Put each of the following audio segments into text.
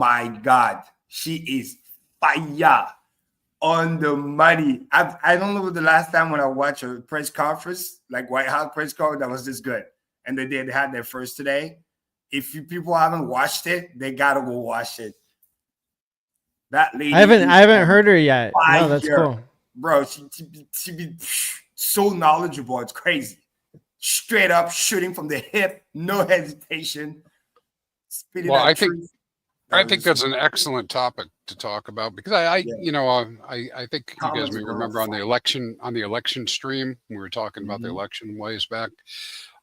my God, she is fire on the money. I don't know the last time when I watched a press conference, like White House press conference, that was this good. And they had their first today. If people haven't watched it, they gotta go watch it. That lady, I haven't heard her yet. Fire. No, that's cool, bro. She be so knowledgeable. It's crazy. Straight up shooting from the hip, no hesitation. Well, I think that's an excellent topic to talk about because I think you guys may remember on the election stream we were talking about the election ways back.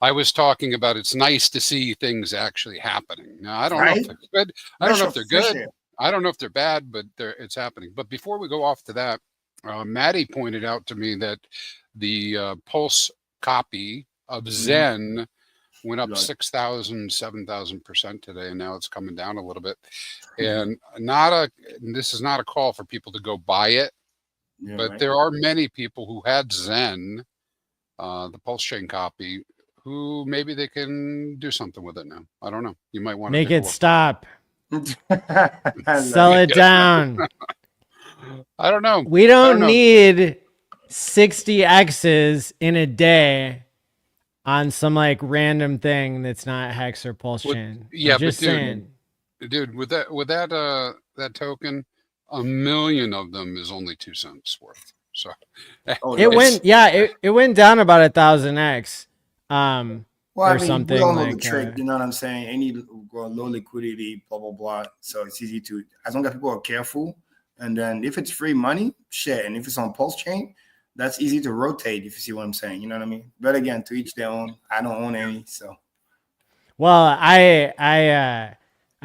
I was talking about it's nice to see things actually happening. Now I don't know if they're good. I don't know if they're good. I don't know if they're bad, but it's happening. But before we go off to that, Maddie pointed out to me that the Pulse copy of Zen went up 6,000, 7,000% today, and now it's coming down a little bit. And this is not a call for people to go buy it, but there are many people who had Zen, the Pulse Chain copy, who maybe they can do something with it now. I don't know. You might want to make it stop. Sell it down. I don't know. We don't need 60 X's in a day on some like random thing that's not Hex or Pulse Chain. Yeah, just saying. Dude, with that token, 1 million of them is only 2 cents worth. So it went down about 1,000x. Well, I mean, we all know the trick. You know what I'm saying? Any low liquidity, blah blah blah. So it's easy to, as long as people are careful. And then if it's free money, shit. And if it's on Pulse Chain, that's easy to rotate. If you see what I'm saying, you know what I mean. But again, to each their own. I don't own any, so. Well, I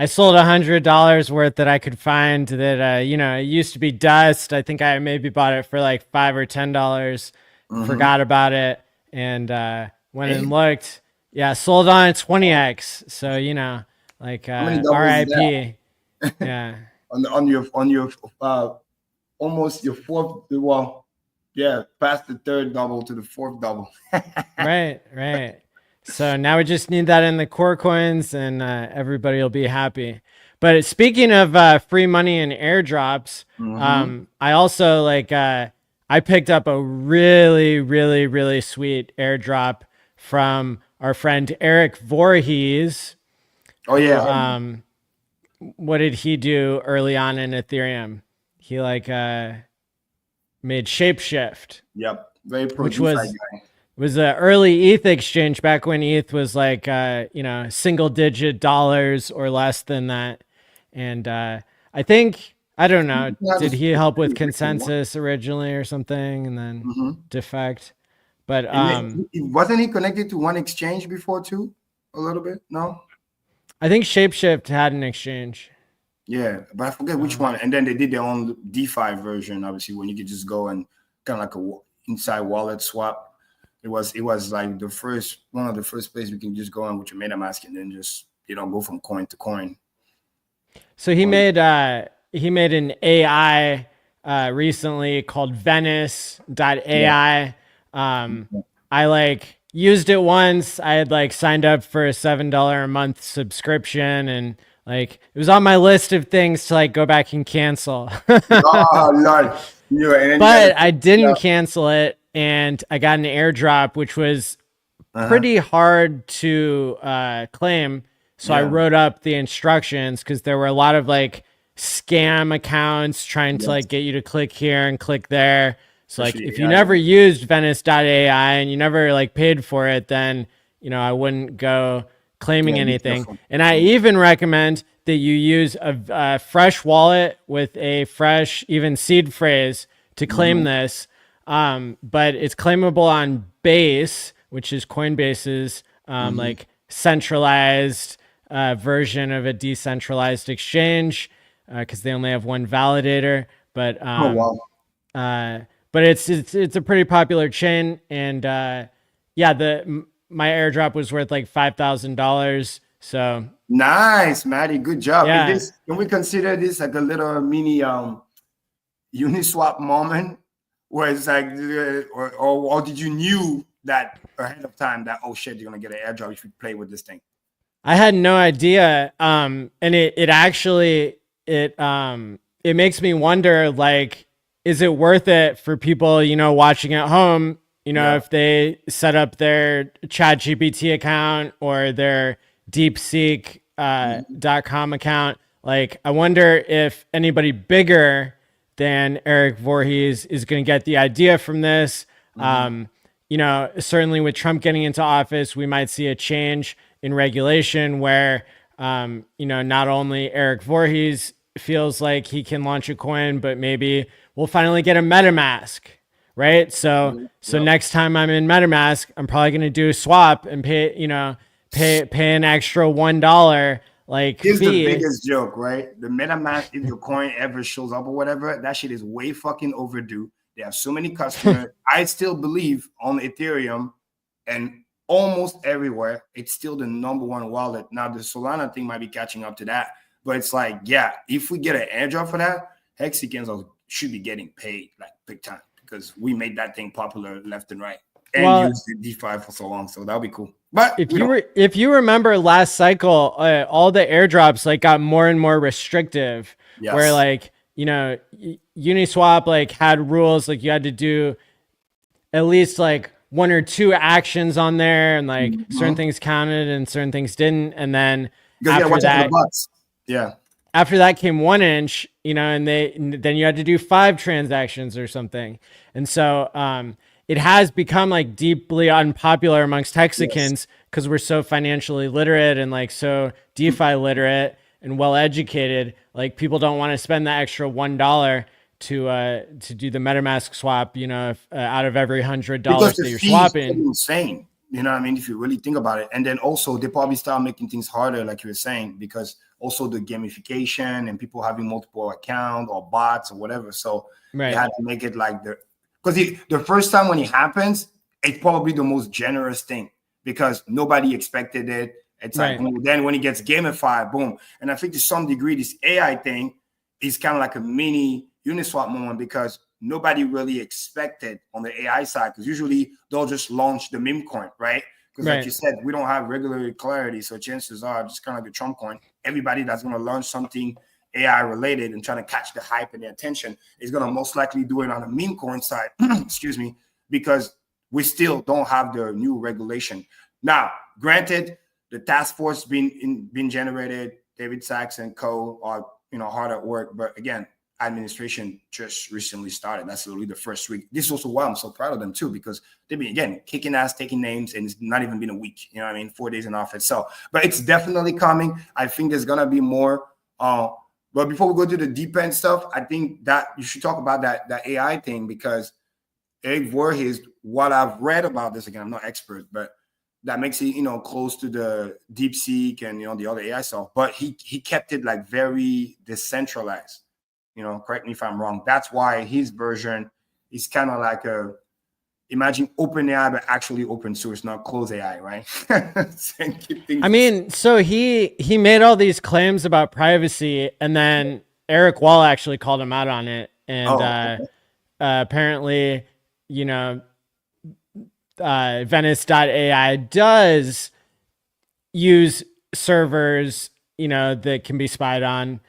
sold $100 worth that I could find that it used to be dust. I think I maybe bought it for like $5 or $10. Forgot about it and went and looked. Yeah, sold on 20x. So like RIP. Yeah. on your almost your fourth. Well, yeah, past the third double to the fourth double. Right. So now we just need that in the core coins, and everybody will be happy. But speaking of free money and airdrops, I also I picked up a really, really, really sweet airdrop from our friend Eric Voorhees. Oh yeah. What did he do early on in Ethereum? He made Shapeshift. Yep. Very which was an early ETH exchange back when ETH was like single digit dollars or less than that. And I think, I don't know, did he help with Consensus originally or something and then Defect? But wasn't he connected to one exchange before too? A little bit? No? I think Shapeshift had an exchange. Yeah, but I forget which one. And then they did their own DeFi version, obviously, when you could just go and kind of like a inside wallet swap. It was like one of the first places you can just go on with your MetaMask and then just go from coin to coin. So he made an AI recently called Venice.ai. I used it once. I had signed up for a $7 a month subscription, and it was on my list of things to go back and cancel. Oh Lord. But I didn't cancel it, and I got an airdrop, which was pretty hard to claim. So I wrote up the instructions because there were a lot of scam accounts trying to get you to click here and click there. So if you never used Venice.ai and you never paid for it, then I wouldn't go claiming anything. And I even recommend that you use a fresh wallet with a fresh even seed phrase to claim this. But it's claimable on Base, which is Coinbase's centralized version of a decentralized exchange, because they only have one validator. But but it's a pretty popular chain, and my airdrop was worth $5,000. So nice, Maddie, good job. Yeah. Can we consider this like a little mini Uniswap moment, where it's or did you knew that ahead of time that shit, you're gonna get an airdrop if you play with this thing? I had no idea, and it actually it makes me wonder, like, is it worth it for people, watching at home, if they set up their ChatGPT account or their DeepSeek.com account? Like, I wonder if anybody bigger than Eric Voorhees is going to get the idea from this. Certainly with Trump getting into office, we might see a change in regulation where, not only Eric Voorhees feels like he can launch a coin, but maybe we'll finally get a MetaMask, right? So next time I'm in MetaMask, I'm probably going to do a swap and pay an extra $1 Here's fee. the biggest joke, right? The MetaMask, if your coin ever shows up or whatever, that shit is way fucking overdue. They have so many customers. I still believe on Ethereum and almost everywhere, it's still the number one wallet. Now the Solana thing might be catching up to that, but it's like, yeah, if we get an airdrop for that, Hexicans should be getting paid like big time because we made that thing popular left and right and used the DeFi for so long. So that'll be cool. But if you remember last cycle, all the airdrops got more and more restrictive. Yes. Where Uniswap had rules you had to do at least one or two actions on there, and certain things counted and certain things didn't. And then after that came 1 inch, and then you had to do 5 transactions or something. And so it has become deeply unpopular amongst Hexicans because we're so financially literate and so DeFi literate and well educated. People don't want to spend the extra $1 to do the MetaMask swap, out of every $100 that you're swapping. Insane. You know what I mean? If you really think about it. And then also they probably start making things harder, like you were saying, because also the gamification and people having multiple accounts or bots or whatever. So they had to make it because the first time when it happens, it's probably the most generous thing because nobody expected it. It's then when it gets gamified, boom. And I think to some degree, this AI thing is kind of like a mini Uniswap moment because nobody really expected on the AI side because usually they'll just launch the meme coin, right? Because like you said, we don't have regular clarity. So chances are just kind of like the Trump coin, everybody that's going to launch something AI related and trying to catch the hype and the attention is going to most likely do it on the meme coin side, excuse me, because we still don't have the new regulation. Now, granted, the task force been generated, David Sachs and co are hard at work, but again, administration just recently started. That's literally the first week. This is also why I'm so proud of them too, because they've been, again, kicking ass, taking names, and it's not even been a week. 4 days in office. So, but it's definitely coming. I think there's going to be more. But before we go to the deep end stuff, I think that you should talk about that AI thing because Eric Voorhees, what I've read about this, again, I'm not expert, but that makes it, close to the DeepSeek and, the other AI stuff. But he kept it very decentralized. Correct me if I'm wrong. That's why his version is kind of like imagine OpenAI, but actually open source, not closed AI, right? I mean, so he made all these claims about privacy, and then Eric Wall actually called him out on it. And apparently, Venice.ai does use servers, that can be spied on.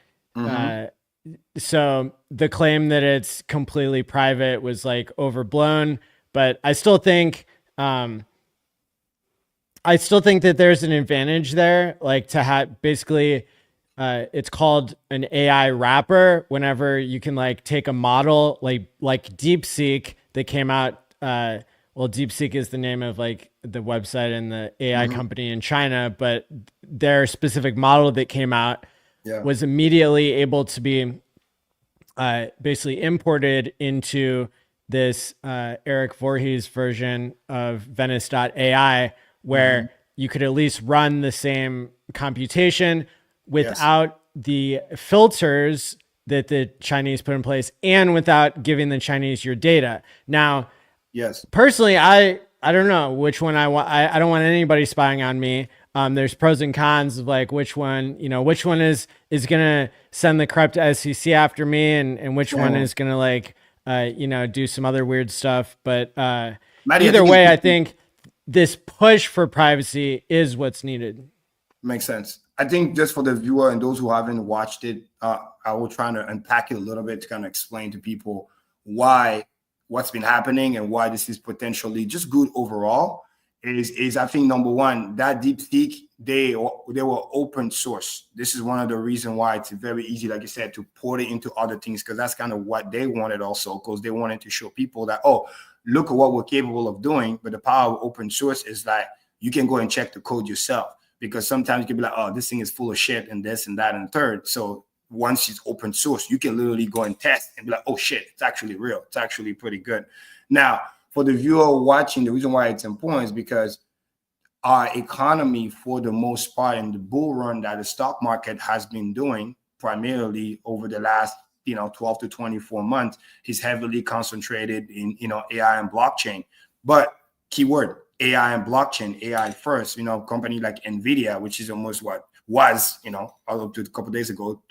So the claim that it's completely private was overblown, but I still think that there's an advantage there, to have basically it's called an AI wrapper whenever you can take a model like DeepSeek that came out. DeepSeek is the name of the website and the AI company in China, but their specific model that came out was immediately able to be basically imported into this Eric Voorhees version of Venice.ai, where you could at least run the same computation without the filters that the Chinese put in place and without giving the Chinese your data. Now, personally, I don't know which one I want. I don't want anybody spying on me. There's pros and cons of which one is going to send the corrupt SEC after me and which one is going to do some other weird stuff. But either way, I think this push for privacy is what's needed. Makes sense. I think just for the viewer and those who haven't watched it, I will try to unpack it a little bit to kind of explain to people what's been happening and why this is potentially just good overall. Is I think number one, that DeepSeek, they were open source. This is one of the reasons why it's very easy, like I said, to port it into other things, because that's kind of what they wanted also, because they wanted to show people that, oh, look at what we're capable of doing. But the power of open source is that you can go and check the code yourself, because sometimes you can be like, oh, this thing is full of shit and this and that and third. So once it's open source, you can literally go and test and be like, oh shit, it's actually real. It's actually pretty good. Now, for the viewer watching, the reason why it's important is because our economy, for the most part, in the bull run that the stock market has been doing primarily over the last 12 to 24 months, is heavily concentrated in AI and blockchain. But keyword, AI and blockchain, AI first. Company like Nvidia, which is almost what was up to a couple of days ago,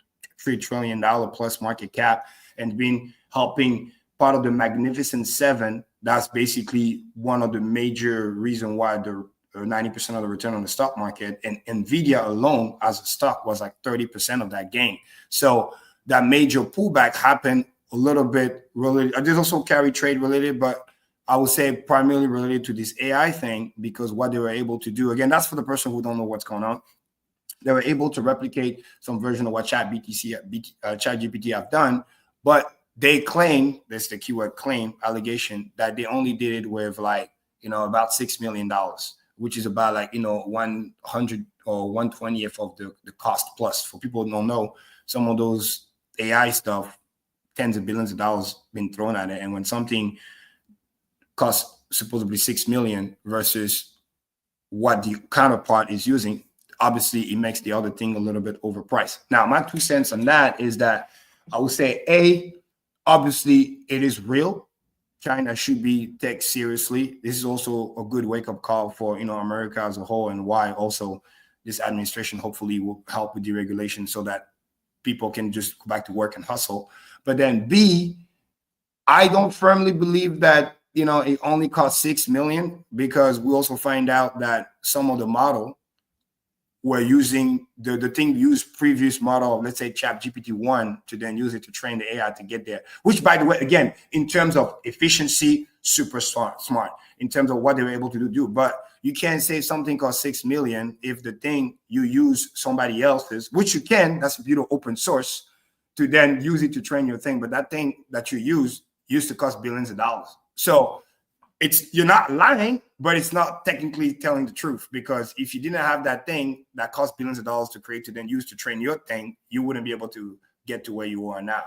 $3 trillion plus market cap, and been helping part of the Magnificent Seven. That's basically one of the major reasons why the 90% of the return on the stock market, and Nvidia alone as a stock was like 30% of that gain. So that major pullback happened a little bit related. There's also carry trade related, but I would say primarily related to this AI thing, because what they were able to do, again, that's for the person who don't know what's going on. They were able to replicate some version of what ChatGPT have done, but they claim, that's the keyword claim, allegation, that they only did it with about $6 million, which is about 100 or 120th of the cost plus. For people who don't know, some of those AI stuff, tens of billions of dollars been thrown at it. And when something costs supposedly 6 million versus what the counterpart is using, obviously it makes the other thing a little bit overpriced. Now, my 2 cents on that is that I would say, obviously it is real. China should be taken seriously. This is also a good wake-up call for America as a whole, and why also this administration hopefully will help with deregulation so that people can just go back to work and hustle. But then B, I don't firmly believe that it only cost 6 million, because we also find out that some of the model were using the thing used previous model of, let's say, ChatGPT-1 to then use it to train the AI to get there, which, by the way, again, in terms of efficiency, super smart in terms of what they were able to do. But you can't say something costs 6 million if the thing you use somebody else's, which you can, that's open source, to then use it to train your thing. But that thing that you used to cost billions of dollars. So you're not lying, but it's not technically telling the truth, because if you didn't have that thing that cost billions of dollars to create to then use to train your thing, you wouldn't be able to get to where you are now.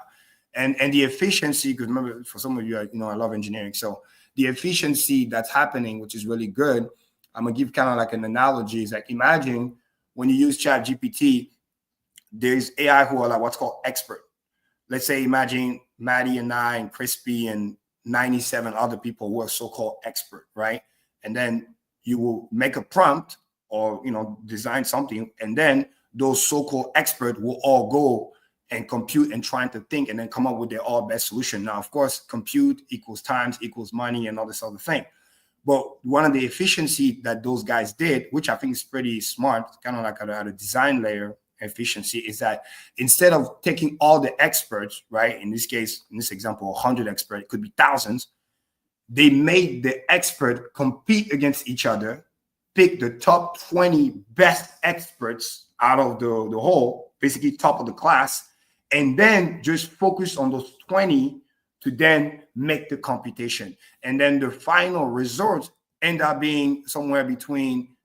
And the efficiency, because remember, for some of you, I love engineering. So the efficiency that's happening, which is really good, I'm gonna give kind of like an analogy. Is like, imagine when you use ChatGPT, there's AI who are like what's called expert. Let's say, imagine Maddie and I and Crispy and 97 other people who are so-called expert, right? And then you will make a prompt or design something, and then those so-called experts will all go and compute and trying to think and then come up with their all best solution. Now, of course, compute equals times equals money and all this other thing. But one of the efficiency that those guys did, which I think is pretty smart, kind of like at a design layer efficiency, is that instead of taking all the experts, right, in this case, in this example, 100 experts, it could be thousands, they made the expert compete against each other, pick the top 20 best experts out of the whole, basically top of the class, and then just focus on those 20 to then make the computation. And then the final results end up being somewhere between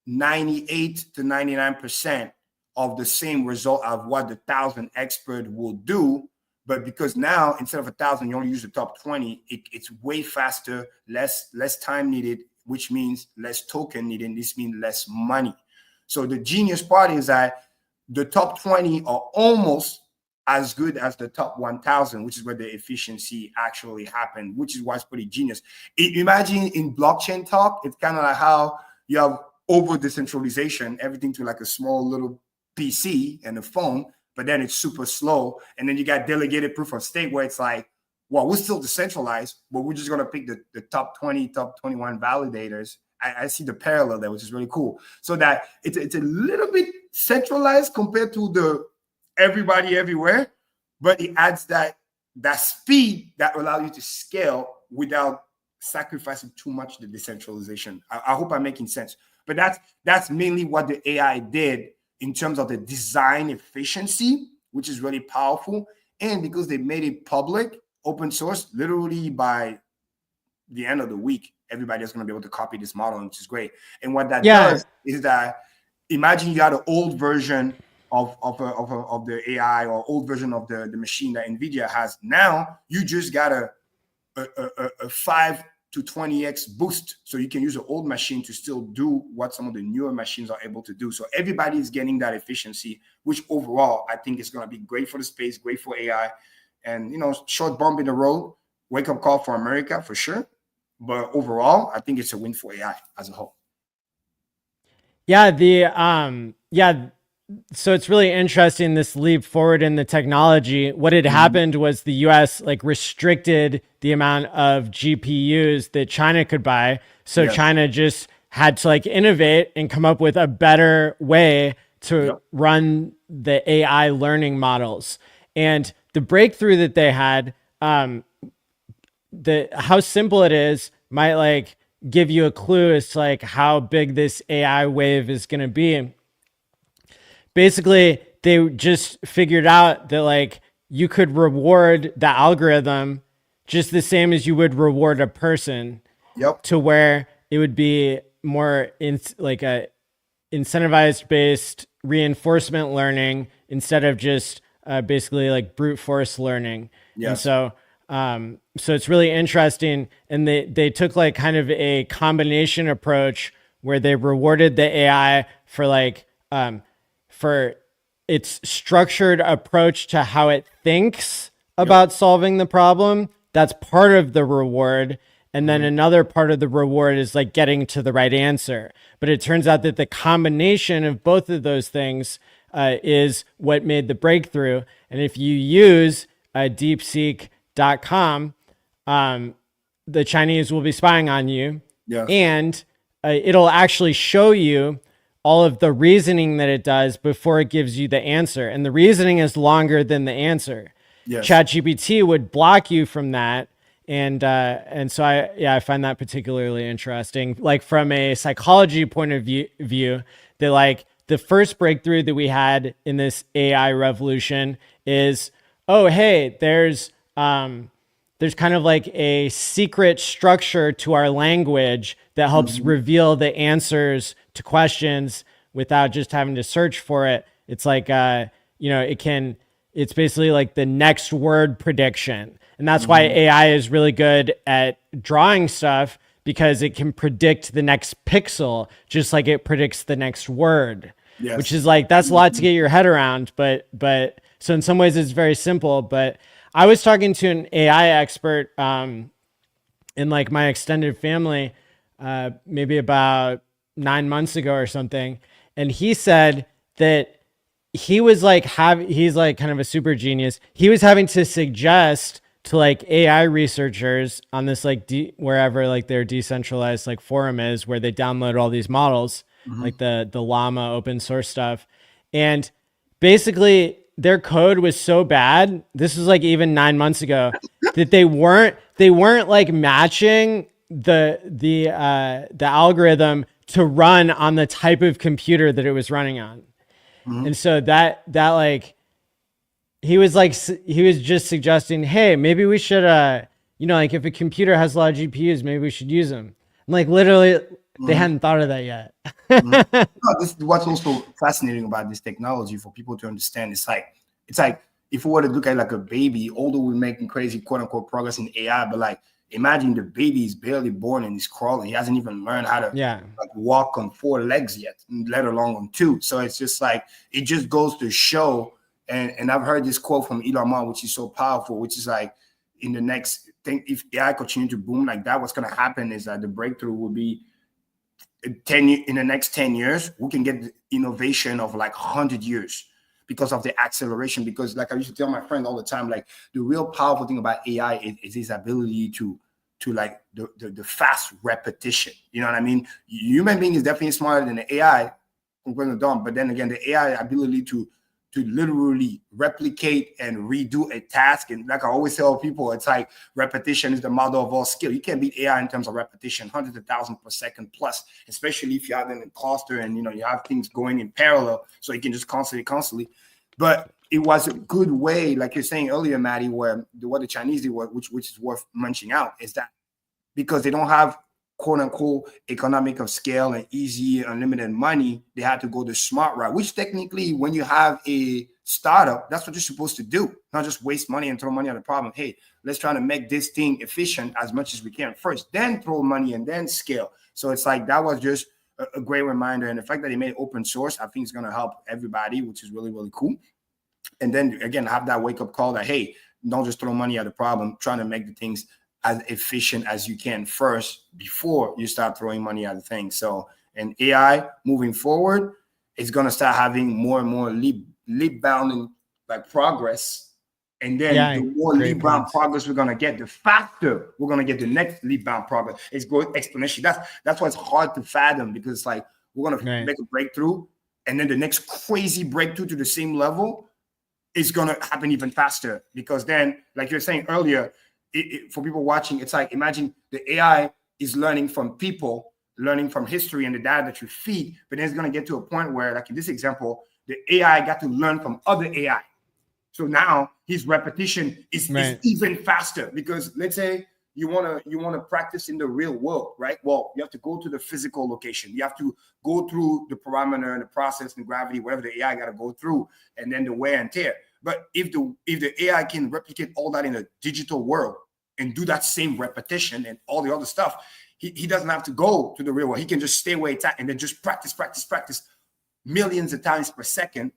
98 to 99% of the same result of what the 1,000 expert will do. But because now, instead of 1,000, you only use the top 20, it's way faster, less time needed, which means less token needed. This means less money. So the genius part is that the top 20 are almost as good as the top 1,000, which is where the efficiency actually happened, which is why it's pretty genius. Imagine in blockchain talk, it's kind of like how you have over decentralization, everything to like a small little PC and a phone, but then it's super slow. And then you got delegated proof of stake where it's like, well, we're still decentralized, but we're just going to pick the top 20, top 21 validators. I see the parallel there, which is really cool. So that it's a little bit centralized compared to the everybody everywhere, but it adds that speed that allows you to scale without sacrificing too much the decentralization. I hope I'm making sense. But that's mainly what the AI did in terms of the design efficiency, which is really powerful. And because they made it public, open source, literally by the end of the week, everybody is going to be able to copy this model, which is great. And what that does is that, imagine you had an old version of the AI or old version of the machine that NVIDIA has. Now you just got a 5 to 20x boost, so you can use an old machine to still do what some of the newer machines are able to do. So everybody is getting that efficiency, which overall I think is going to be great for the space, great for AI. And short bump in the road, wake up call for America for sure. But overall, I think it's a win for AI as a whole. So it's really interesting, this leap forward in the technology. What had happened was the US restricted the amount of GPUs that China could buy. So China just had to innovate and come up with a better way to run the AI learning models. And the breakthrough that they had, how simple it is might give you a clue as to how big this AI wave is going to be. Basically, they just figured out that you could reward the algorithm just the same as you would reward a person. To where it would be more a incentivized based reinforcement learning instead of just basically brute force learning. And so it's really interesting. And they took kind of a combination approach where they rewarded the AI for its structured approach to how it thinks about solving the problem. That's part of the reward. And then another part of the reward is getting to the right answer. But it turns out that the combination of both of those things is what made the breakthrough. And if you use deepseek.com, the Chinese will be spying on you. And it'll actually show you all of the reasoning that it does before it gives you the answer. And the reasoning is longer than the answer. ChatGPT would block you from that. And so I find that particularly interesting. From a psychology point of view, that the first breakthrough that we had in this AI revolution is, oh, hey, there's kind of a secret structure to our language that helps reveal the answers to questions without just having to search for it. It's it's basically the next word prediction. And that's why AI is really good at drawing stuff, because it can predict the next pixel, just like it predicts the next word, which is that's a lot to get your head around. But so in some ways it's very simple. But I was talking to an AI expert in my extended family, maybe about 9 months ago or something. And he said that he was he's kind of a super genius. He was having to suggest to AI researchers on this wherever their decentralized forum is, where they download all these models, the Llama open source stuff. And basically their code was so bad, this was even 9 months ago, that they weren't matching the algorithm to run on the type of computer that it was running on. And so that he was just suggesting, hey, maybe we should if a computer has a lot of GPUs, maybe we should use them. And literally they hadn't thought of that yet. This is what's also fascinating about this technology for people to understand. It's like if we were to look at a baby, although we're making crazy quote unquote progress in AI, but imagine the baby is barely born and he's crawling. He hasn't even learned how to walk on 4 legs yet, let alone on 2. So it's just it just goes to show. And I've heard this quote from Elon Musk, which is so powerful, which is in the next thing, if AI continue to boom like that, what's going to happen is that the breakthrough will be in the next 10 years, we can get the innovation of 100 years because of the acceleration. Because I used to tell my friend all the time, the real powerful thing about AI is its ability to the fast repetition. You know what I mean? Human being is definitely smarter than the AI dumb. But then again, the AI ability to literally replicate and redo a task. And like I always tell people, it's like repetition is the mother of all skill. You can't beat AI in terms of repetition, hundreds of thousands per second plus, especially if you have them in cluster and you have things going in parallel, so you can just constantly. But it was a good way, like you're saying earlier, Maddie, where what the Chinese did, which is worth mentioning out, is that because they don't have quote unquote economic of scale and easy unlimited money, they had to go the smart route, which technically when you have a startup, that's what you're supposed to do, not just waste money and throw money at the problem. Hey, let's try to make this thing efficient as much as we can first, then throw money and then scale. So it's like that was just a great reminder. And the fact that they made open source, I think is going to help everybody, which is really, really cool. And then again, have that wake up call that, hey, don't just throw money at the problem, trying to make the things as efficient as you can first before you start throwing money at the thing. So, and AI moving forward is going to start having more and more leap bound like progress. And then the more leap bound progress we're going to get, the faster we're going to get the next leap bound progress. It's going exponentially. That's why it's hard to fathom, because it's like we're going to make a breakthrough, and then the next crazy breakthrough to the same level is going to happen even faster. Because then, like you were saying earlier, for people watching, it's like, imagine the AI is learning from people, learning from history and the data that you feed, but then it's going to get to a point where, like in this example, the AI got to learn from other AI. So now his repetition is even faster, because let's say you want to practice in the real world, right? Well, you have to go to the physical location. You have to go through the parameter and the process and gravity, whatever the AI got to go through, and then the wear and tear. But if the AI can replicate all that in a digital world and do that same repetition and all the other stuff, he doesn't have to go to the real world. He can just stay where it's at and then just practice millions of times per second.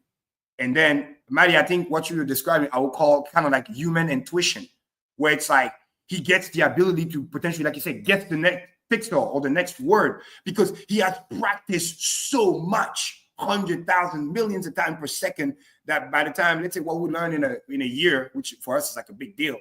And then, Maddie, I think what you were describing, I would call kind of like human intuition, where it's like he gets the ability to potentially, like you say, get the next pixel or the next word, because he has practiced so much, 100,000 millions of times per second, that by the time, let's say what we learn in a year, which for us is like a big deal,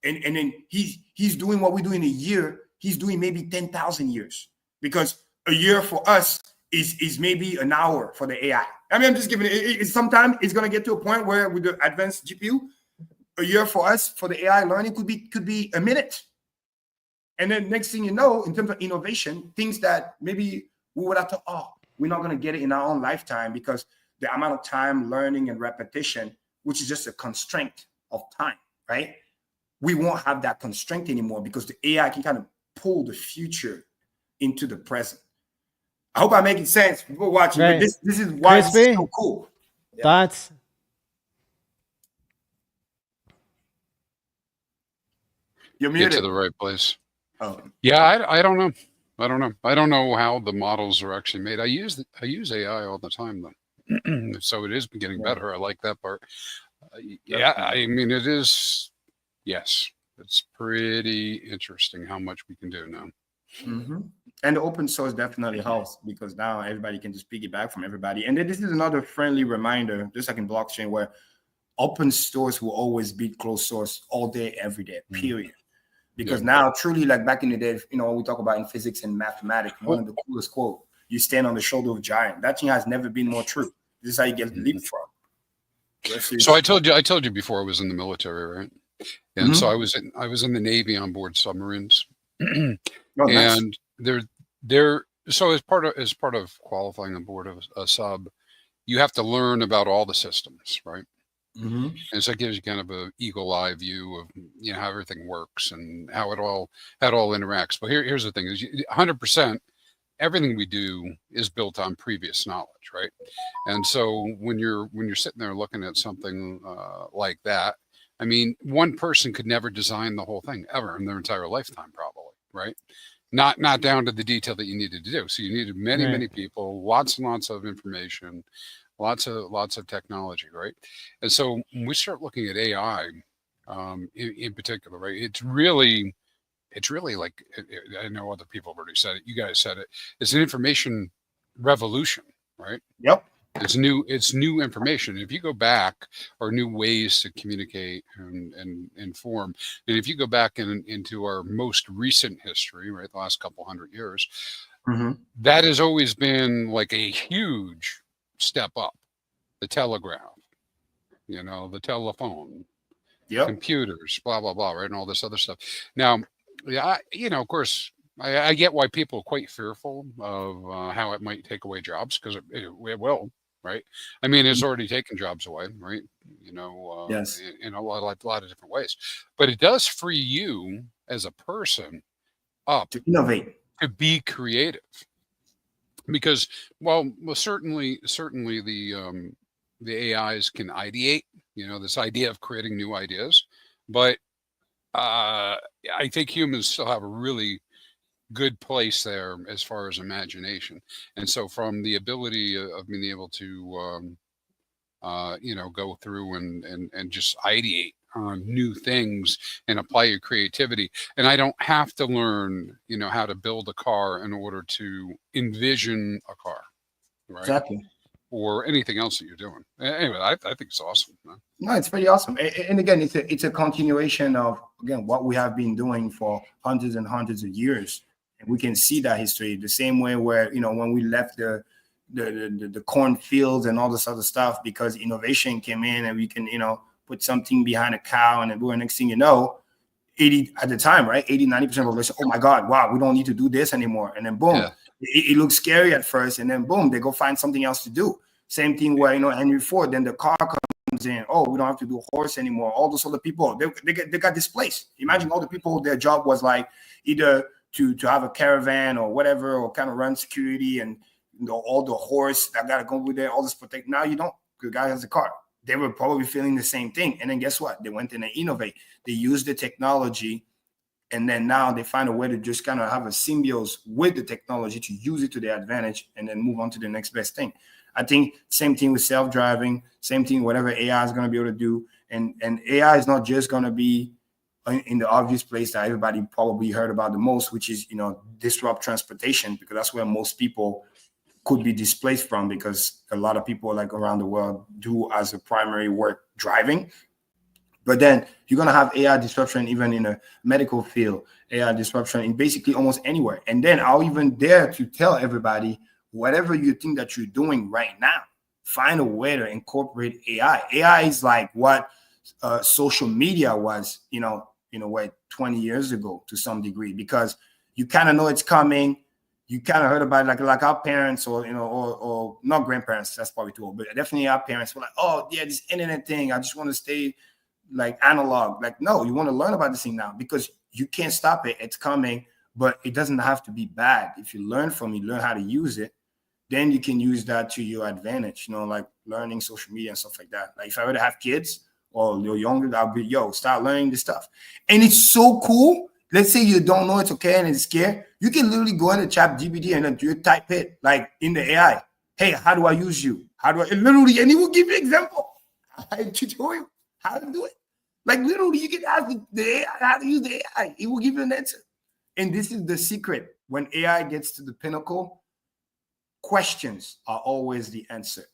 and then he's doing what we do in a year, he's doing maybe 10,000 years, because a year for us is maybe an hour for the AI. I mean, I'm just giving it. Sometimes it's gonna get to a point where with the advanced GPU, a year for us for the AI learning could be a minute. And then next thing you know, in terms of innovation, things that maybe we would have to, we're not gonna get it in our own lifetime, because the amount of time learning and repetition, which is just a constraint of time, right? We won't have that constraint anymore, because the AI can kind of pull the future into the present. I hope I'm making sense. People watching, but this is why this is so cool. Yeah. Thoughts? You're muted. Get to the right place. Oh. Yeah, I don't know. I don't know how the models are actually made. I use AI all the time, though. So it is getting better. I like that part. I mean, it is. Yes, it's pretty interesting how much we can do now. Mm-hmm. And the open source definitely helps, because now everybody can just piggyback from everybody. And then this is another friendly reminder, just like in blockchain, where open source will always beat closed source all day, every day, period. Because now, truly, like back in the day, when we talk about in physics and mathematics, one of the coolest quote, you stand on the shoulder of a giant. That thing has never been more true. This is how you get leapfrog. So I told you before I was in the military, right? And so I was in the Navy on board submarines. And so as part of qualifying on board of a sub, you have to learn about all the systems, right? Mm-hmm. And so it gives you kind of a eagle eye view of how everything works and how it all interacts. But here's the thing: is 100% everything we do is built on previous knowledge, right? And so when you're sitting there looking at something like that, I mean, one person could never design the whole thing ever in their entire lifetime, probably, right? Not down to the detail that you needed to do. So you needed many people, lots and lots of information, lots of technology, right? And so when we start looking at AI in particular, right, it's really like, I know other people have already said it, you guys said it, it's an information revolution, right? Yep. It's new information. If you go back, or new ways to communicate and inform, and if you go back into our most recent history, right, the last couple 100 years, that has always been like a huge step up. The telegraph, the telephone, computers, blah, blah, blah, right? And all this other stuff. Now, yeah, of course, I get why people are quite fearful of how it might take away jobs, because it will, right? I mean, it's already taken jobs away, right? Yes. In a lot of different ways. But it does free you as a person up to innovate, to be creative. Because, well, certainly the AIs can ideate, this idea of creating new ideas, but I think humans still have a really good place there as far as imagination. And so from the ability of being able to go through and just ideate on new things and apply your creativity. And I don't have to learn, how to build a car in order to envision a car, right? Exactly. Or anything else that you're doing. Anyway, I think it's awesome. No, it's pretty awesome. And again, it's a continuation of, again, what we have been doing for hundreds and hundreds of years. And we can see that history the same way where, when we left the cornfields and all this other stuff, because innovation came in and we can, put something behind a cow, and then next thing you know, 80 at the time, right? 80-90% of the population, oh my God, wow, we don't need to do this anymore. And then boom, it looks scary at first, and then boom, they go find something else to do. Same thing where, Henry Ford, then the car comes in, oh, we don't have to do horse anymore. All those other people, they got displaced. Imagine all the people, their job was like either to have a caravan or whatever, or kind of run security, and all the horse that got to go with there, all this protect. Now you don't, the guy has a car. They were probably feeling the same thing. And then guess what? They went in and innovate. They used the technology, and then now they find a way to just kind of have a symbiosis with the technology to use it to their advantage, and then move on to the next best thing. I think same thing with self-driving, same thing, whatever AI is going to be able to do. And AI is not just going to be in the obvious place that everybody probably heard about the most, which is, disrupt transportation, because that's where most people could be displaced from, because a lot of people like around the world do as a primary work driving. But then you're going to have AI disruption even in a medical field, AI disruption in basically almost anywhere. And then I'll even dare to tell everybody, whatever you think that you're doing right now, find a way to incorporate AI. AI is like what social media was, in a way 20 years ago to some degree, because you kind of know it's coming. You kind of heard about it, like our parents, or or not grandparents, that's probably too old, but definitely our parents were like, oh yeah, this internet thing, I just want to stay like analog. Like, no, you want to learn about this thing now, because you can't stop it. It's coming, but it doesn't have to be bad. If you learn from it, learn how to use it, then you can use that to your advantage, like learning social media and stuff like that. Like if I were to have kids or you're younger, I'll be, start learning this stuff. And it's so cool. Let's say you don't know it's okay and it's scared. You can literally go into ChatGPT and then you type it like in the AI. Hey, how do I use you? How do I literally? And it will give you an example. I tutorial how to do it. Like literally, you can ask the AI how to use the AI. It will give you an answer. And this is the secret. When AI gets to the pinnacle, questions are always the answer.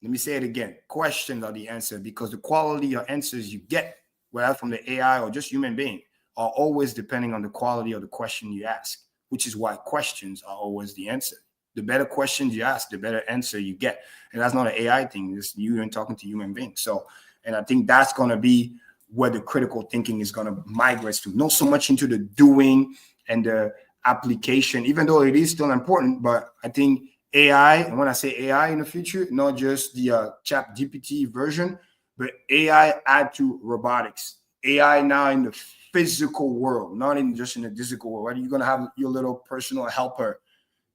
Let me say it again. Questions are the answer, because the quality of answers you get, whether from the AI or just human being, are always depending on the quality of the question you ask, which is why questions are always the answer. The better questions you ask, the better answer you get. And that's not an AI thing. It's you and talking to human beings. So, and I think that's going to be where the critical thinking is going to migrate to, not so much into the doing and the application, even though it is still important. But I think AI, and when I say AI in the future, not just the ChatGPT version, but AI add to robotics. AI now in the physical world, not in just in the physical world, right? You're going to have your little personal helper.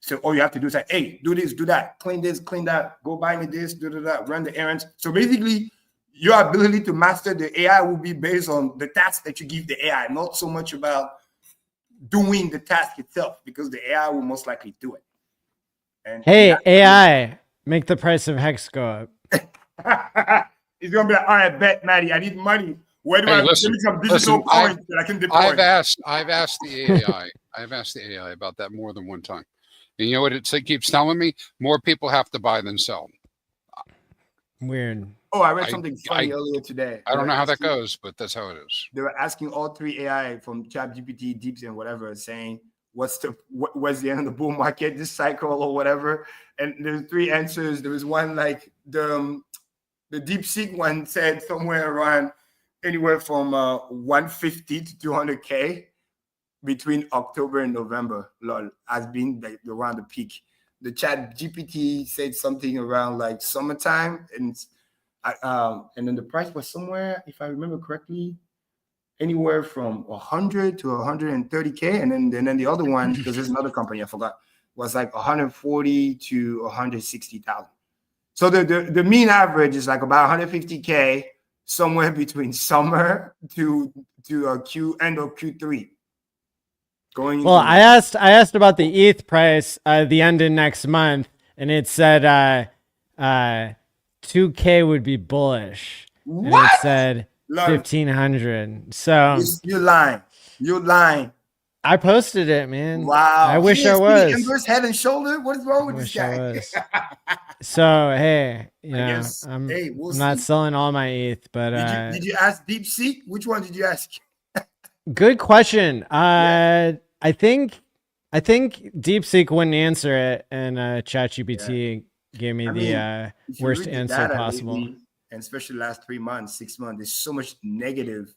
So all you have to do is like, hey, do this, do that, clean this, clean that, go buy me this, do that, run the errands. So basically, your ability to master the AI will be based on the task that you give the AI, not so much about doing the task itself, because the AI will most likely do it. And hey, AI, make the price of Hex go up. It's going to be like, all right, bet, Maddie, I need money. Where do give me some digital coins that I can deploy? I've asked the AI. I've asked the AI about that more than one time. And you know what it keeps telling me? More people have to buy than sell. Weird. Oh, I read something funny earlier today. I don't know how that goes, but that's how it is. They were asking all three AI from ChatGPT, Deeps, and whatever, saying, what's the end of the bull market, this cycle or whatever. And there's 3 answers. There was one like the DeepSeek one said somewhere around anywhere from 150 to 200K between October and November, has been around the peak. The Chat GPT said something around like summertime, and then the price was somewhere, if I remember correctly, anywhere from 100 to 130K, and then the other one, because there's another company I forgot, was like 140 to 160,000. So the mean average is like about 150K somewhere between summer to end of Q3. Well, I asked about the ETH price the end of next month, and it said 2K would be bullish. What? And it said 1,500. So you're lying. I posted it, man. Wow. I wish I was. Inverse head and shoulder. What is wrong with this guy? So hey, I'm we'll not selling all my ETH, but did you ask DeepSeek? Which one did you ask? Good question. I think DeepSeek wouldn't answer it, and ChatGPT gave me the worst answer possible. Lately, and especially last 3 months, 6 months, there's so much negative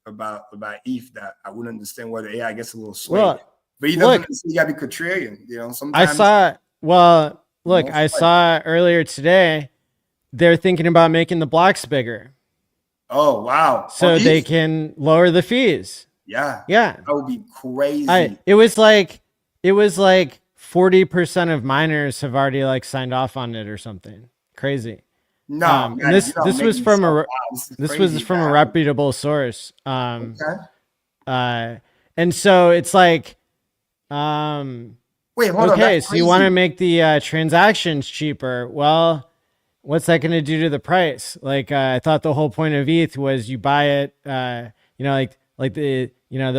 about ETH that I wouldn't understand why the AI gets a little swayed. Well, but he doesn't you gotta be contrarian, sometimes. I saw earlier today they're thinking about making the blocks bigger. Oh wow. So they can lower the fees. Yeah. That would be crazy. It was like 40% of miners have already like signed off on it or something. Crazy. No, this was from a reputable source. And so it's like, wait, hold on. Okay, so you want to make the transactions cheaper? Well, what's that going to do to the price? Like, I thought the whole point of ETH was you buy it. The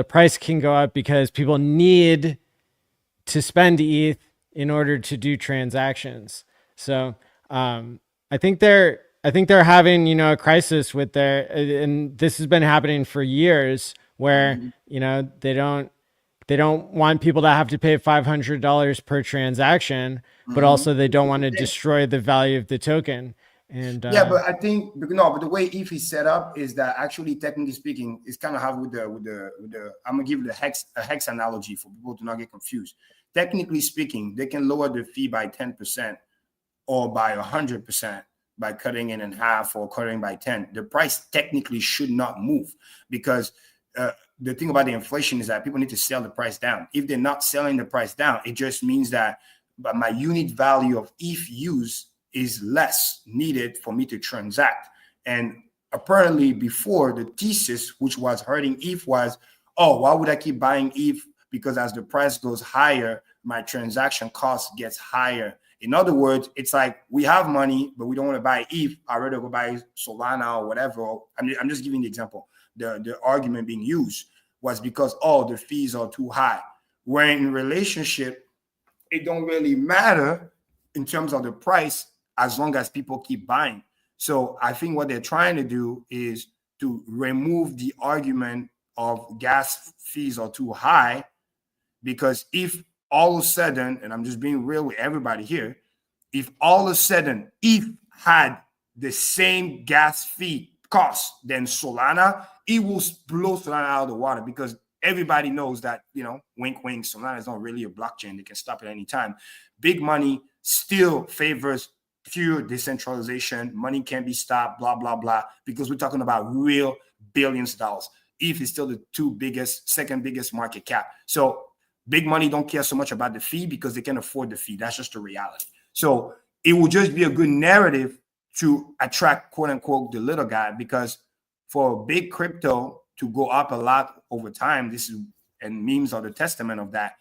price can go up because people need to spend ETH in order to do transactions. So, I think they're having, a crisis with and this has been happening for years where, they don't want people to have to pay $500 per transaction, but also they don't want to destroy the value of the token. And but I think but the way ETH is set up is that actually, technically speaking, it's kind of how with the I'm gonna give it a hex analogy for people to not get confused. Technically speaking, they can lower the fee by 10% or by 100% by cutting it in half or cutting by 10. The price technically should not move because the thing about the inflation is that people need to sell the price down. If they're not selling the price down, it just means that my unit value of ETH use is less needed for me to transact. And apparently before, the thesis, which was hurting ETH, was, oh, why would I keep buying ETH? Because as the price goes higher, my transaction cost gets higher. In other words, it's like we have money, but we don't want to buy ETH. I'd rather go buy Solana or whatever. I'm just giving the example. The argument being used was because, the fees are too high. When in relationship, it don't really matter in terms of the price as long as people keep buying. So I think what they're trying to do is to remove the argument of gas fees are too high, because if all of a sudden, and I'm just being real with everybody here, if all of a sudden ETH had the same gas fee cost than Solana, it will blow Solana out of the water, because everybody knows that, wink, wink, Solana is not really a blockchain. They can stop at any time. Big money still favors pure decentralization. Money can't be stopped, blah, blah, blah, because we're talking about real billions of dollars. ETH is still the second biggest market cap. So big money don't care so much about the fee because they can afford the fee. That's just the reality. So it will just be a good narrative to attract, quote unquote, the little guy, because for big crypto to go up a lot over time, and memes are the testament of that,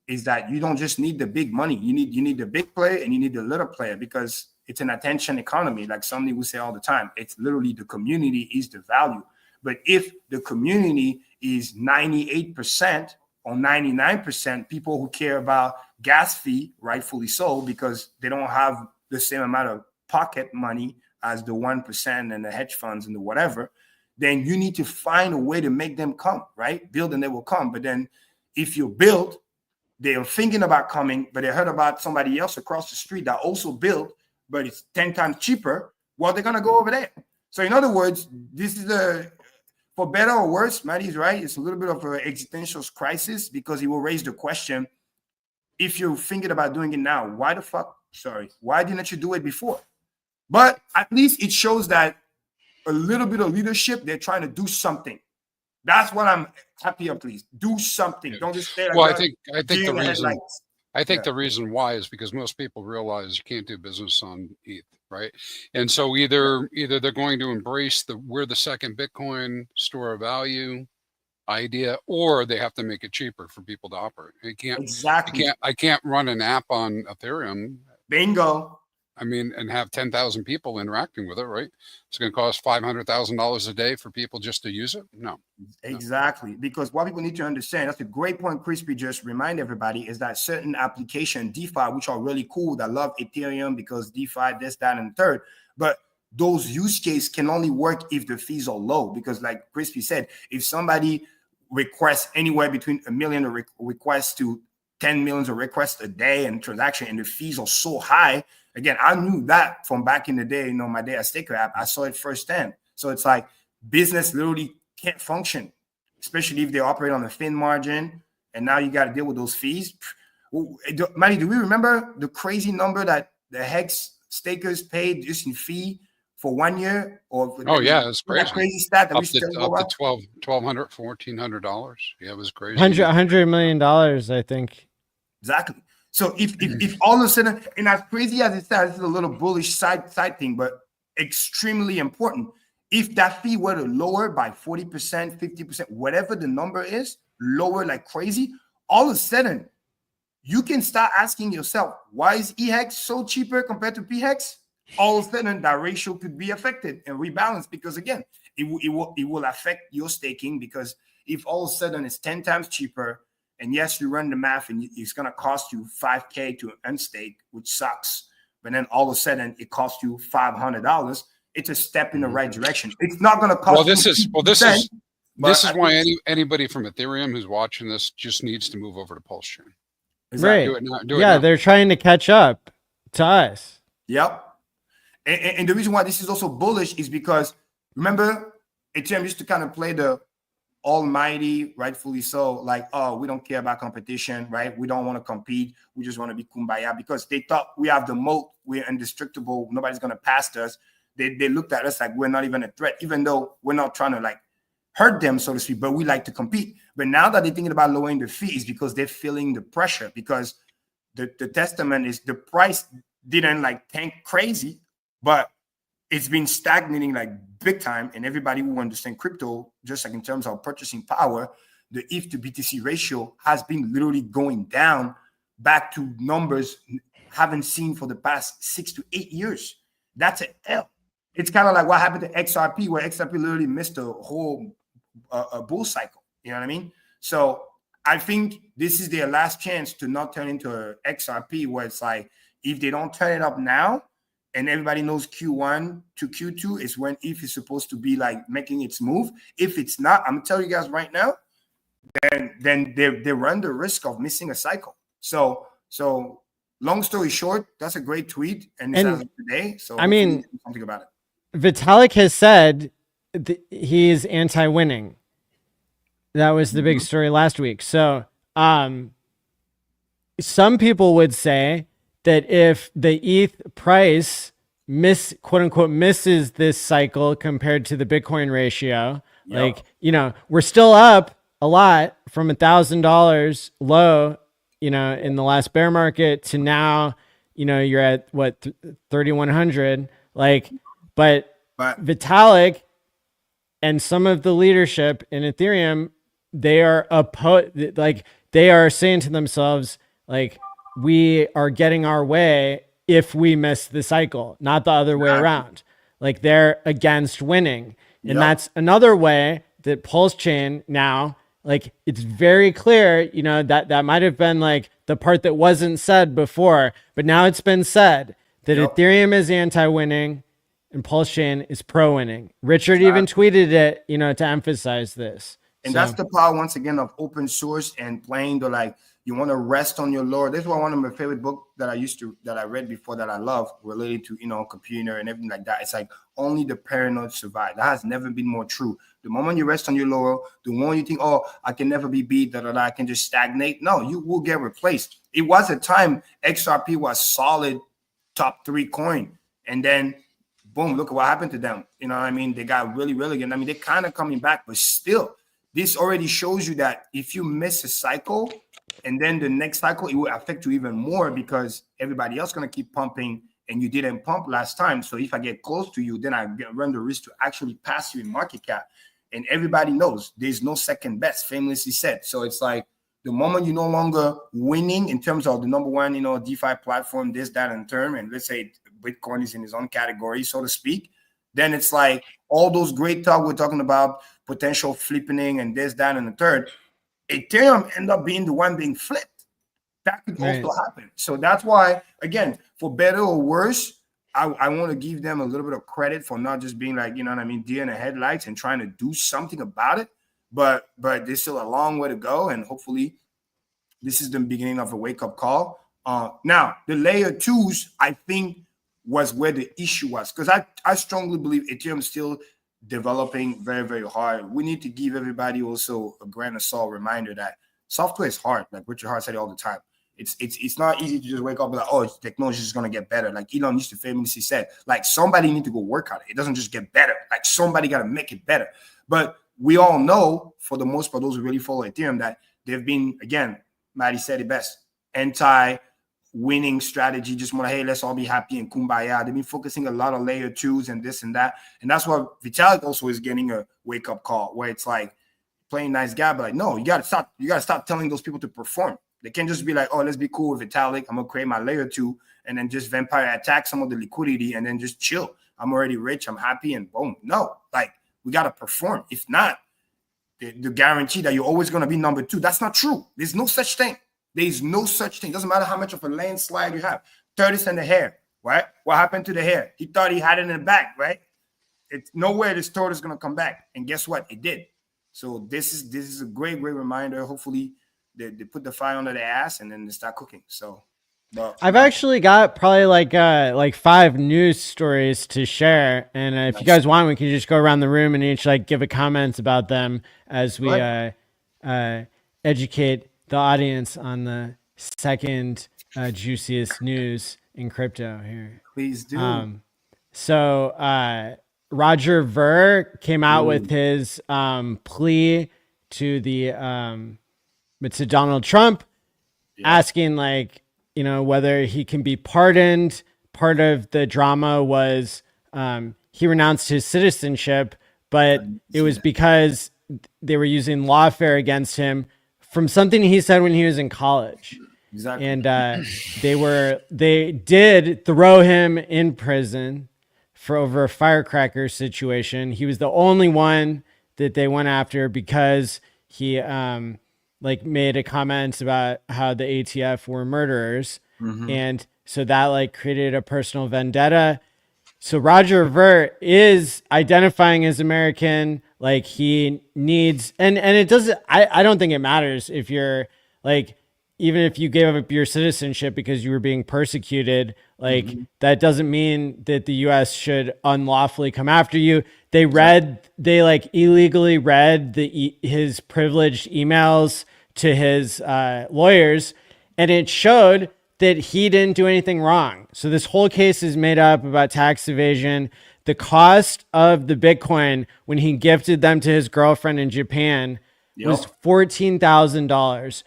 is that you don't just need the big money. You need the big player and you need the little player, because it's an attention economy. Like somebody will say all the time, it's literally the community is the value. But if the community is 98% or 99% people who care about gas fee, rightfully so, because they don't have the same amount of pocket money as the 1% and the hedge funds and the whatever, then you need to find a way to make them come, right? Build and they will come. But then if you build they're thinking about coming, but they heard about somebody else across the street that also built, but it's 10 times cheaper. Well, they're gonna go over there. So in other words, this is for better or worse, Maddie's right. It's a little bit of an existential crisis because it will raise the question: if you're thinking about doing it now, why didn't you do it before? But at least it shows that a little bit of leadership, they're trying to do something. That's what I'm happy of. Please do something. Don't just stay like. Well, I think the reason why is because most people realize you can't do business on ETH, right? And so either they're going to embrace we're the second Bitcoin store of value idea, or they have to make it cheaper for people to operate. I can't run an app on Ethereum. Bingo. I mean, and have 10,000 people interacting with it, right? It's going to cost $500,000 a day for people just to use it. No. Exactly. Because what people need to understand, that's a great point Crispy just remind everybody, is that certain application DeFi, which are really cool, that love Ethereum because DeFi, this, that, and third, but those use cases can only work if the fees are low. Because like Crispy said, if somebody requests anywhere between 1 million requests to 10 millions of requests a day and transaction, and the fees are so high. Again, I knew that from back in the day, my day at Staker app, I saw it firsthand. So it's like business literally can't function, especially if they operate on a thin margin. And now you got to deal with those fees. Manny, do we remember the crazy number that the Hex stakers paid just in fee for 1 year? Yeah, it's crazy. That crazy stat that up to $1,200, $1,400. Yeah, it was crazy. $100 million, I think. Exactly. So if all of a sudden, and as crazy as it sounds, this is a little bullish side thing, but extremely important. If that fee were to lower by 40%, 50%, whatever the number is, lower like crazy, all of a sudden, you can start asking yourself, why is EHEX so cheaper compared to PHEX? All of a sudden, that ratio could be affected and rebalanced because, again, it will affect your staking, because if all of a sudden it's 10 times cheaper, and yes, you run the math and it's going to cost you $5,000 to unstake, which sucks. But then all of a sudden it costs you $500. It's a step in the right direction. It's not going to cost. This is why anybody from Ethereum who's watching this just needs to move over to Pulse Chain. Right. They're trying to catch up to us. Yep. And the reason why this is also bullish is because, remember, Ethereum used to kind of play the almighty, rightfully so, like, oh, we don't care about competition, right? We don't want to compete. We just want to be kumbaya, because they thought we have the moat. We're indestructible. Nobody's going to pass us. They looked at us like we're not even a threat, even though we're not trying to like hurt them, so to speak, but we like to compete. But now that they're thinking about lowering the fees, because they're feeling the pressure, because the testament is the price didn't like tank crazy, but it's been stagnating like big time. And everybody who understands crypto, just like in terms of purchasing power, the ETH to BTC ratio has been literally going down back to numbers haven't seen for the past 6 to 8 years. That's an L. It's kind of like what happened to XRP, where XRP literally missed a whole bull cycle. You know what I mean? So I think this is their last chance to not turn into a XRP, where it's like, if they don't turn it up now, and everybody knows Q1 to Q2 is when ETH is supposed to be like making its move. If it's not, I'm gonna tell you guys right now, then they run the risk of missing a cycle. So long story short, that's a great tweet, and it's as of today. So I mean, something about it. Vitalik has said he's anti-winning. That was the big story last week. So some people would say that if the ETH price quote unquote misses this cycle compared to the Bitcoin ratio, like, we're still up a lot from $1,000 low, in the last bear market to now, you're at what, 3,100, like, but Vitalik and some of the leadership in Ethereum, they are saying to themselves, like, we are getting our way if we miss the cycle, not the other way around. Like, they're against winning. And that's another way that Pulse Chain now, like, it's very clear, that might have been like the part that wasn't said before, but now it's been said that Ethereum is anti-winning and Pulse Chain is pro-winning. Richard even tweeted it, to emphasize this. And that's the power, once again, of open source and playing the You want to rest on your laurel. This is one of my favorite books that I read before that I love, related to, computer and everything like that. It's like, only the paranoid survive. That has never been more true. The moment you rest on your laurel, the moment you think, oh, I can never be beat, I can just stagnate. No, you will get replaced. It was a time XRP was solid top 3 coin. And then boom, look at what happened to them. You know what I mean? They got really, really good. I mean, they're kind of coming back, but still, this already shows you that if you miss a cycle, and then the next cycle, it will affect you even more, because everybody else going to keep pumping and you didn't pump last time. So if I get close to you, then I run the risk to actually pass you in market cap. And everybody knows there's no second best, famously said. So it's like, the moment you're no longer winning in terms of the number one, DeFi platform, this, that, and term, and let's say Bitcoin is in his own category, so to speak, then it's like all those great talk we're talking about, potential flipping and this, that, and the third, Ethereum end up being the one being flipped. That could also happen. So that's why, again, for better or worse, I want to give them a little bit of credit for not just being like, deer in the headlights and trying to do something about it. But there's still a long way to go, and hopefully this is the beginning of a wake-up call. Now, the layer 2s, I think, was where the issue was, because I strongly believe Ethereum is still developing very, very hard. We need to give everybody also a grain of salt reminder that software is hard. Like Richard Hart said it all the time. It's not easy to just wake up and like, oh, technology is going to get better. Like Elon used to famously said, like, somebody need to go work on it. It doesn't just get better. Like, somebody got to make it better. But we all know, for the most part, those who really follow Ethereum, that they've been, again, Maddie said it best, anti-winning strategy, just want to, hey, let's all be happy and kumbaya. They've been focusing a lot on layer 2s and this and that. And that's why Vitalik also is getting a wake-up call, where it's like, playing nice guy, but like, no, you gotta stop telling those people to perform. They can't just be like, oh, let's be cool with Vitalik. I'm gonna create my layer 2 and then just vampire attack some of the liquidity and then just chill. I'm already rich, I'm happy, and boom. No, like, we gotta perform. If not, the guarantee that you're always gonna be number 2, that's not true. There's no such thing. There's no such thing. Doesn't matter how much of a landslide you have. Tortoise and the hare, right? What happened to the hare? He thought he had it in the back, right? It's nowhere this tortoise is gonna come back. And guess what? It did. So this is a great reminder. Hopefully they put the fire under their ass and then they start cooking. So I've actually got probably like 5 news stories to share. And if you guys want, we can just go around the room and each give a comment about them as we educate the audience on the second juiciest news in crypto here. Please do. Roger Ver came out with his plea to to Donald Trump, asking whether he can be pardoned. Part of the drama was he renounced his citizenship, but it was because they were using lawfare against him from something he said when he was in college. Exactly. And they did throw him in prison for over a firecracker situation. He was the only one that they went after because he made a comment about how the ATF were murderers. And so that created a personal vendetta. So Roger Ver is identifying as American. He needs, and it doesn't, I don't think it matters if you're even if you gave up your citizenship because you were being persecuted, that doesn't mean that the U.S. should unlawfully come after you. They illegally read his privileged emails to his lawyers, and it showed that he didn't do anything wrong. So this whole case is made up about tax evasion. The cost of the Bitcoin when he gifted them to his girlfriend in Japan was $14,000.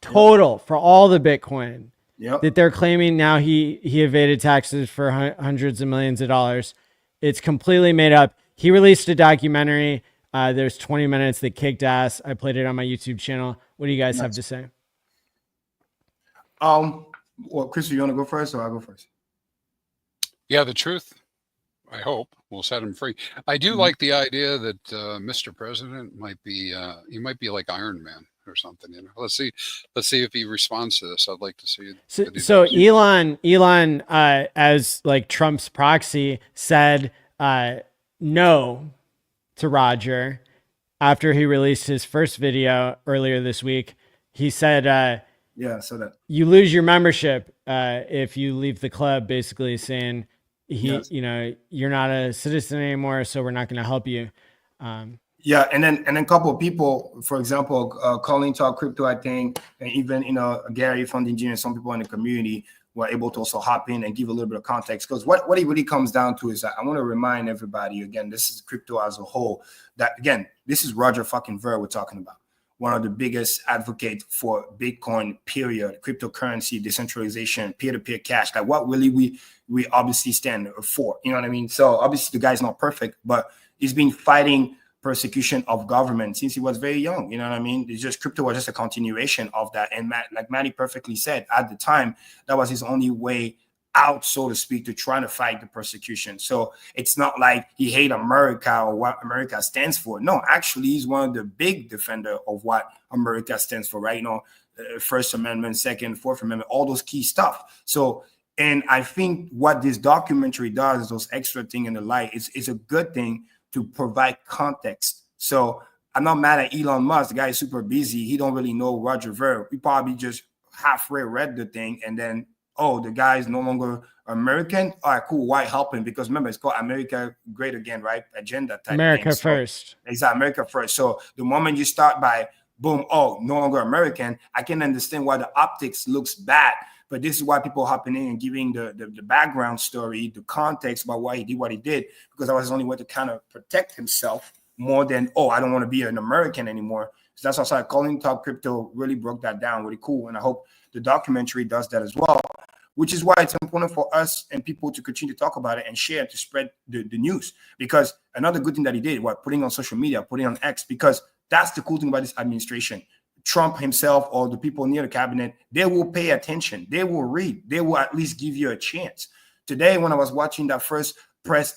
Total for all the Bitcoin that they're claiming now he evaded taxes for hundreds of millions of dollars. It's completely made up. He released a documentary. There's 20 minutes that kicked ass. I played it on my YouTube channel. What do you guys have to say? Well, Chris, you want to go first or I'll go first? Yeah, the truth, I hope, will set him free. I do like the idea that Mr. President might be like Iron Man or something. Let's see if he responds to this. I'd like to see it. So Elon, as Trump's proxy, said no to Roger after he released his first video earlier this week. He said Yeah, so that you lose your membership if you leave the club, basically saying you're not a citizen anymore, so we're not going to help you. Yeah, and then a couple of people, for example, Colleen Talk Crypto, I think, and even Gary from the engineer, some people in the community were able to also hop in and give a little bit of context, because what it really comes down to is that I want to remind everybody again, this is crypto as a whole, that again, this is Roger fucking Ver we're talking about, one of the biggest advocates for Bitcoin, period, cryptocurrency, decentralization, peer-to-peer cash, like what really we obviously stand for, you know what I mean? So obviously the guy's not perfect, but he's been fighting persecution of government since he was very young. You know what I mean? It's just crypto was just a continuation of that. And like Matty perfectly said, at the time, that was his only way out, so to speak, to try to fight the persecution. So it's not like he hate America or what America stands for. No, actually, he's one of the big defender of what America stands for, right? First Amendment, Second, Fourth Amendment, all those key stuff. So, and I think what this documentary does, those extra thing in the light, is a good thing to provide context. So I'm not mad at Elon Musk. The guy is super busy. He don't really know Roger Ver. We probably just halfway read the thing and then, oh, the guy is no longer American. All right, cool. Why help him? Because remember, it's called America Great Again, right? Agenda type America thing. first. Exactly, America first. So the moment you start by, boom, oh, no longer American, I can understand why the optics looks bad. But this is why people hopping in and giving the background story, the context about why he did what he did, because that was his only way to kind of protect himself more than, oh, I don't want to be an American anymore. So that's also Calling Talk Crypto really broke that down really cool. And I hope the documentary does that as well, which is why it's important for us and people to continue to talk about it and share to spread the news. Because another good thing that he did, putting on social media, putting on X, because that's the cool thing about this administration. Trump himself or the people near the cabinet, they will pay attention. They will read. They will at least give you a chance. Today, when I was watching that first press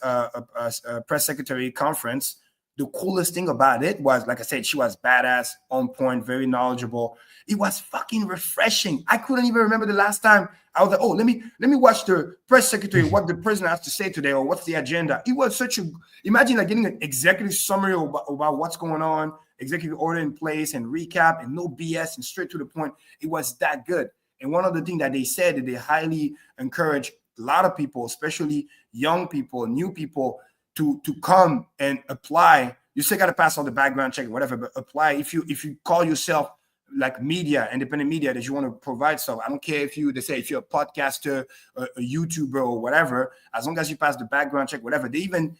secretary conference, the coolest thing about it was, like I said, she was badass, on point, very knowledgeable. It was fucking refreshing. I couldn't even remember the last time I was like, oh, let me watch the press secretary, what the president has to say today, or what's the agenda. It was imagine like getting an executive summary about what's going on, executive order in place and recap and no BS and straight to the point. It was that good. And one of the things that they said that they highly encourage a lot of people, especially young people, new people, to come and apply. You still got to pass all the background check, whatever, but apply. If you call yourself like media, independent media, that you want to provide stuff, I don't care if you're a podcaster, a YouTuber or whatever, as long as you pass the background check, whatever. They even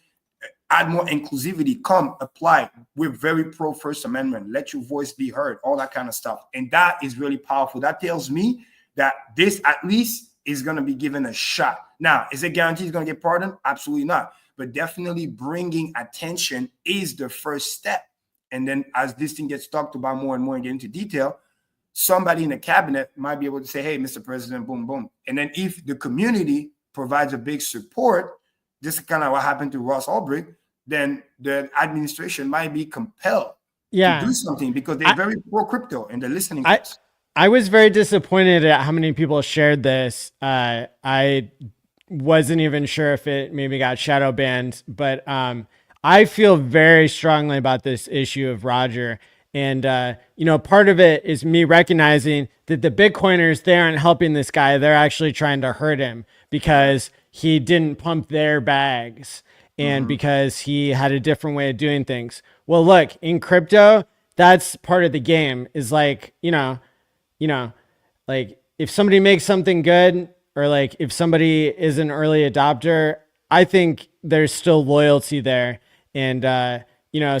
add more inclusivity, come apply. We're very pro First Amendment. Let your voice be heard, all that kind of stuff. And that is really powerful. That tells me that this at least is going to be given a shot. Now, is it guaranteed he's going to get pardoned? Absolutely not. But definitely bringing attention is the first step. And then as this thing gets talked about more and more and get into detail, somebody in the cabinet might be able to say, hey, Mr. President, boom, boom. And then if the community provides a big support, this is kind of what happened to Ross Ulbricht, then the administration might be compelled to do something because they're very pro-crypto and they're listening to us. I was very disappointed at how many people shared this. I wasn't even sure if it maybe got shadow banned, but I feel very strongly about this issue of Roger. And, part of it is me recognizing that the Bitcoiners, they aren't helping this guy. They're actually trying to hurt him because he didn't pump their bags and because he had a different way of doing things. Well, look, in crypto, that's part of the game is like, like if somebody makes something good or like if somebody is an early adopter, I think there's still loyalty there. And,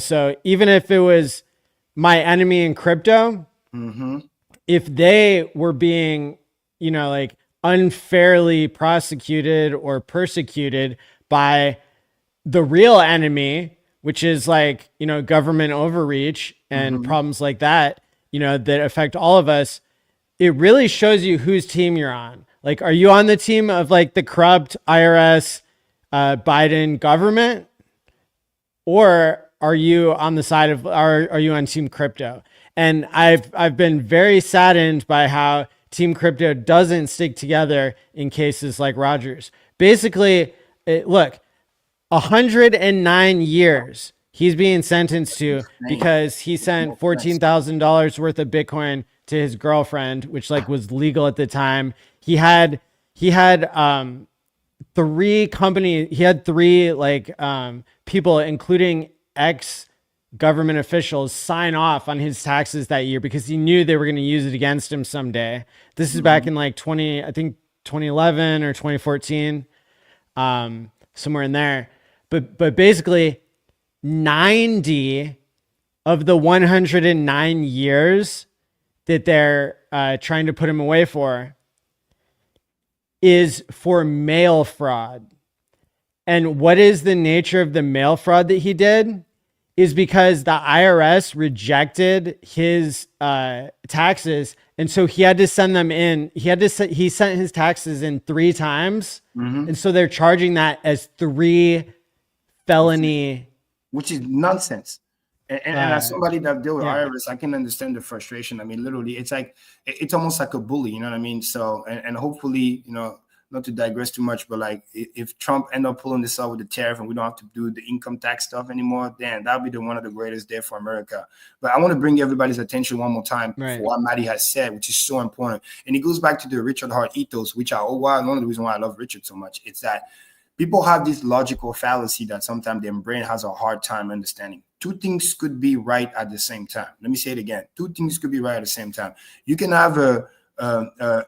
so even if it was my enemy in crypto, if they were being, like unfairly prosecuted or persecuted by the real enemy, which is like, government overreach and problems like that, that affect all of us, it really shows you whose team you're on. Like, are you on the team of like the corrupt IRS, Biden government? Or are you on the side of, are you on Team Crypto? And I've been very saddened by how Team Crypto doesn't stick together in cases like Rogers. Basically, look, 109 years he's being sentenced to because he sent $14,000 worth of Bitcoin to his girlfriend, which like was legal at the time. He had three people, including ex-government officials, sign off on his taxes that year because he knew they were going to use it against him someday. This is back in like 2011 or 2014, somewhere in there. But basically 90 of the 109 years that they're trying to put him away for is for mail fraud. And what is the nature of the mail fraud that he did is because the IRS rejected his taxes. And so he had to send them in. He sent his taxes in 3 times. And so they're charging that as 3 felony. Which is nonsense. And as somebody that deal with IRS, I can understand the frustration. I mean, literally, it's like, it's almost like a bully, you know what I mean? So, and hopefully, you know, not to digress too much, but like if Trump end up pulling this out with the tariff and we don't have to do the income tax stuff anymore, then that'll be one of the greatest days for America. But I want to bring everybody's attention one more time for what Maddie has said, which is so important. And it goes back to the Richard Hart ethos, which one of the reasons why I love Richard so much. It's that people have this logical fallacy that sometimes their brain has a hard time understanding. 2 things could be right at the same time. Let me say it again. 2 things could be right at the same time. You can have a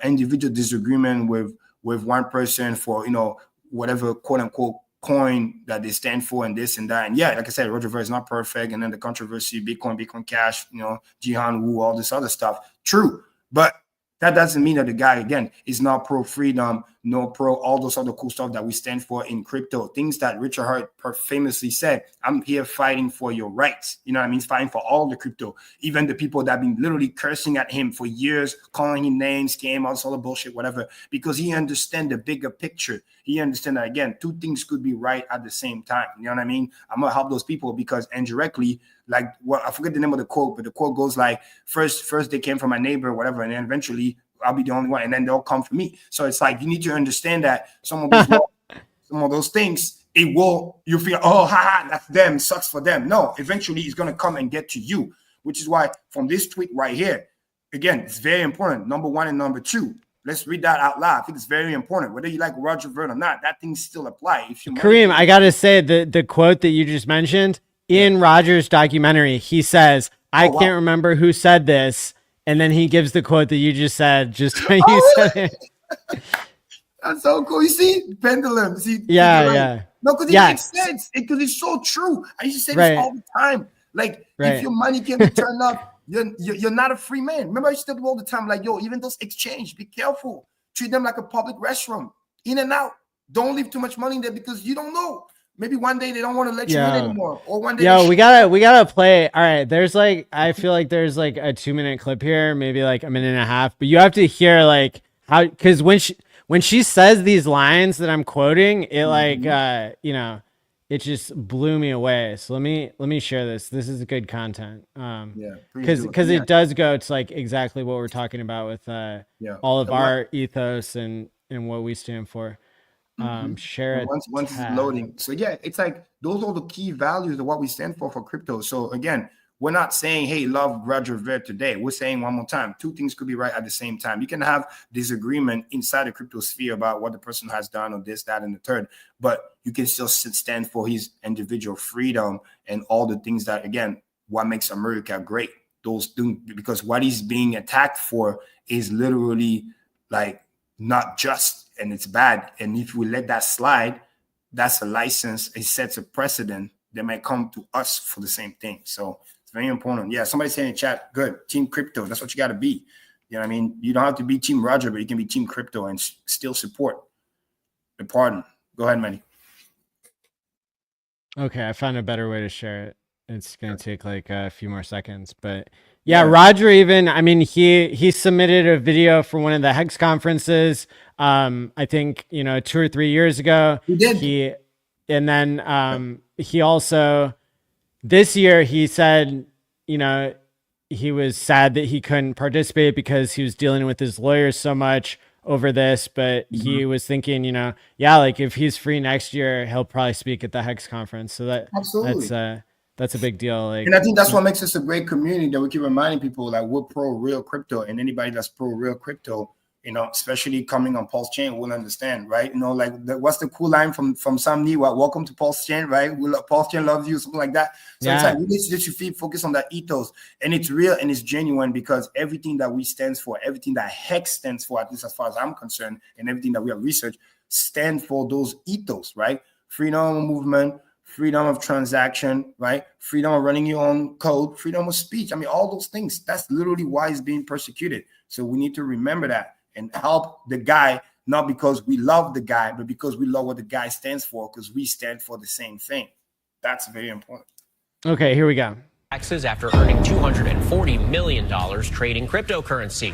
individual disagreement with one person for, you know, whatever quote unquote coin that they stand for and this and that. And yeah, like I said, Roger Ver is not perfect. And then the controversy, Bitcoin Cash, you know, Jihan Wu, all this other stuff. True. But that doesn't mean that the guy, again, is not pro freedom, no pro all those other cool stuff that we stand for in crypto. Things that Richard Hart famously said, I'm here fighting for your rights. You know what I mean? He's fighting for all the crypto. Even the people that have been literally cursing at him for years, calling him names, scam, all this other bullshit, whatever, because he understands the bigger picture. He understands that, again, 2 things could be right at the same time. You know what I mean? I'm going to help those people because indirectly, like, well, I forget the name of the quote, but the quote goes like, first they came from my neighbor, whatever, and then eventually I'll be the only one, and then they'll come for me. So it's like you need to understand that some of those things, you feel, oh, that's them, sucks for them. No, eventually it's gonna come and get to you, which is why from this tweet right here, again, it's very important. Number 1 and number 2. Let's read that out loud. I think it's very important. Whether you like Roger Ver or not, that thing still applies. If you Kareem, I gotta say the quote that you just mentioned in Roger's documentary, he says, I can't remember who said this. And then he gives the quote that you just said, just when you said it. That's so cool. You see, pendulum. See, yeah. No, because it makes sense. Because it's so true. I used to say this all the time. Like, if your money can be turned up, you're not a free man. Remember, I used to tell people all the time, like, yo, even those exchange, be careful. Treat them like a public restroom. In and out. Don't leave too much money in there because you don't know. Maybe one day they don't want to let you in anymore, or one day. We gotta play. All right, there's like, I feel like there's like a 2-minute clip here, maybe like a minute and a half. But you have to hear like how, because when she says these lines that I'm quoting, it like you know, it just blew me away. So let me share this. This is good content. Because it does go to like exactly what we're talking about with all of our ethos and what we stand for. Share it once it's loading. So yeah, it's like those are the key values of what we stand for crypto. So again, we're not saying, hey, love Roger Ver today. We're saying one more time, 2 things could be right at the same time. You can have disagreement inside the crypto sphere about what the person has done or this, that, and the third, but you can still stand for his individual freedom and all the things that, again, what makes America great. Those things, because what he's being attacked for is literally like not just, and it's bad. And if we let that slide, that's a license. It sets a precedent that might come to us for the same thing. So it's very important. Yeah, somebody saying in the chat, good, Team Crypto. That's what you got to be. You know what I mean? You don't have to be Team Roger, but you can be Team Crypto and still support the pardon. Go ahead, Manny. Okay, I found a better way to share it. It's going to take like a few more seconds, but yeah, Roger even, I mean, he submitted a video for one of the Hex conferences. I think, 2 or 3 years ago. He did. And then he also, this year he said, he was sad that he couldn't participate because he was dealing with his lawyers so much over this, but he was thinking, like if he's free next year, he'll probably speak at the Hex conference. So that's a big deal. Like, and I think that's what makes us a great community, that we keep reminding people that we're pro real crypto, and anybody that's pro real crypto, you know, especially coming on Pulse Chain, will understand, right? You know, like what's the cool line from Sam Nee? Welcome to Pulse Chain, right? Pulse Chain loves you, something like that. So it's like we need to just focus on that ethos, and it's real and it's genuine, because everything that we stands for, everything that Hex stands for, at least as far as I'm concerned, and everything that we have researched stand for those ethos, right? Freedom of movement, freedom of transaction, right? Freedom of running your own code, freedom of speech. I mean, all those things. That's literally why it's being persecuted. So we need to remember that and help the guy, not because we love the guy, but because we love what the guy stands for, because we stand for the same thing. That's very important. Okay, here we go. Taxes after earning $240 million trading cryptocurrency.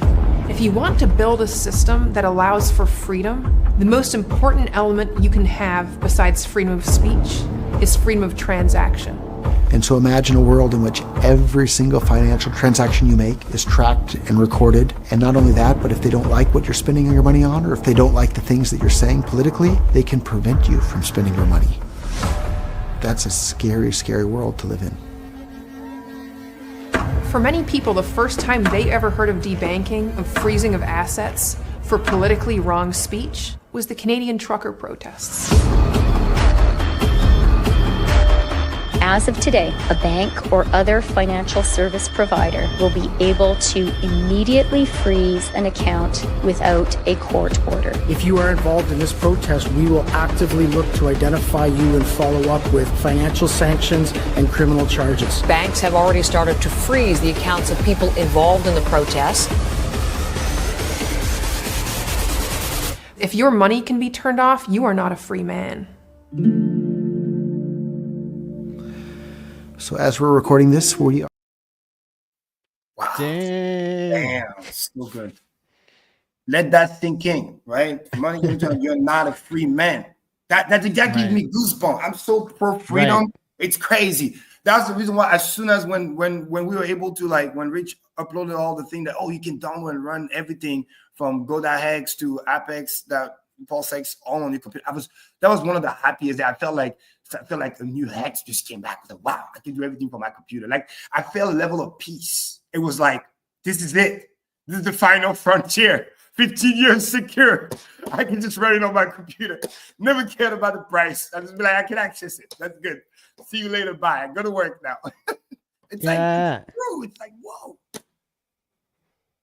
If you want to build a system that allows for freedom, the most important element you can have besides freedom of speech is freedom of transaction. And so imagine a world in which every single financial transaction you make is tracked and recorded. And not only that, but if they don't like what you're spending your money on, or if they don't like the things that you're saying politically, they can prevent you from spending your money. That's a scary, scary world to live in. For many people, the first time they ever heard of debanking, of freezing of assets for politically wrong speech, was the Canadian trucker protests. As of today, a bank or other financial service provider will be able to immediately freeze an account without a court order. If you are involved in this protest, we will actively look to identify you and follow up with financial sanctions and criminal charges. Banks have already started to freeze the accounts of people involved in the protests. If your money can be turned off, you are not a free man. So as we're recording this, we are... Wow. Damn, so good. Let that sink in, right? Money, you're not a free man. That gives me goosebumps. I'm so pro freedom. Right. It's crazy. That's the reason why, as soon as when we were able to, like, when Rich uploaded all the thing that, you can download and run everything from Go.Hex to Apex, that PulseX, all on your computer. That was one of the happiest days. I felt like a new Hex just came back. I was like, wow, I can do everything from my computer. Like, I felt a level of peace. It was like, this is it. This is the final frontier. 15 years secure. I can just run it on my computer. Never cared about the price. I just be like, I can access it. That's good. See you later. Bye. I go to work now. It's like, it's like, whoa.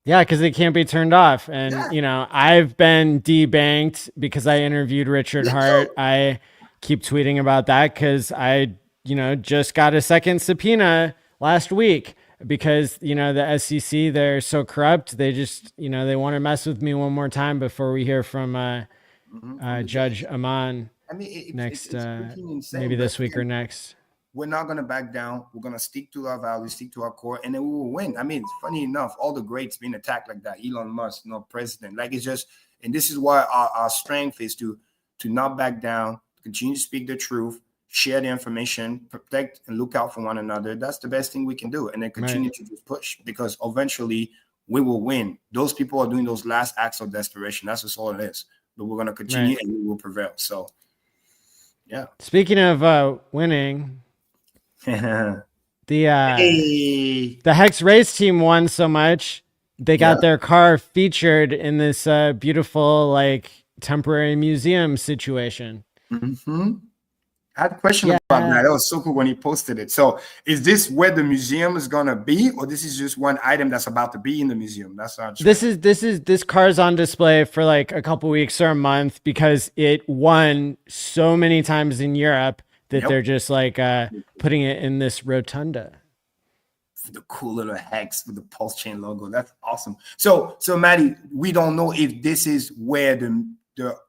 Yeah, because it can't be turned off. And, you know, I've been debanked because I interviewed Richard Hart. I keep tweeting about that because I, just got a second subpoena last week because, the SEC, they're so corrupt. They just, they want to mess with me one more time before we hear from Judge Aman next, maybe this week or next. We're not going to back down. We're going to stick to our values, stick to our core, and then we will win. I mean, it's funny enough, all the greats being attacked like that. Elon Musk, president. Like, it's just, and this is why our strength is to not back down, continue to speak the truth, share the information, protect and look out for one another. That's the best thing we can do. And then continue to just push, because eventually we will win. Those people are doing those last acts of desperation. That's just all it is. But we're going to continue and we will prevail. So, yeah. Speaking of winning, the Hex race team won so much they got their car featured in this beautiful, like, temporary museum situation. I had a question about that. That was so cool when he posted it. So is this where the museum is gonna be, or this is just one item that's about to be in the museum? That's not true. This car's on display for like a couple weeks or a month because it won so many times in Europe that they're just like putting it in this rotunda. The cool little Hex with the Pulse Chain logo. That's awesome. So Maddie, we don't know if this is where the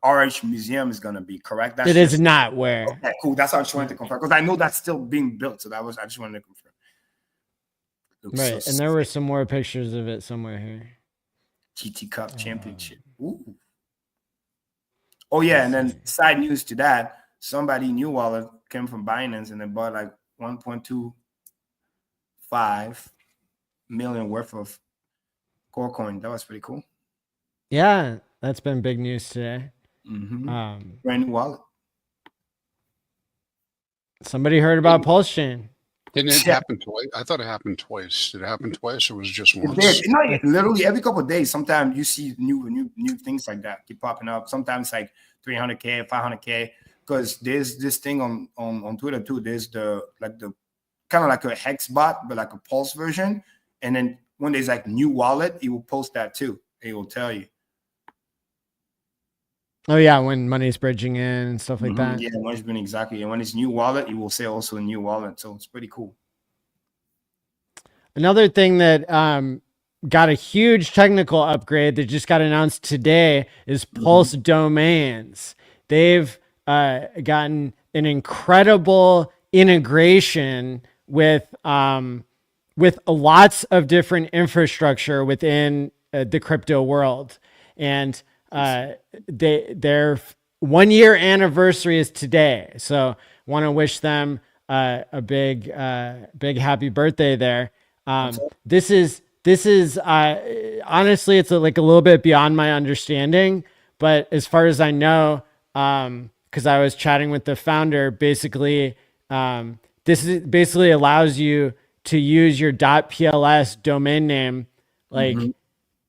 RH Museum is going to be, correct? It is not where. Okay, cool. That's what I just wanted to confirm, because I know that's still being built. So I just wanted to confirm. Right, and there were some more pictures of it somewhere here. GT Cup Championship. Ooh. Oh yeah, and then side news to that, somebody new wallet came from Binance and they bought like 1.25 million worth of core coin. That was pretty cool. Yeah, that's been big news today. Brand new wallet. Somebody heard about Pulse Chain. Didn't it happen twice? I thought it happened twice. Did it happen twice or was it just once? It did. No, literally every couple of days. Sometimes you see new things like that keep popping up. Sometimes like 300K, 500K. Because there's this thing on Twitter too. There's the kind of like a hex bot, but like a Pulse version. And then when there's like new wallet, it will post that too. It will tell you. Oh yeah, when money's bridging in and stuff like that. Yeah, money's been exactly. And when it's new wallet, it will say also a new wallet. So it's pretty cool. Another thing that got a huge technical upgrade that just got announced today is Pulse Domains. They've gotten an incredible integration with lots of different infrastructure within the crypto world. And their 1 year anniversary is today. So want to wish them a big happy birthday there. This is honestly, it's like a little bit beyond my understanding, but as far as I know, because I was chatting with the founder, basically, this basically allows you to use your .pls domain name, like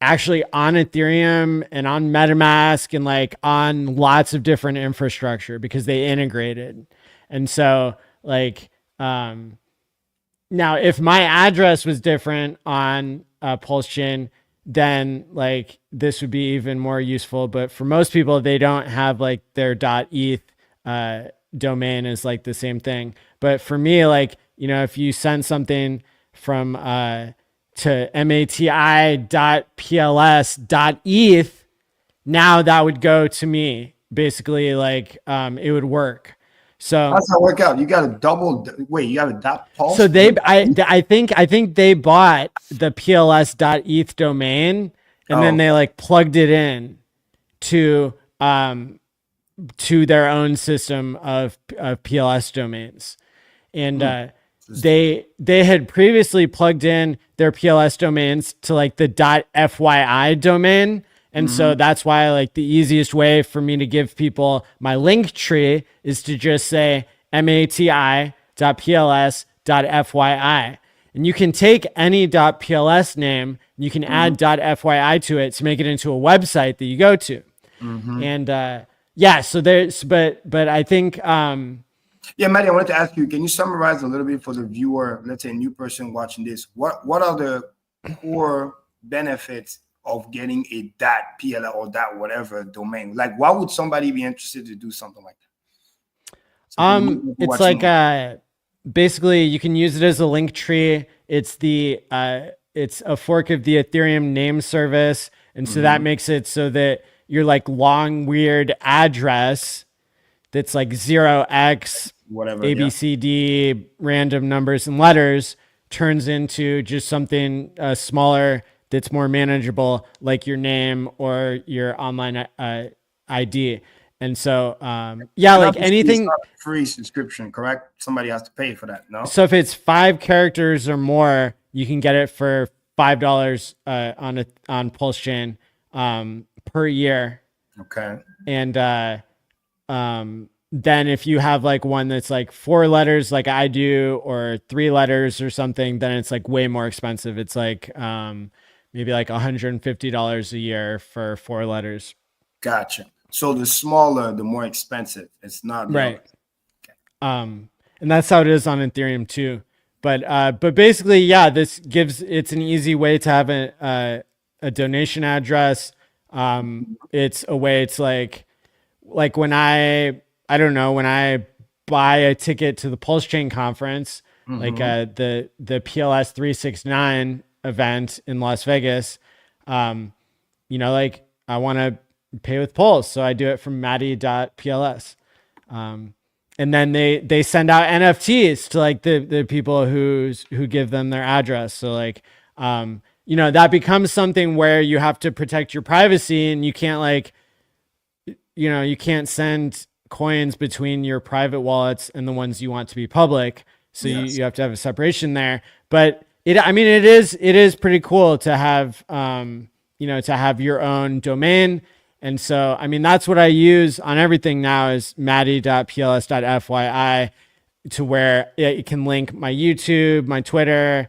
actually on Ethereum and on MetaMask and like on lots of different infrastructure because they integrated. And so like, now if my address was different on Pulse Chain, then like this would be even more useful. But for most people, they don't have like their .eth domain is like the same thing. But for me, like, you know, if you send something from to mati.pls.eth, now that would go to me. Basically, like it would work. So how's that work out? You got a double. Wait, you have a .pulse? So I think they bought the pls.eth domain and then they like plugged it in to their own system of PLS domains. And they had previously plugged in their PLS domains to like the .fyi domain. And so that's why like the easiest way for me to give people my link tree is to just say mati.pls.fyi. And you can take any .pls name, you can add .fyi to it to make it into a website that you go to. And yeah, so there's, but I think, yeah, Matty, I wanted to ask you, can you summarize a little bit for the viewer, let's say a new person watching this, what are the core benefits of getting a .pl or .whatever domain? Like, why would somebody be interested to do something like that? It's like basically you can use it as a link tree. It's the it's a fork of the Ethereum name service, and so that makes it so that your like long weird address that's like 0x whatever ABCD random numbers and letters turns into just something smaller that's more manageable, like your name or your online ID. And so, yeah, like anything. It's not a free subscription, correct? Somebody has to pay for that, no? So if it's 5 characters or more, you can get it for $5 on Pulse Chain per year. Okay. And then if you have like one that's like 4 letters, like I do, or 3 letters or something, then it's like way more expensive. It's like maybe like $150 a year for 4 letters. Gotcha. So the smaller, the more expensive. It's not right. Okay. And that's how it is on Ethereum too. But basically, yeah, it's an easy way to have a donation address. It's a way to like when I don't know, when I buy a ticket to the Pulse Chain conference, like the PLS 369 event in Las Vegas, you know, like I want to pay with Pulse, so I do it from mati.pls. And then they send out NFTs to like the people who give them their address. So like, you know, that becomes something where you have to protect your privacy, and you can't like, you know, you can't send coins between your private wallets and the ones you want to be public. So you have to have a separation there. But it is pretty cool to have, you know, to have your own domain. And so, I mean, that's what I use on everything now is mati.pls.fyi. to where it can link my YouTube, my Twitter,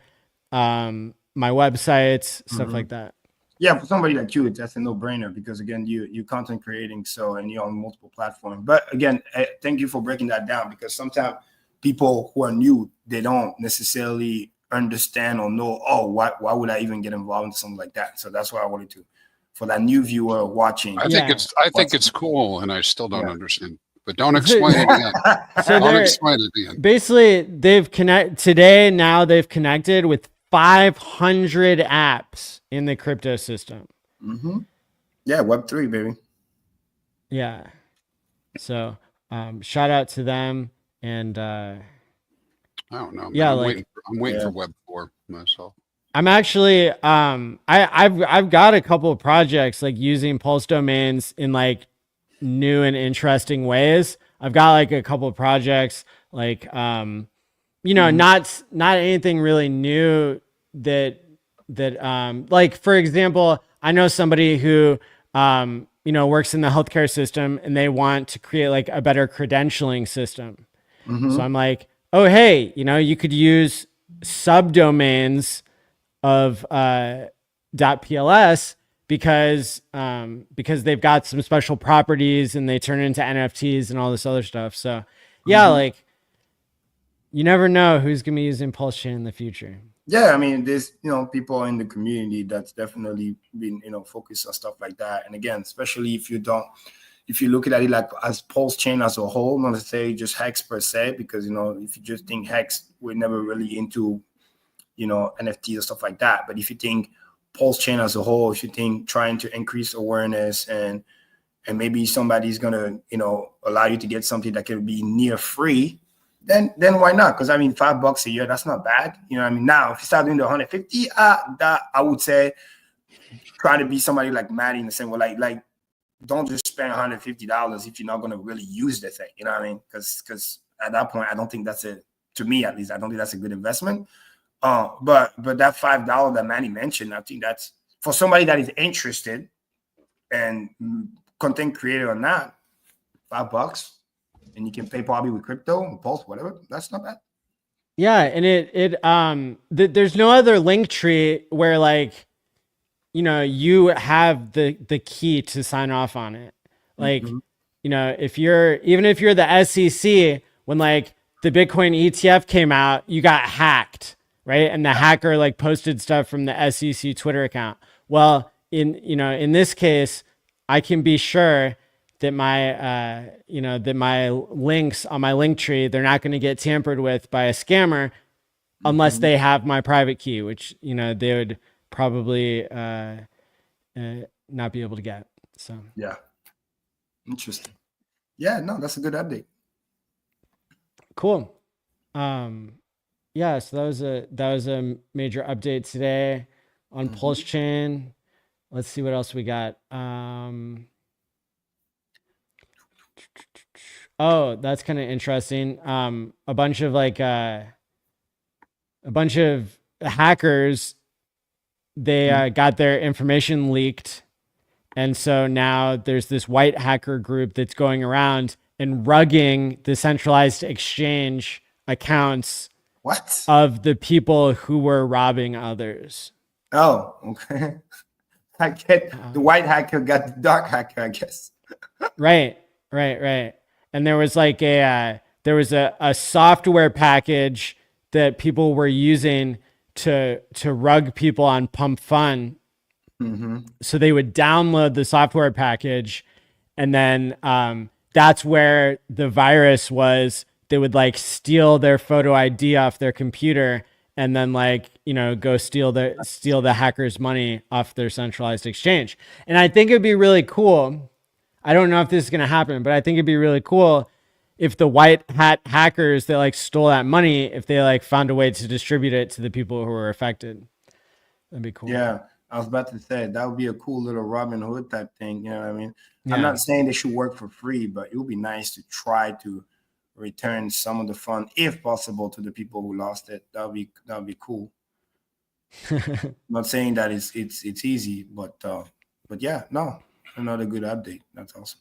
my websites, stuff like that. Yeah, for somebody like you, that's a no-brainer because again, you content creating, so and you're on multiple platforms. But again, thank you for breaking that down because sometimes people who are new, they don't necessarily understand or know, oh, why would I even get involved in something like that? So that's why I wanted to, for that new viewer watching. I think it's cool, and I still don't understand. But don't explain it again. So don't explain it again. Basically, they've connected with 500 apps in the crypto system. Yeah, Web3, baby. Yeah. So shout out to them. And I don't know. Yeah, I'm waiting for Web 4 myself. I'm actually I've got a couple of projects like using Pulse domains in like new and interesting ways. I've got like a couple of projects like not anything really new that like for example, I know somebody who works in the healthcare system and they want to create like a better credentialing system. So I'm like, oh hey, you could use subdomains of .pls because they've got some special properties and they turn into NFTs and all this other stuff. So yeah, like you never know who's gonna be using Pulse Chain in the future. Yeah, I mean, there's people in the community that's definitely been focused on stuff like that. And again, especially if you look at it like as Pulse Chain as a whole, not to say just Hex per se, because if you just think Hex, we're never really into NFTs and stuff like that. But if you think Pulse Chain as a whole, if you think trying to increase awareness and maybe somebody's gonna allow you to get something that can be near free, then why not? Because I mean, $5 a year, that's not bad. I mean, now if you start doing the 150, that I would say try to be somebody like Maddie in the same way, like don't just spend $150 if you're not going to really use the thing. You know what I mean? Because at that point, I don't think to me at least, I don't think that's a good investment. But that $5 that Manny mentioned, I think that's for somebody that is interested and content creator or not, $5, and you can pay probably with crypto, Pulse, whatever. That's not bad. Yeah, and there's no other link tree where like you have the key to sign off on it. Like if you're the SEC, when like the Bitcoin ETF came out, you got hacked. Right. And the hacker like posted stuff from the SEC Twitter account. Well, in this case, I can be sure that my links on my link tree, they're not going to get tampered with by a scammer unless they have my private key, which, they would probably not be able to get. So, yeah. Interesting. Yeah, no, that's a good update. Cool. Yeah, so that was a major update today on Pulse Chain. Let's see what else we got. Oh, that's kind of interesting. A bunch of hackers, they got their information leaked, and so now there's this white hacker group that's going around and rugging the centralized exchange accounts. What? Of the people who were robbing others. Oh, okay. I get the white hacker got the dark hacker, I guess. Right. And there was like a software package that people were using to rug people on Pump Fun. So they would download the software package, and then that's where the virus was. They would like steal their photo ID off their computer and then like, go steal the hackers' money off their centralized exchange. And I think it'd be really cool. I don't know if this is going to happen, but I think it'd be really cool if the white hat hackers that like stole that money, if they like found a way to distribute it to the people who were affected. That'd be cool. Yeah. I was about to say that would be a cool little Robin Hood type thing. You know what I mean? Yeah. I'm not saying they should work for free, but it would be nice to try to return some of the fund, if possible, to the people who lost it. That would be cool. I'm not saying that it's easy, but yeah, no, another good update. That's awesome.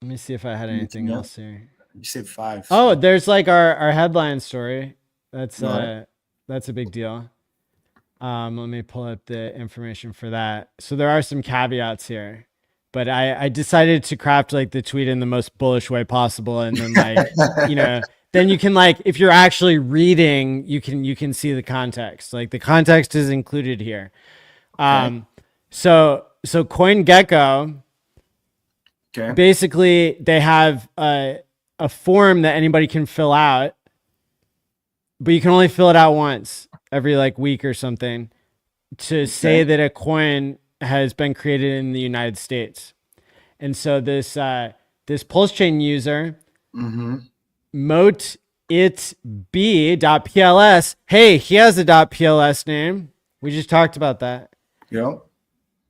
Let me see if I had anything else here. You said 5. Oh, there's like our headline story. That's a big deal. Let me pull up the information for that. So there are some caveats here, but I decided to craft like the tweet in the most bullish way possible. And then like, then you can like, if you're actually reading, you can see the context. Like the context is included here. So CoinGecko, basically they have a form that anybody can fill out, but you can only fill it out once every like week or something to say that a coin has been created in the United States. And so this Pulse Chain user, moteitb.pls, hey, he has a .pls name. We just talked about that. Yeah.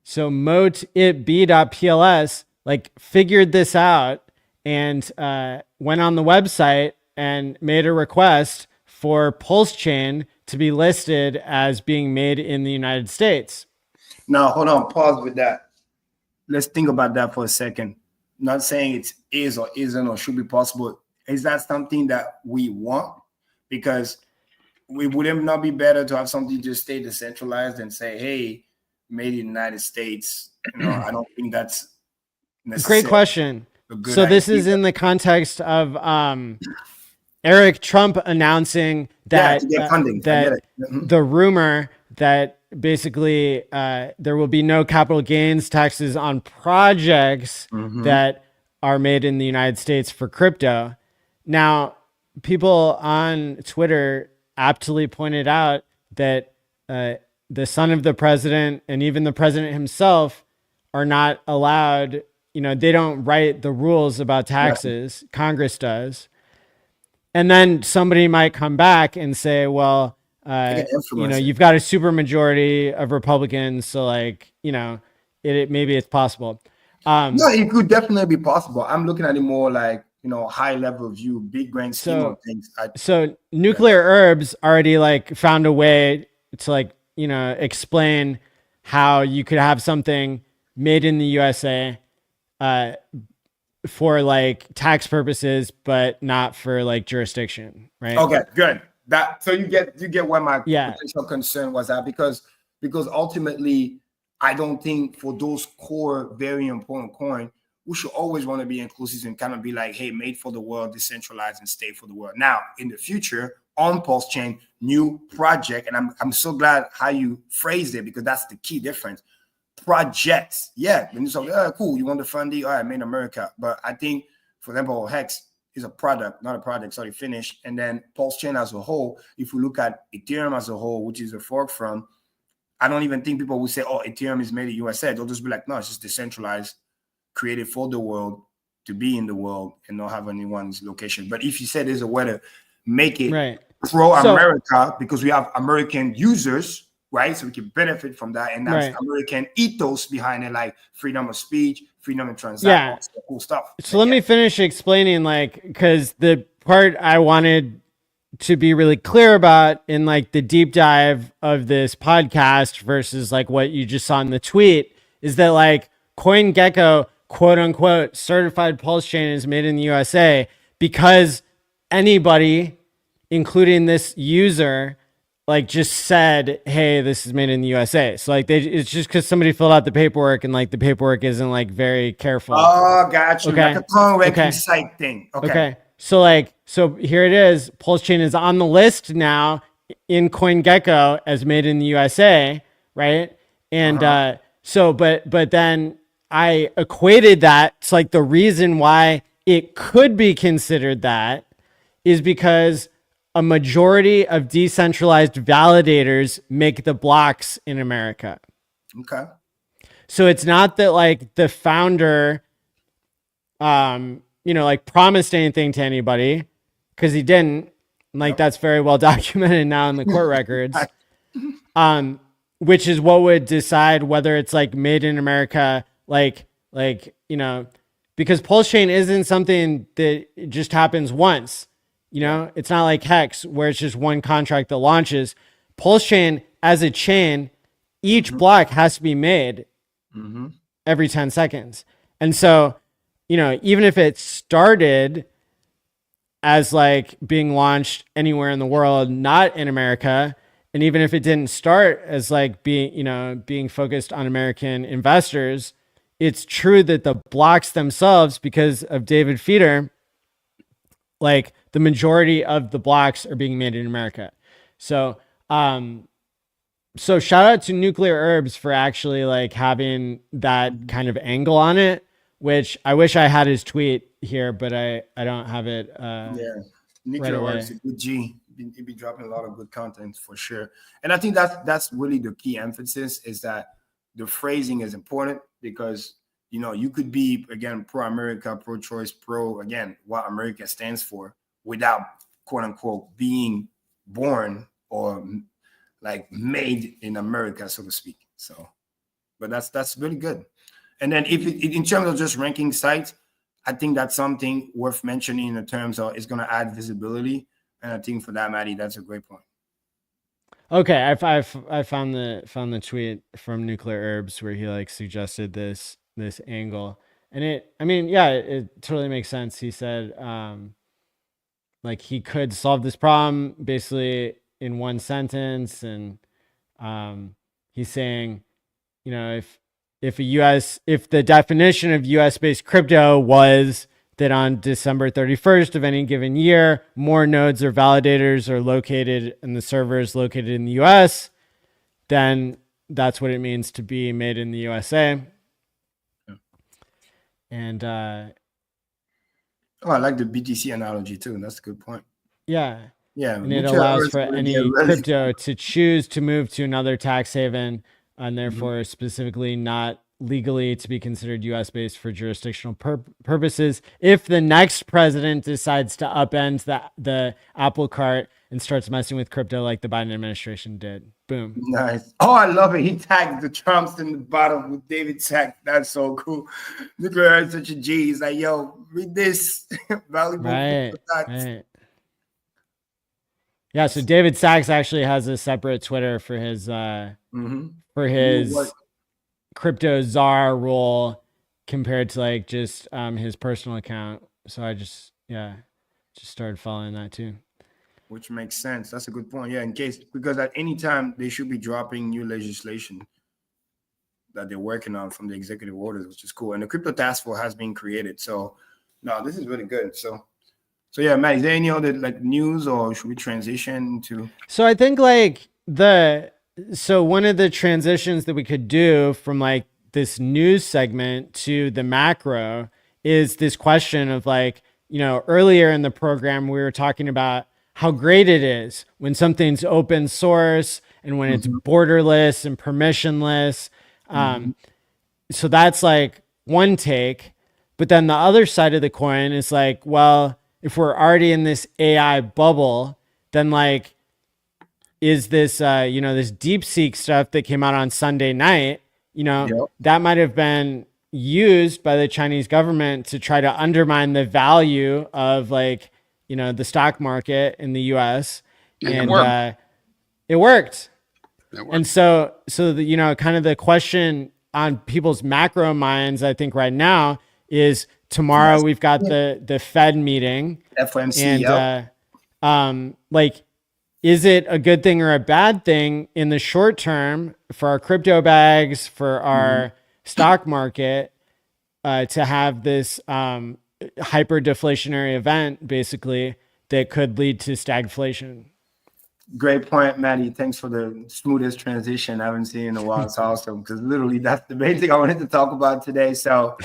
So moteitb.pls like figured this out and went on the website and made a request for Pulse Chain to be listed as being made in the United States. Now, hold on, pause with that. Let's think about that for a second. Not saying it is or isn't or should be possible. Is that something that we want? Because would it not be better to have something just stay decentralized and say, hey, made in the United States? I don't think that's necessary. Great question. So this is in the context of Eric Trump announcing that, the rumor that basically there will be no capital gains taxes on projects that are made in the United States for crypto. Now, people on Twitter aptly pointed out that the son of the president and even the president himself are not allowed, they don't write the rules about taxes. Congress does. And then somebody might come back and say, well, you've got a super majority of Republicans. So like, maybe it's possible. No, it could definitely be possible. I'm looking at it more like, high level view, big grand scheme of things. So Nuclear Herbs already like found a way to like, explain how you could have something made in the USA, for like tax purposes, but not for like jurisdiction, right? Okay, good. So you get where my potential concern was at, because ultimately I don't think for those core very important coin, we should always want to be inclusive and kind of be like, hey, made for the world, decentralized and stay for the world. Now in the future on Pulse Chain, new project, and I'm so glad how you phrased it, because that's the key difference. Projects, when you say, cool, you want the funding, all right, made in America. But I think, for example, Hex is a product, not a project, sorry, finished. And then Pulse Chain as a whole, if we look at Ethereum as a whole, which is a fork from, I don't even think people will say, oh, Ethereum is made in USA. They'll just be like, no, it's just decentralized, created for the world, to be in the world and not have anyone's location. But if you said there's a way to make it pro-America, because we have American users, right? So we can benefit from that. And that's American ethos behind it, like freedom of speech, freedom of transaction, cool stuff. So let me finish explaining, like, because the part I wanted to be really clear about in like the deep dive of this podcast versus like what you just saw in the tweet is that like CoinGecko, quote unquote, certified Pulse Chain is made in the USA because anybody, including this user, like just said, hey, this is made in the USA. So like it's just because somebody filled out the paperwork and like the paperwork isn't like very careful. Oh, gotcha. Okay. Like a tongue site thing. Okay. So here it is. Pulse Chain is on the list now in CoinGecko as made in the USA, right? And but then I equated that to like the reason why it could be considered that is because a majority of decentralized validators make the blocks in America. Okay. So it's not that like the founder, like promised anything to anybody, because he didn't. Like that's very well documented now in the court records. Which is what would decide whether it's like made in America, because Pulse Chain isn't something that just happens once. It's not like Hex where it's just one contract that launches. Pulse Chain as a chain, each block has to be made every 10 seconds. And so, even if it started as like being launched anywhere in the world, not in America. And even if it didn't start as like being focused on American investors, it's true that the blocks themselves, because of David Feeder, like the majority of the blocks are being made in America. So, so shout out to Nuclear Herbs for actually like having that kind of angle on it, which I wish I had his tweet here, but I don't have it. Nuclear Herbs, a good G. He'd be dropping a lot of good content for sure. And I think that's really the key emphasis, is that the phrasing is important, because you could be, again, pro-America, pro-choice, again, what America stands for, without, quote unquote, being born or like made in America, so to speak. So, but that's really good. And then in terms of just ranking sites, I think that's something worth mentioning in terms of it's going to add visibility. And I think for that, Maddie, that's a great point. Okay, I found the tweet from Nuclear Herbs where he like suggested this angle, and it totally makes sense. He said like he could solve this problem basically in one sentence, and he's saying, if the definition of US based crypto was that on December 31st of any given year, more nodes or validators are located in the servers located in the US, then that's what it means to be made in the USA. Yeah. And I like the BTC analogy too. That's a good point. Yeah. Yeah. And it allows for any crypto to choose to move to another tax haven, and therefore specifically not legally to be considered US based for jurisdictional purposes. If the next president decides to upend the apple cart and starts messing with crypto like the Biden administration did. Boom. Nice. Oh, I love it. He tagged the Trumps in the bottom with David Sack. That's so cool. Nuclear is such a G. He's like, yo, read this. Valuable. Right. Yeah, so David Sachs actually has a separate Twitter for his crypto czar role compared to like just his personal account. So I just started following that too. Which makes sense. That's a good point. Yeah, because at any time they should be dropping new legislation that they're working on from the executive orders, which is cool. And the crypto task force has been created. So no, this is really good. So yeah, Matt, is there any other like news, or should we transition to? So I think like one of the transitions that we could do from like this news segment to the macro is this question of like, earlier in the program, we were talking about how great it is when something's open source and when it's borderless and permissionless. So that's like one take, but then the other side of the coin is like, well, if we're already in this AI bubble, then like, is this, this DeepSeek stuff that came out on Sunday night, that might have been used by the Chinese government to try to undermine the value of like, the stock market in the US. And it worked. And so the, kind of the question on people's macro minds, I think right now is tomorrow we've got the Fed meeting. FOMC. And like, is it a good thing or a bad thing in the short term for our crypto bags, for our stock market, to have this hyper deflationary event basically that could lead to stagflation? Great point, Maddie. Thanks for the smoothest transition I haven't seen in a while. It's awesome, because literally that's the main thing I wanted to talk about today. So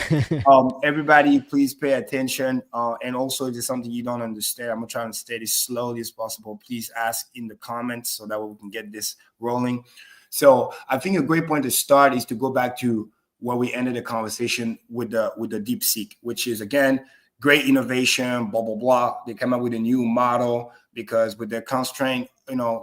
everybody, please pay attention. And also, if there's something you don't understand, I'm going to try and stay as slowly as possible. Please ask in the comments so that we can get this rolling. So I think a great point to start is to go back to where we ended the conversation with the DeepSeek, which is, again, great innovation, blah, blah, blah. They come up with a new model because with their constraint,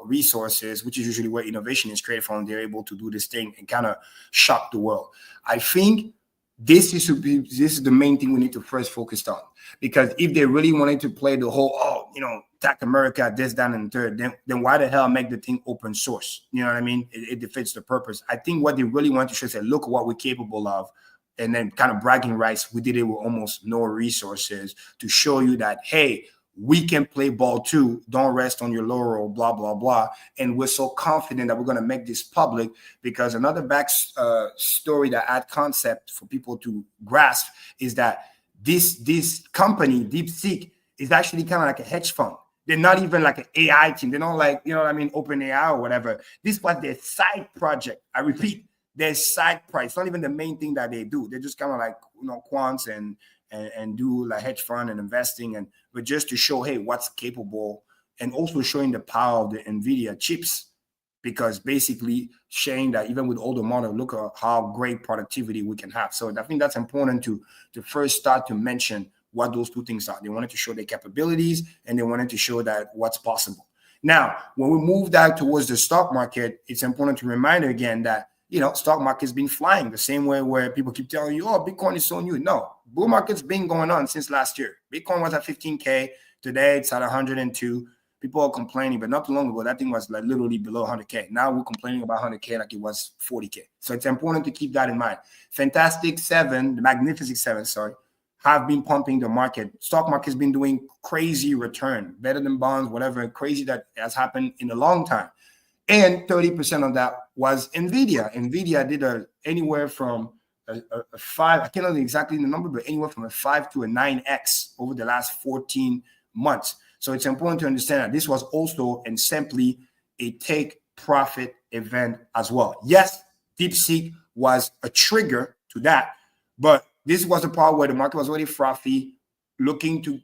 resources, which is usually where innovation is created from, they're able to do this thing and kind of shock the world. I think this is the main thing we need to first focus on, because if they really wanted to play the whole, attack America, this, that, and third, then why the hell make the thing open source? You know what I mean? It defeats the purpose. I think what they really want to show is, look at what we're capable of, and then kind of bragging rights. We did it with almost no resources to show you that, hey, we can play ball too. Don't rest on your laurel, blah, blah, blah. And we're so confident that we're going to make this public, because another back story that add concept for people to grasp is that this company, DeepSeek, is actually kind of like a hedge fund. They're not even like an AI team. They're not like, you know what I mean, OpenAI or whatever. This was their side project. I repeat, their side project. It's not even the main thing that they do. They're just kind of like, you know, quants and do like hedge fund and investing, but just to show, hey, what's capable, and also showing the power of the NVIDIA chips, because basically showing that even with older model, look at how great productivity we can have. So I think that's important to first start to mention what those two things are. They wanted to show their capabilities, and they wanted to show that what's possible. Now, when we move that towards the stock market, it's important to remind again that, you know, stock market's been flying the same way where people keep telling you, oh, Bitcoin is so new. No, bull market's been going on since last year. Bitcoin was at 15K. Today, it's at 102. People are complaining, but not too long ago, that thing was like literally below 100K. Now we're complaining about 100K like it was 40K. So it's important to keep that in mind. Fantastic Seven, the Magnificent Seven, sorry, have been pumping the market. Stock market's been doing crazy return, better than bonds, whatever, crazy that has happened in a long time. And 30% of that was NVIDIA. NVIDIA did anywhere from a 5, I can't know exactly the number, but anywhere from a 5 to a 9x over the last 14 months. So it's important to understand that this was also and simply a take profit event as well. Yes, DeepSeek was a trigger to that, but this was the part where the market was already frothy, looking to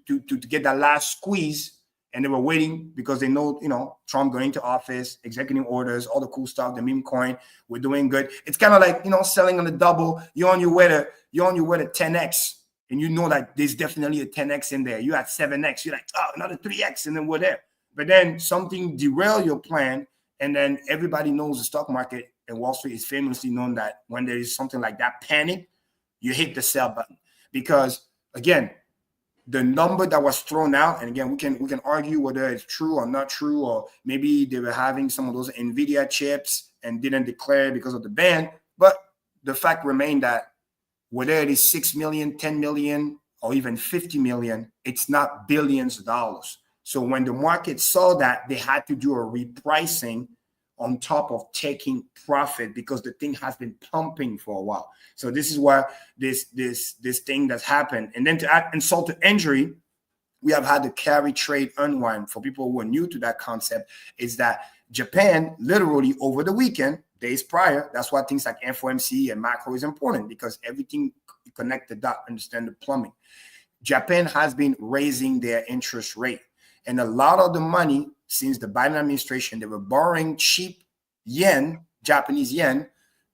get that last squeeze. And they were waiting because they know, you know, Trump going into office, executive orders, all the cool stuff, the meme coin, we're doing good. It's kind of like, you know, selling on the double. You're on your way to 10x, and you know that there's definitely a 10x in there. You at 7x, you're like, oh, another 3x, and then we're there. But then something derail your plan, and then everybody knows the stock market and Wall Street is famously known that when there is something like that panic, you hit the sell button, because again, the number that was thrown out, and again, we can argue whether it's true or not true, or maybe they were having some of those NVIDIA chips and didn't declare because of the ban. But the fact remained that whether it is 6 million, 10 million, or even 50 million, it's not billions of dollars. So when the market saw that, they had to do a repricing on top of taking profit, because the thing has been pumping for a while. So this is why this thing that's happened. And then to add insult to injury, we have had the carry trade unwind. For people who are new to that concept, is that Japan literally over the weekend, days prior, that's why things like FOMC and macro is important, because everything connect the dot, understand the plumbing. Japan has been raising their interest rate. And a lot of the money since the Biden administration, they were borrowing cheap yen, Japanese yen,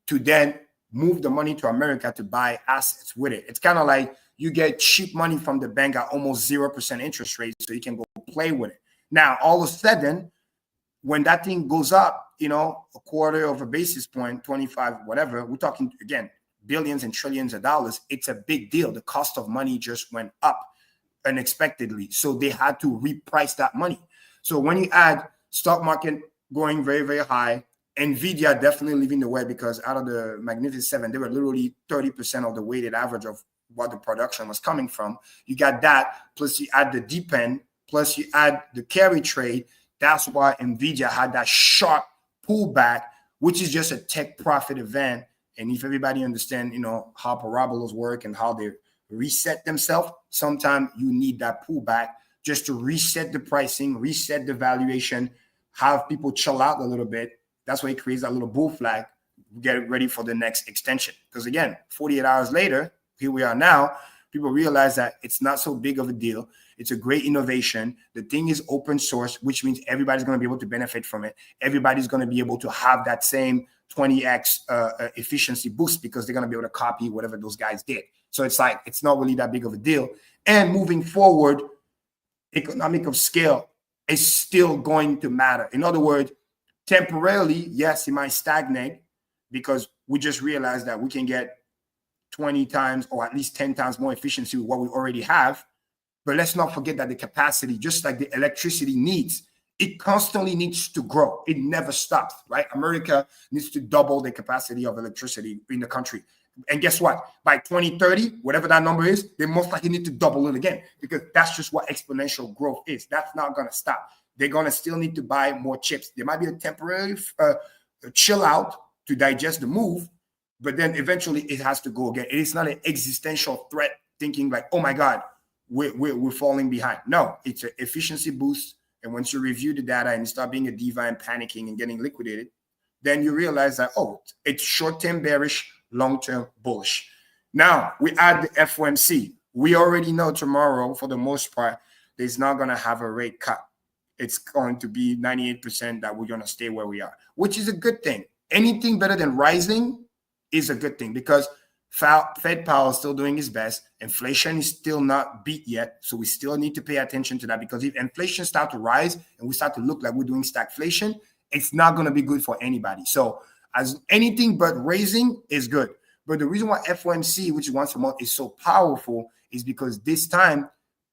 to then move the money to America to buy assets with it. It's kind of like you get cheap money from the bank at almost 0% interest rate, so you can go play with it. Now, all of a sudden, when that thing goes up, you know, a quarter of a basis point, 25, whatever, we're talking, again, billions and trillions of dollars. It's a big deal. The cost of money just went up unexpectedly. So they had to reprice that money. So when you add stock market going very, very high, NVIDIA definitely leading the way, because out of the Magnificent Seven, they were literally 30% of the weighted average of what the production was coming from. You got that, plus you add the deep end, plus you add the carry trade. That's why NVIDIA had that sharp pullback, which is just a tech profit event. And if everybody understands, you know, how parabolas work and how they reset themselves, sometimes you need that pullback just to reset the pricing, reset the valuation, have people chill out a little bit. That's why it creates that little bull flag, get ready for the next extension. Because again, 48 hours later, here we are now, people realize that it's not so big of a deal. It's a great innovation. The thing is open source, which means everybody's going to be able to benefit from it. Everybody's going to be able to have that same 20x efficiency boost, because they're going to be able to copy whatever those guys did. So it's like, it's not really that big of a deal. And moving forward, economic of scale is still going to matter. In other words, temporarily, yes, it might stagnate, because we just realized that we can get 20 times or at least 10 times more efficiency with what we already have. But let's not forget that the capacity, just like the electricity needs, it constantly needs to grow. It never stops, right? America needs to double the capacity of electricity in the country. And guess what? By 2030, whatever that number is, they most likely need to double it again, because that's just what exponential growth is. That's not going to stop. They're going to still need to buy more chips. There might be a temporary chill out to digest the move, but then eventually it has to go again. It is not an existential threat thinking like, oh my God, we're falling behind. No, it's an efficiency boost. And once you review the data and you start being a diva and panicking and getting liquidated, then you realize that, oh, it's short-term bearish, long-term bullish. Now, we add the FOMC. We already know tomorrow, for the most part, there's not going to have a rate cut. It's going to be 98% that we're going to stay where we are, which is a good thing. Anything better than rising is a good thing, because Fed Powell is still doing his best. Inflation is still not beat yet. So we still need to pay attention to that, because if inflation starts to rise and we start to look like we're doing stagflation, it's not going to be good for anybody. So as anything but raising is good. But the reason why FOMC, which is once a month, is so powerful is because this time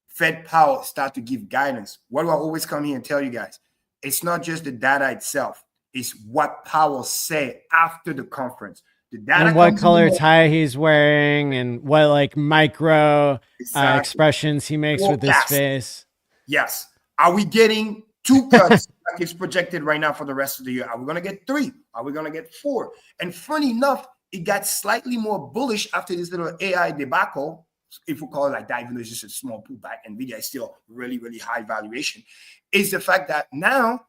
Fed Powell start to give guidance. What do I always come here and tell you guys? It's not just the data itself. It's what Powell say after the conference. The data and what color tie he's wearing and what like micro expressions he makes with his face. Yes. Are we getting 2 cuts like it's projected right now for the rest of the year? Are we going to get 3? Are we going to get 4? And funny enough, it got slightly more bullish after this little AI debacle, if we call it like that, even though it's just a small pullback. NVIDIA is still really, really high valuation. Is the fact that now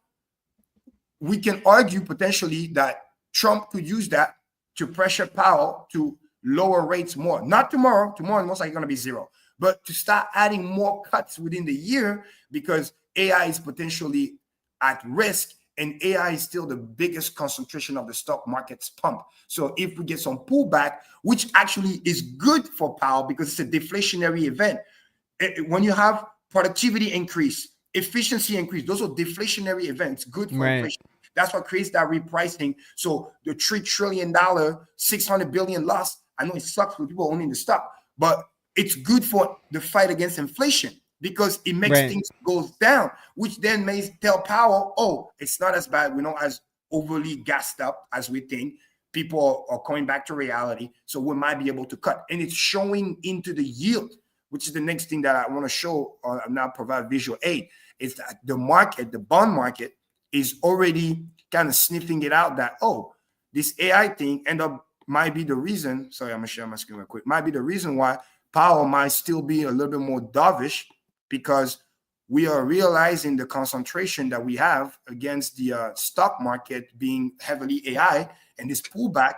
we can argue potentially that Trump could use that to pressure Powell to lower rates more. Not tomorrow. Tomorrow is most likely going to be 0. But to start adding more cuts within the year, because AI is potentially at risk, and AI is still the biggest concentration of the stock market's pump. So if we get some pullback, which actually is good for Powell because it's a deflationary event. When you have productivity increase, efficiency increase, those are deflationary events, good for inflation. That's what creates that repricing. So the $3 trillion, $600 billion loss, I know it sucks for people owning the stock, but it's good for the fight against inflation because it makes things go down, which then may tell Powell, oh, it's not as bad. We're not as overly gassed up as we think. People are coming back to reality. So we might be able to cut. And it's showing into the yield, which is the next thing that I want to show or now provide visual aid, is that the market, the bond market, is already kind of sniffing it out that, oh, this AI thing might be the reason. Sorry, I'm going to share my screen real quick. Might be the reason why Powell might still be a little bit more dovish, because we are realizing the concentration that we have against the stock market being heavily AI, and this pullback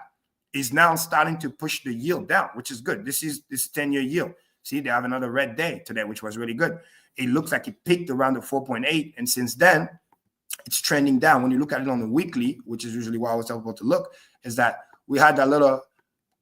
is now starting to push the yield down, which is good. This is 10-year yield. See, they have another red day today, which was really good. It looks like it peaked around the 4.8, and since then, it's trending down. When you look at it on the weekly, which is usually why I was able to look, is that we had that little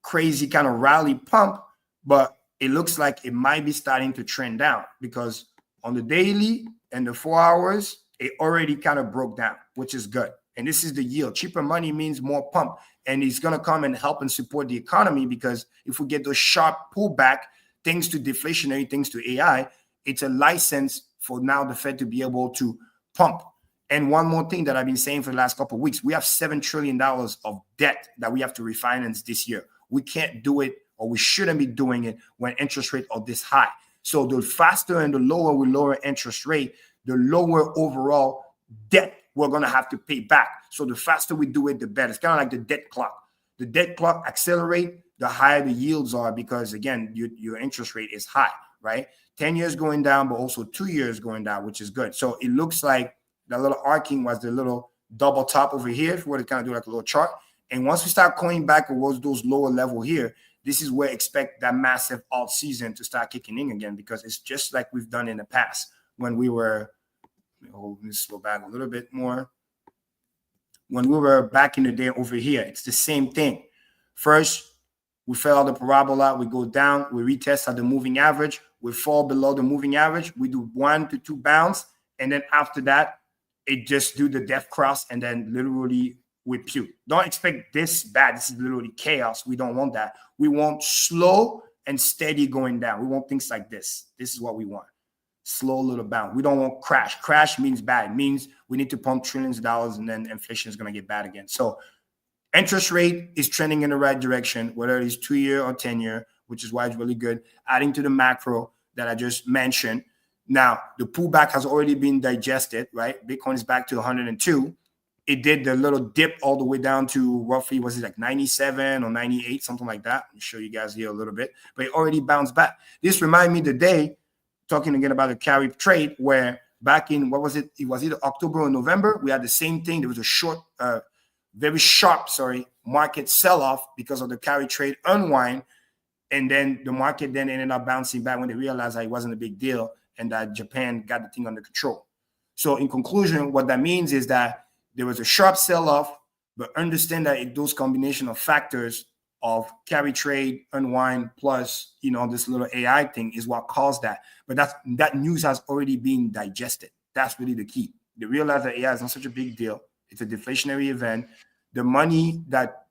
crazy kind of rally pump, but it looks like it might be starting to trend down, because on the daily and the 4 hours, it already kind of broke down, which is good. And this is the yield. Cheaper money means more pump, and it's going to come and help and support the economy, because if we get those sharp pullback, things to deflationary, things to AI, it's a license for now the Fed to be able to pump. And one more thing that I've been saying for the last couple of weeks, we have $7 trillion of debt that we have to refinance this year. We can't do it, or we shouldn't be doing it when interest rates are this high. So the faster and the lower we lower interest rate, the lower overall debt we're going to have to pay back. So the faster we do it, the better. It's kind of like the debt clock. The debt clock accelerate, the higher the yields are, because, again, your interest rate is high, right? 10 years going down, but also 2 years going down, which is good. So it looks like that little arcing was the little double top over here, if we were to kind of do like a little chart. And once we start going back towards those lower level here, this is where expect that massive alt season to start kicking in again, because it's just like we've done in the past when we were, let me slow back a little bit more. When we were back in the day over here, it's the same thing. First, we fell out the parabola, we go down, we retest at the moving average, we fall below the moving average, we do 1 to 2 bounce, and then after that, it just do the death cross, and then literally we puke. Don't expect this bad. This is literally chaos. We don't want that. We want slow and steady going down. We want things like this. This is what we want. Slow little bounce. We don't want crash. Crash means bad. It means we need to pump trillions of dollars, and then inflation is going to get bad again. So Interest rate is trending in the right direction, whether it's 2-year or 10-year, which is why it's really good. Adding to the macro that I just mentioned. Now, the pullback has already been digested, right? Bitcoin is back to 102. It did the little dip all the way down to roughly, was it like 97 or 98, something like that? I'll show you guys here a little bit, but it already bounced back. This reminded me the day, talking again about the carry trade, where back in, what was it? It was either October or November. We had the same thing. There was a very sharp, market sell-off because of the carry trade unwind. And then the market then ended up bouncing back when they realized that it wasn't a big deal and that Japan got the thing under control. So in conclusion, what that means is that there was a sharp sell-off, but understand that those combination of factors of carry trade, unwind, plus, this little AI thing is what caused that. But that news has already been digested. That's really the key. They realize that AI is not such a big deal. It's a deflationary event. The money that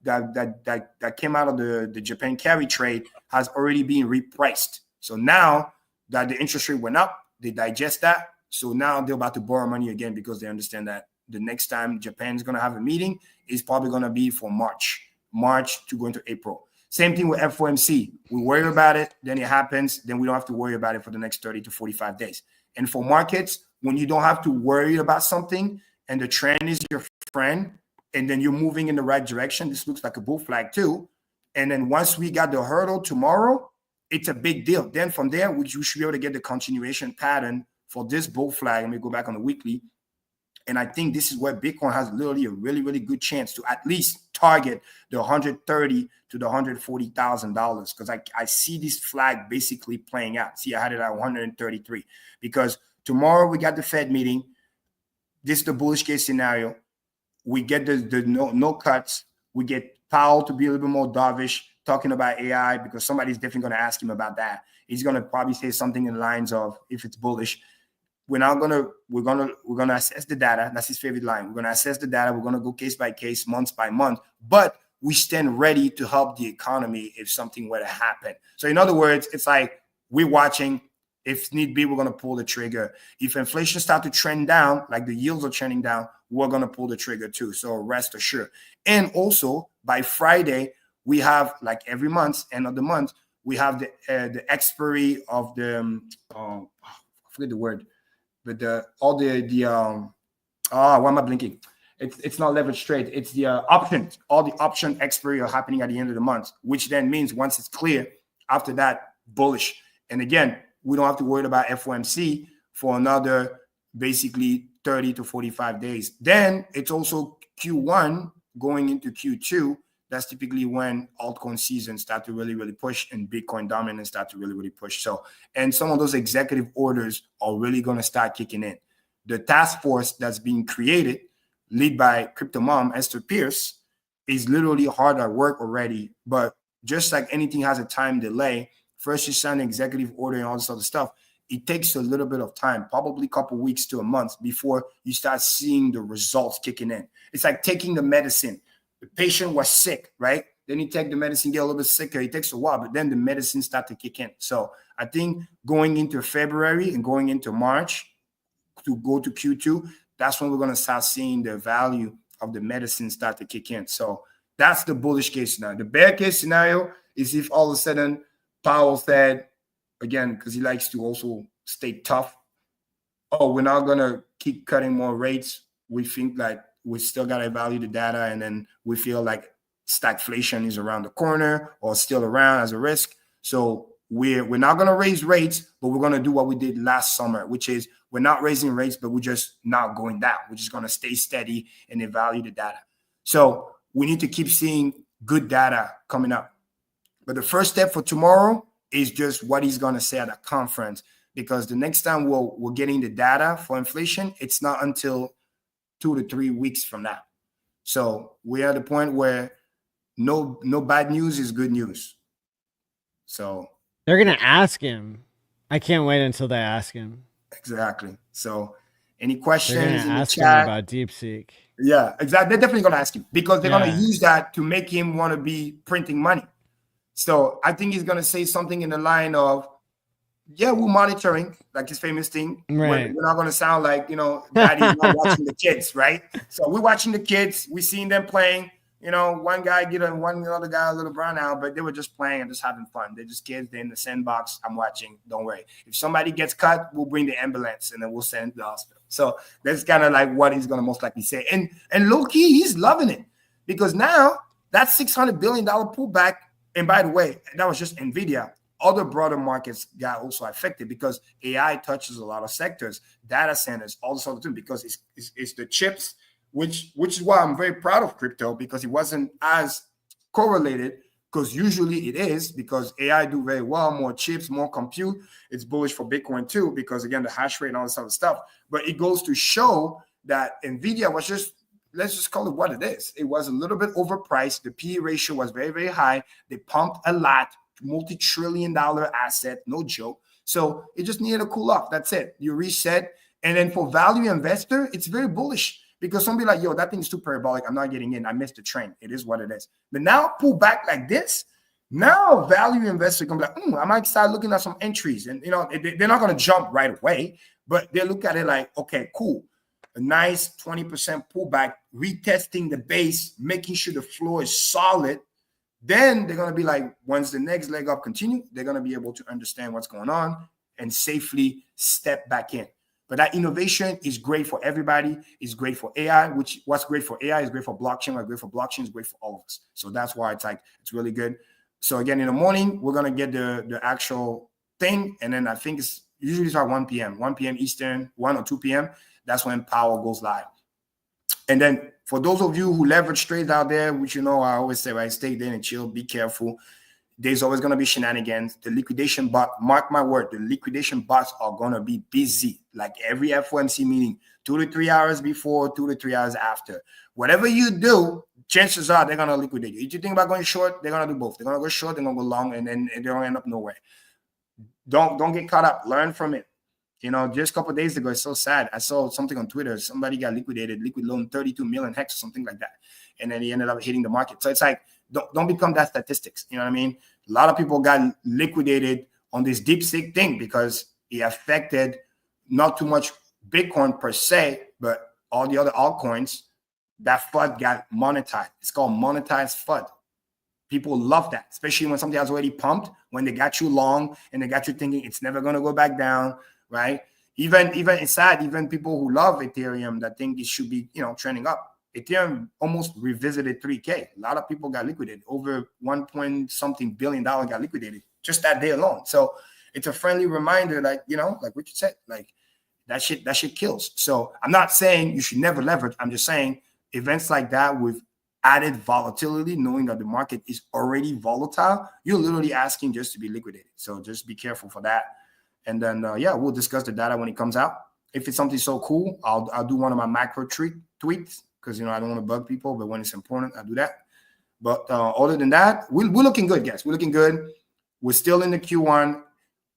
came out of the Japan carry trade has already been repriced. So now that the interest rate went up, they digest that. So now they're about to borrow money again because they understand that the next time Japan is going to have a meeting is probably going to be for March to go into April. Same thing with FOMC. We worry about it, then it happens, then we don't have to worry about it for the next 30 to 45 days. And for markets, when you don't have to worry about something and the trend is your friend, and then you're moving in the right direction, this looks like a bull flag too. And then once we got the hurdle tomorrow, it's a big deal. Then from there, we should be able to get the continuation pattern for this bull flag. Let me go back on the weekly. And I think this is where Bitcoin has literally a really, really good chance to at least target the $130,000 to the $140,000 because I see this flag basically playing out. See, I had it at 133 because tomorrow we got the Fed meeting. This is the bullish case scenario. We get the no cuts. We get Powell to be a little bit more dovish, talking about AI because somebody's definitely going to ask him about that. He's going to probably say something in the lines of, if it's bullish, we're gonna assess the data. That's his favorite line. We're gonna assess the data. We're gonna go case by case, month by month, but we stand ready to help the economy if something were to happen. So in other words, it's like we're watching. If need be, we're gonna pull the trigger. If inflation starts to trend down, like the yields are trending down, we're gonna pull the trigger too. So rest assured. And also by Friday, we have, like every month, end of the month, we have the expiry of the I forget the word. But why am I blinking? It's not leverage trade. It's the options. All the option expiry are happening at the end of the month, which then means once it's clear, after that, bullish. And again, we don't have to worry about FOMC for another basically 30 to 45 days. Then it's also Q1 going into Q2. That's typically when altcoin season start to really, really push and Bitcoin dominance start to really, really push. So, and some of those executive orders are really going to start kicking in. The task force that's being created, led by Crypto Mom, Esther Pierce, is literally hard at work already. But just like anything has a time delay, first you sign an executive order and all this other stuff, it takes a little bit of time, probably a couple weeks to a month before you start seeing the results kicking in. It's like taking the medicine. The patient was sick, right? Then you take the medicine, get a little bit sicker. It takes a while, but then the medicine start to kick in. So I think going into February and going into March to go to Q2, that's when we're going to start seeing the value of the medicine start to kick in. So that's the bullish case scenario. The bear case scenario is if all of a sudden Powell said, again, because he likes to also stay tough, oh, we're not going to keep cutting more rates. We think like we still got to value the data, and then we feel like stagflation is around the corner or still around as a risk. So we're not going to raise rates, but we're going to do what we did last summer, which is we're not raising rates, but we're just not going down. We're just going to stay steady and evaluate the data. So we need to keep seeing good data coming up. But the first step for tomorrow is just what he's going to say at a conference, because the next time we're getting the data for inflation, it's not until 2 to 3 weeks from now. So we're at the point where no bad news is good news. So they're going to ask him. I can't wait until they ask him. Exactly. So any questions? They're going to ask him about DeepSeek. Yeah, exactly. They're definitely going to ask him because they're going to use that to make him want to be printing money. So I think he's going to say something in the line of, yeah, we're monitoring, like his famous thing. Right. We're not going to sound like, daddy's not watching the kids, right? So we're watching the kids. We're seeing them playing. You know, one guy get one other guy a little brown out, but they were just playing and just having fun. They're just kids. They're in the sandbox. I'm watching. Don't worry. If somebody gets cut, we'll bring the ambulance and then we'll send to the hospital. So that's kind of like what he's going to most likely say. And low key, he's loving it because now that $600 billion pullback, and by the way, that was just NVIDIA. Other broader markets got also affected because AI touches a lot of sectors, data centers, all this other thing, because it's the chips, which is why I'm very proud of crypto, because it wasn't as correlated, because usually it is, because AI do very well, more chips, more compute. It's bullish for Bitcoin too, because again, the hash rate and all this other stuff. But it goes to show that NVIDIA was just, let's just call it what it is. It was a little bit overpriced. The PE ratio was very, very high. They pumped a lot, multi-trillion-dollar asset, no joke. So it just needed to cool off. That's it. You reset. And then for value investor, it's very bullish because somebody like, yo, that thing's too parabolic. I'm not getting in. I missed the train. It is what it is. But now pull back like this. Now value investor can be like, I might start looking at some entries. And, you know, they're not going to jump right away, but they look at it like, okay, cool. A nice 20% pullback, retesting the base, making sure the floor is solid. Then they're going to be like, once the next leg up continue, they're going to be able to understand what's going on and safely step back in. But that innovation is great for everybody. It's great for AI, which what's great for AI is great for blockchain. What's great for blockchain is great for all of us. So that's why it's really good. So again, in the morning, we're going to get the actual thing. And then I think it's usually start 1 p.m. Eastern, 1 or 2 p.m. That's when power goes live. And then for those of you who leverage trades out there, which, you know, I always say, right, stay there and chill, be careful. There's always going to be shenanigans. The liquidation bot, mark my word, the liquidation bots are going to be busy. Like every FOMC meeting, 2 to 3 hours before, 2 to 3 hours after. Whatever you do, chances are they're going to liquidate you. If you think about going short, they're going to do both. They're going to go short, they're going to go long, and then they're going to end up nowhere. Don't get caught up. Learn from it. You know, just a couple of days ago, it's so sad. I saw something on Twitter. Somebody got liquidated, liquid loan, 32 million hex or something like that. And then he ended up hitting the market. So it's like, don't become that statistics. You know what I mean? A lot of people got liquidated on this DeepSeek thing because it affected not too much Bitcoin per se, but all the other altcoins. That FUD got monetized. It's called monetized FUD. People love that, especially when something has already pumped, when they got you long and they got you thinking it's never going to go back down. Right? Even it's sad, even people who love Ethereum that think it should be, you know, trending up. Ethereum almost revisited 3K. A lot of people got liquidated. Over $1.something billion got liquidated just that day alone. So it's a friendly reminder, like, you know, like what you said, like that shit kills. So I'm not saying you should never leverage. I'm just saying events like that with added volatility, knowing that the market is already volatile, you're literally asking just to be liquidated. So just be careful for that. And then, we'll discuss the data when it comes out. If it's something so cool, I'll do one of my macro tweets because, you know, I don't want to bug people. But when it's important, I do that. But other than that, we're looking good, guys. We're looking good. We're still in the Q1.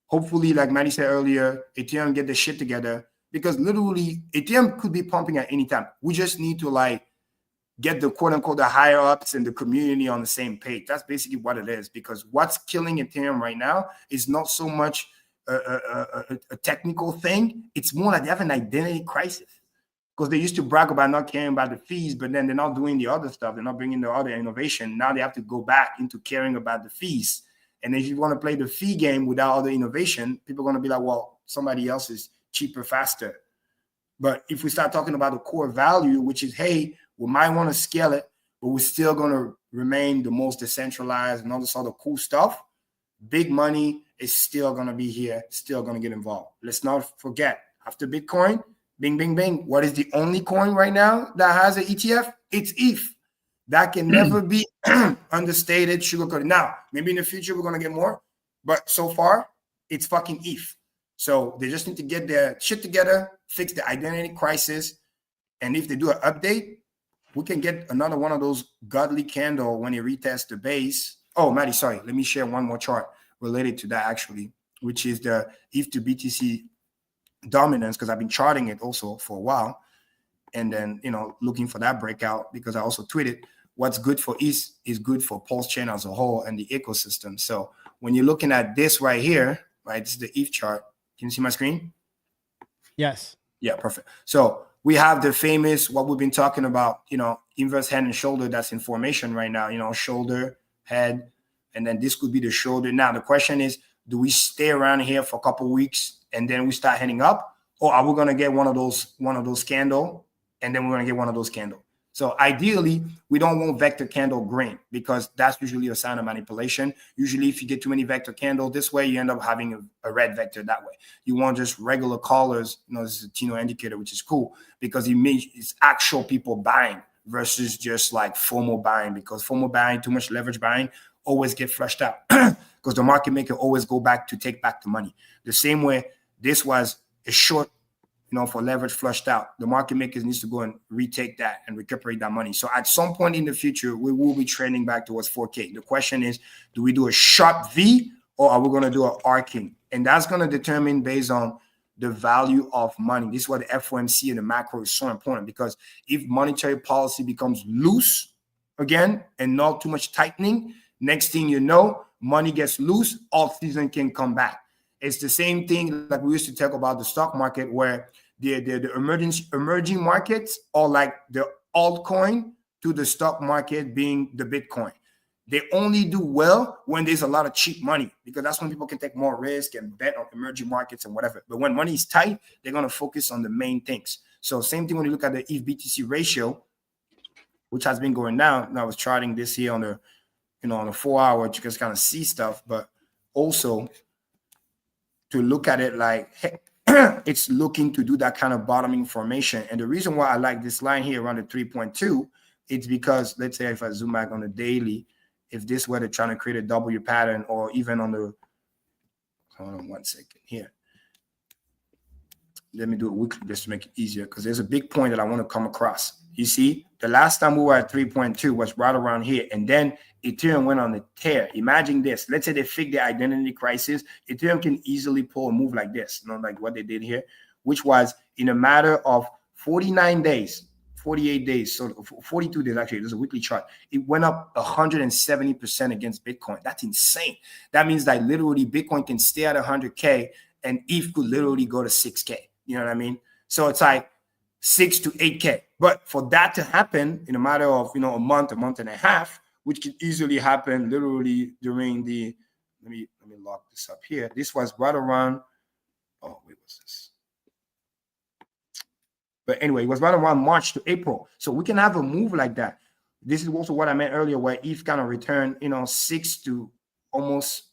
Hopefully, like Maddie said earlier, Ethereum get the shit together because literally Ethereum could be pumping at any time. We just need to like get the quote unquote the higher ups and the community on the same page. That's basically what it is, because what's killing Ethereum right now is not so much a technical thing. It's more like they have an identity crisis because they used to brag about not caring about the fees, but then they're not doing the other stuff. They're not bringing the other innovation. Now they have to go back into caring about the fees. And if you want to play the fee game without other innovation, people are going to be like, well, somebody else is cheaper, faster. But if we start talking about the core value, which is, hey, we might want to scale it, but we're still going to remain the most decentralized and all this other cool stuff, big money is still going to be here, still going to get involved. Let's not forget, after Bitcoin, bing, bing, bing, what is the only coin right now that has an ETF? It's ETH. That can never be understated, sugarcoated. Now, maybe in the future we're going to get more, but so far, it's fucking ETH. So they just need to get their shit together, fix the identity crisis, and if they do an update, we can get another one of those godly candle when you retest the base. Oh, Maddie, sorry. Let me share one more chart related to that, actually, which is the ETH to BTC dominance, because I've been charting it also for a while. And then, you know, looking for that breakout, because I also tweeted what's good for ETH is good for Pulse Chain as a whole and the ecosystem. So when you're looking at this right here, right, this is the ETH chart. Can you see my screen? Yes. Yeah, perfect. So we have the famous, what we've been talking about, inverse head and shoulder. That's in formation right now, shoulder, head, and then this could be the shoulder. Now, the question is, do we stay around here for a couple weeks and then we start heading up? Or are we going to get one of those candle and then we're going to get one of those candle? So ideally, we don't want vector candle grain because that's usually a sign of manipulation. Usually, if you get too many vector candles this way, you end up having a red vector that way. You want just regular colors. This is a Tino indicator, which is cool because it's actual people buying versus just like FOMO buying, because FOMO buying, too much leverage buying, always get flushed out because the market maker always go back to take back the money. The same way this was a short, for leverage flushed out. The market makers needs to go and retake that and recuperate that money. So at some point in the future, we will be trending back towards 4K. The question is, do we do a sharp V or are we going to do an arcing? And that's going to determine based on the value of money. This is what the FOMC and the macro is so important, because if monetary policy becomes loose again and not too much tightening, next thing you know, money gets loose, all season can come back. It's the same thing like we used to talk about the stock market, where the emerging markets are like the altcoin to the stock market being the Bitcoin. They only do well when there's a lot of cheap money, because that's when people can take more risk and bet on emerging markets and whatever. But when money is tight, they're going to focus on the main things. So same thing when you look at the ETH-BTC ratio, which has been going down. And I was charting this here on the, on the 4 hour, you can kind of see stuff, but also to look at it like, hey, it's looking to do that kind of bottoming formation. And the reason why I like this line here around the 3.2, it's because, let's say if I zoom back on the daily, if this were to try to create a W pattern, or even on the, hold on 1 second here. Let me do it weekly just to make it easier, because there's a big point that I want to come across. You see, the last time we were at 3.2 was right around here, and then Ethereum went on the tear. Imagine this. Let's say they fix the identity crisis. Ethereum can easily pull a move like this, like what they did here, which was in a matter of 49 days, 48 days, so 42 days actually. There's a weekly chart. It went up 170% against Bitcoin. That's insane. That means that literally Bitcoin can stay at 100K and ETH could literally go to 6K. You know what I mean? So it's like 6 to 8K. But for that to happen in a matter of, a month and a half, which could easily happen literally during the, let me lock this up here. This was right around, oh, wait, what's this? But anyway, it was right around March to April. So we can have a move like that. This is also what I meant earlier, where ETH kind of returned, 6 to almost,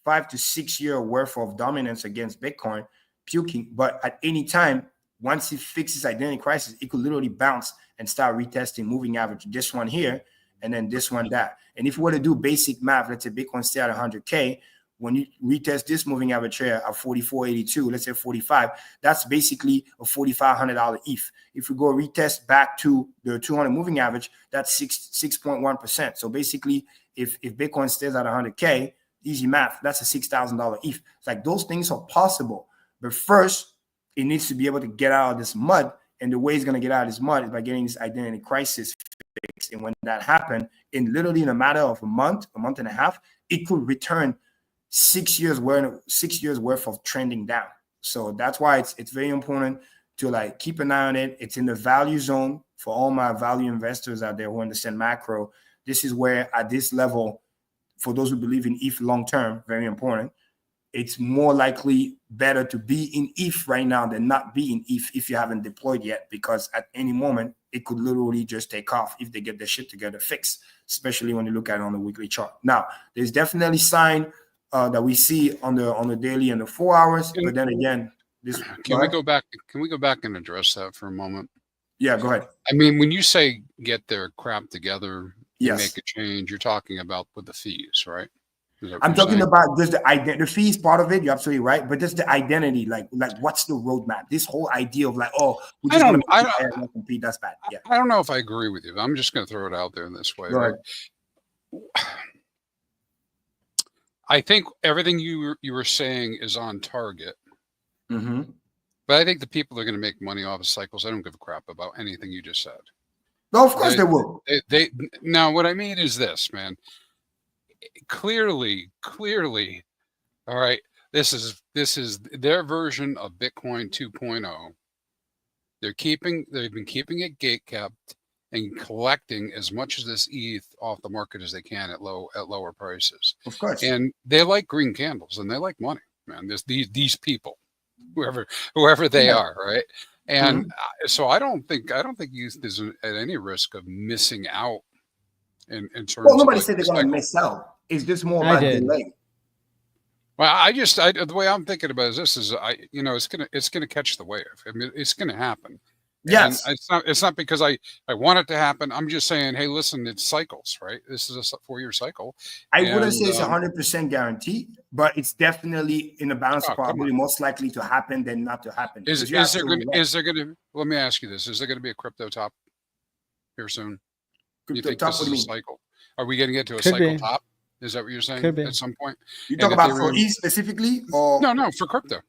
5 to 6 year worth of dominance against Bitcoin, puking. But at any time, once it fixes identity crisis, it could literally bounce and start retesting moving average. This one here, and then this one, that. And if we were to do basic math, let's say Bitcoin stay at 100K, when you retest this moving average here at 44.82, let's say 45, that's basically a $4,500 ETH. If we go retest back to the 200 moving average, that's 6.1%. So basically, if Bitcoin stays at 100K, easy math, that's a $6,000 ETH. It's like those things are possible. But first, it needs to be able to get out of this mud. And the way it's going to get out of this mud is by getting this identity crisis fixed. And when that happened, in a matter of a month and a half, it could return 6 years worth of trending down. So that's why it's very important to keep an eye on it. It's in the value zone for all my value investors out there who understand macro. This is where at this level, for those who believe in ETH long term, very important, it's more likely better to be in ETH right now than not be in ETH if you haven't deployed yet, because at any moment it could literally just take off if they get their shit together fixed, especially when you look at it on the weekly chart. Now, there's definitely sign that we see on the daily and the 4 hours, but then again, this can we go back and address that for a moment? Yeah, go ahead. I mean, when you say get their crap together, yes, make a change, you're talking about with the fees, right? I'm talking about just the fees part of it. You're absolutely right, but just the identity, like what's the roadmap? This whole idea of we just want to compete. That's bad. Yeah, I don't know if I agree with you. I'm just going to throw it out there in this way. Right? I think everything you were saying is on target, but I think the people are going to make money off of cycles. I don't give a crap about anything you just said. No, of course they will. Now, what I mean is this, man. Clearly, all right, this is their version of Bitcoin 2.0. They've been keeping it gate kept and collecting as much of this ETH off the market as they can at lower prices. Of course. And they like green candles and they like money, man. These people, whoever they are, right? And so I don't think ETH is at any risk of missing out in terms. Well, nobody of said they're going to miss out. It's just more about delay. Well, the way I'm thinking about this is, it's gonna catch the wave. I mean, it's gonna happen. Yes, and it's not because I want it to happen. I'm just saying, hey, listen, it's cycles, right? This is a 4-year cycle. I wouldn't say it's 100% guaranteed, but it's definitely in a balance of probability most likely to happen than not to happen. Is there going to? Let me ask you this: is there going to be a crypto top here soon? You think this is a cycle? Are we going to get to a cycle top? Is that what you're saying? At some point. You talk about for ETH specifically, or no, for crypto.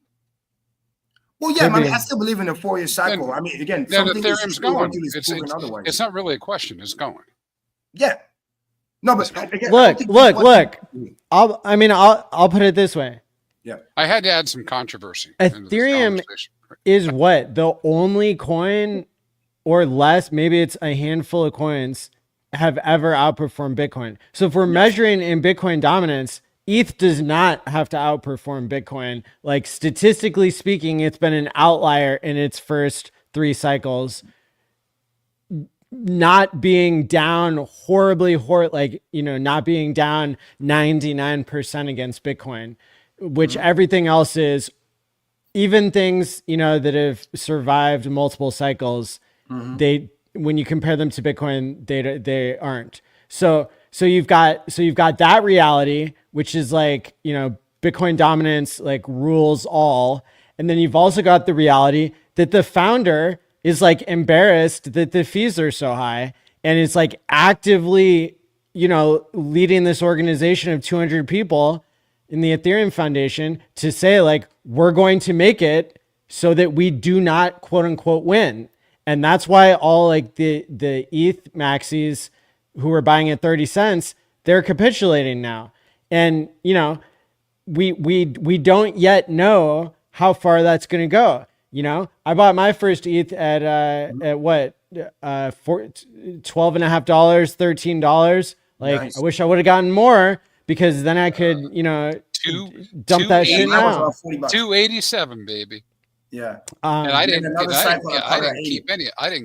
Well, yeah, I mean, I still believe in a 4-year cycle. I mean, again, something Ethereum's going. Otherwise. It's not really a question. It's going. Yeah. No, but again, look. I'll put it this way. Yeah. I had to add some controversy. Ethereum is what? The only coin, or less, maybe it's a handful of coins, have ever outperformed Bitcoin. So if we're measuring in Bitcoin dominance, ETH does not have to outperform Bitcoin. Like, statistically speaking, it's been an outlier in its first 3 cycles, not being down horribly, not being down 99% against Bitcoin, which everything else is. Even things, that have survived multiple cycles, when you compare them to Bitcoin, they aren't. So you've got that reality, which is like, Bitcoin dominance like rules all. And then you've also got the reality that the founder is like embarrassed that the fees are so high, and it's like actively, leading this organization of 200 people in the Ethereum Foundation to say, like, we're going to make it so that we do not quote unquote win. And that's why all like the ETH maxis who are buying at 30 cents, they're capitulating now. And, we don't yet know how far that's going to go. I bought my first ETH at what, $12.50, $13. Like, nice. I wish I would have gotten more, because then I could, dump that shit now. 287, baby. Yeah. And I didn't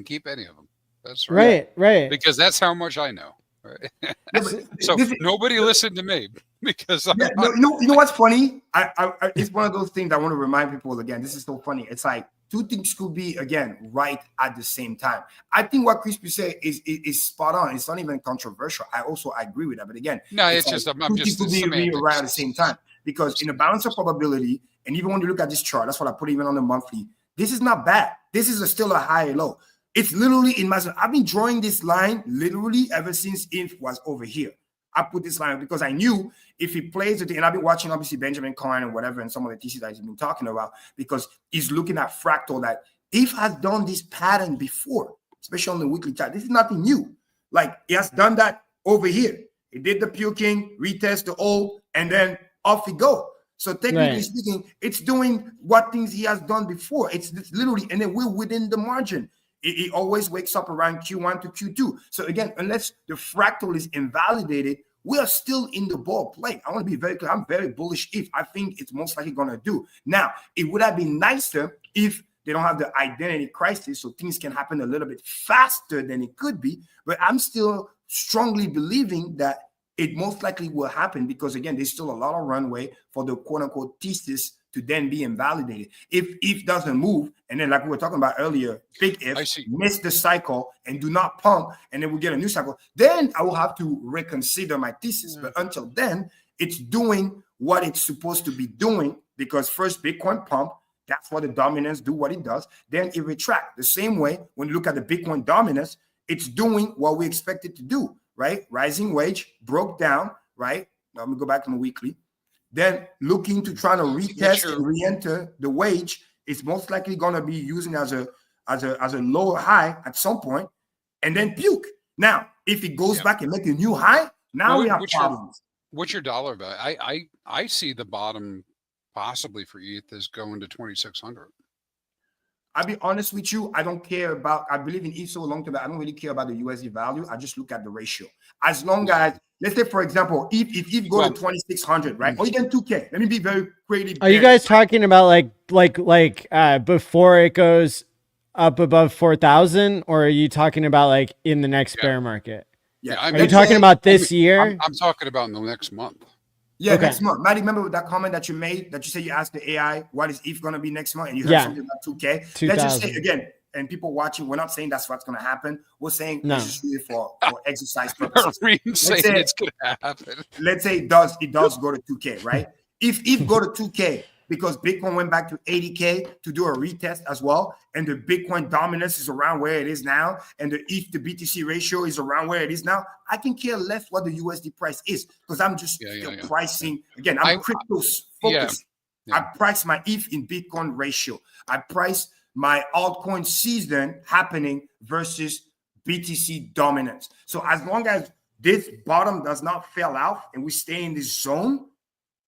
keep any of them. That's right. Right. Because that's how much I know. Right? So nobody listened to me, because you know what's funny? I it's one of those things I want to remind people again. This is so funny. It's like two things could be again right at the same time. I think what Crispy said is spot on. It's not even controversial. I also agree with that. But again, no, it's just I'm just could be right at the same time, because in a balance of probability, and even when you look at this chart, that's what I put even on the monthly. This is not bad. This is still a high low. It's literally in my zone. I've been drawing this line literally ever since ETH was over here. I put this line because I knew if he plays it, and I've been watching obviously Benjamin Cohen and whatever, and some of the TC that he's been talking about, because he's looking at fractal that ETH has done this pattern before, especially on the weekly chart. This is nothing new. Like, he has done that over here. He did the puking, retest the old, and then off he go. So technically speaking, it's doing what things he has done before. It's literally, and then we're within the margin. It always wakes up around Q1 to Q2. So again, unless the fractal is invalidated, we are still in the ball play. I want to be very clear. I'm very bullish ETH. I think it's most likely going to do. Now, it would have been nicer if they don't have the identity crisis, so things can happen a little bit faster than it could be. But I'm still strongly believing that it most likely will happen, because again, there's still a lot of runway for the quote unquote thesis to then be invalidated. If ETH doesn't move, and then like we were talking about earlier, big if miss the cycle and do not pump, and then we get a new cycle, then I will have to reconsider my thesis. But until then, it's doing what it's supposed to be doing, because first Bitcoin pump, that's what the dominance do what it does. Then it retract. The same way when you look at the Bitcoin dominance, it's doing what we expect it to do, right? Rising wage broke down, right? Now let me go back to the weekly. Then looking to try to retest and re-enter the wage is most likely going to be using as a lower high at some point, and then puke. Now, if it goes back and make a new high, now we have problems. What's your dollar value? I see the bottom possibly for ETH is going to 2,600. I'll be honest with you. I don't care about, I believe in ETH so long term, but I don't really care about the USD value. I just look at the ratio. As long as, let's say, for example, if go to 2,600, right? Or you get 2K. Let me be very creative. Are you guys talking about like before it goes up above 4,000, or are you talking about like in the next bear market? Yeah, are you talking about this year? I'm talking about in the next month. Yeah, next month. Maddie, remember that comment that you made, that you said you asked the AI, what is ETH going to be next month? And you heard something about 2K. Let's just say, again, and people watching, we're not saying that's what's going to happen. We're saying it's just really for exercise purposes. It's going to happen. Let's say it does go to 2K, right? If ETH go to 2K, because Bitcoin went back to 80K to do a retest as well, and the Bitcoin dominance is around where it is now, and the ETH to BTC ratio is around where it is now, I can care less what the USD price is, because I'm just pricing. Again, I'm crypto focused. I price my ETH in Bitcoin ratio. I price my altcoin season happening versus BTC dominance. So as long as this bottom does not fail out and we stay in this zone,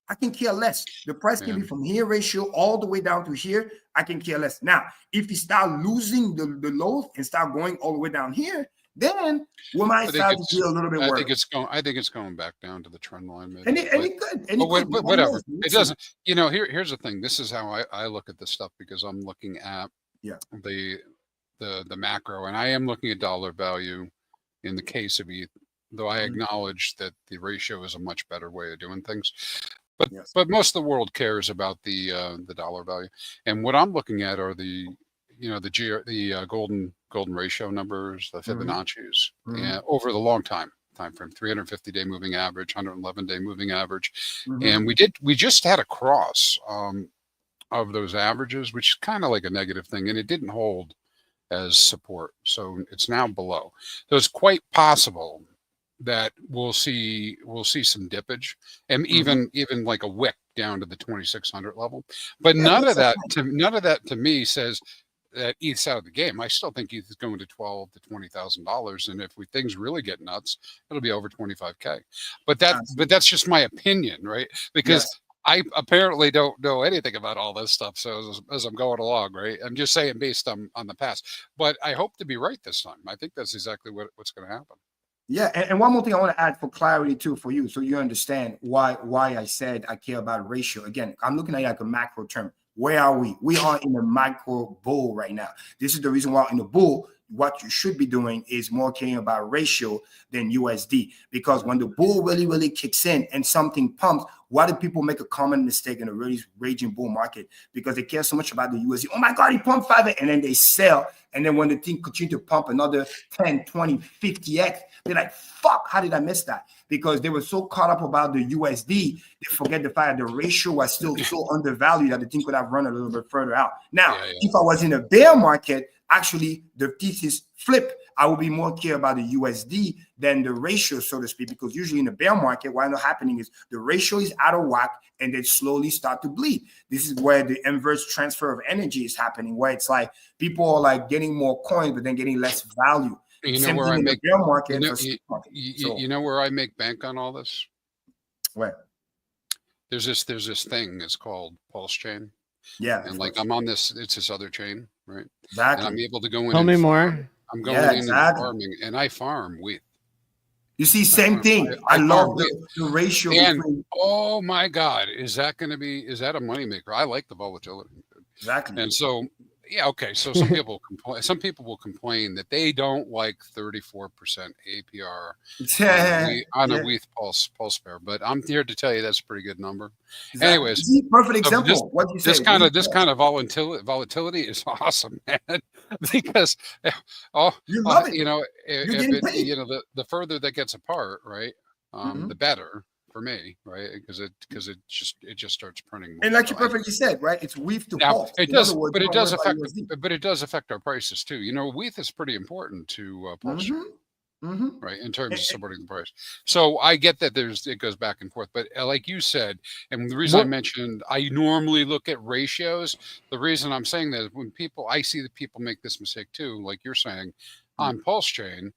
I can care less. The price can be from here ratio all the way down to here. I can care less. Now, if you start losing the lows and start going all the way down here, then we might start to feel a little bit worried. I think it's going back down to the trend line. Maybe. And it could. But whatever. It doesn't. You know, here's the thing. This is how I look at this stuff, because I'm looking at the macro, and I am looking at dollar value in the case of ETH, though I acknowledge that the ratio is a much better way of doing things. But most of the world cares about the dollar value, and what I'm looking at are the golden ratio numbers, the Fibonacci's, and over the long time frame, 350-day moving average, 111-day moving average, and we just had a cross of those averages, which is kind of like a negative thing, and it didn't hold as support, so it's now below. So it's quite possible that we'll see some dippage, and even like a wick down to the 2,600 level. But none of that to me says that ETH's out of the game. I still think ETH is going to $12,000 to $20,000, and if things really get nuts, it'll be over 25K. But that's just my opinion, right? Because I apparently don't know anything about all this stuff. So as I'm going along, right, I'm just saying based on the past. But I hope to be right this time. I think that's exactly what's going to happen. Yeah, and one more thing I want to add for clarity too for you, so you understand why I said I care about ratio. Again, I'm looking at it like a macro term. Where are we? We are in a micro bull right now. This is the reason why in the bull, what you should be doing is more caring about ratio than USD, because when the bull really kicks in and something pumps, why do people make a common mistake in a really raging bull market? Because they care so much about the USD. Oh my God, he pumped 5x, and then they sell. And then when the thing continues to pump another 10, 20, 50x, they're like, fuck, how did I miss that? Because they were so caught up about the USD, they forget the fact that the ratio was still so undervalued that the thing could have run a little bit further out. Now, if I was in a bear market, actually the thesis flip. I will be more care about the USD than the ratio, so to speak, because usually in the bear market, what ends up happening is the ratio is out of whack and they slowly start to bleed. This is where the inverse transfer of energy is happening, where it's like people are like getting more coins, but then getting less value. You know where I make market, you know where I make bank on all this? Where? There's this thing. It's called Pulse Chain. Yeah, and like I'm on this. It's this other chain, right? Exactly. And I'm able to go in. Tell me more. I'm going in and farming, and I farm wheat. You see, same thing. I love the ratio. And oh my God, is that a moneymaker? I like the volatility. Exactly. And so, yeah, okay. So some people will complain that they don't like 34% APR on a WETH pulse pair, but I'm here to tell you that's a pretty good number. Exactly. Anyways, perfect example. What you say? This kind of volatility is awesome, man. Because you love it. You know, the further that gets apart, right, the better. For me, right? Because it just starts printing more. And like you perfectly said, right? It's WETH to pulse. It does, but it does affect our prices too. You know, WETH is pretty important to pulse, right? In terms of supporting the price. So I get that it goes back and forth, but like you said, and the reason I mentioned I normally look at ratios. The reason I'm saying that is when I see that people make this mistake too, like you're saying on Pulse Chain.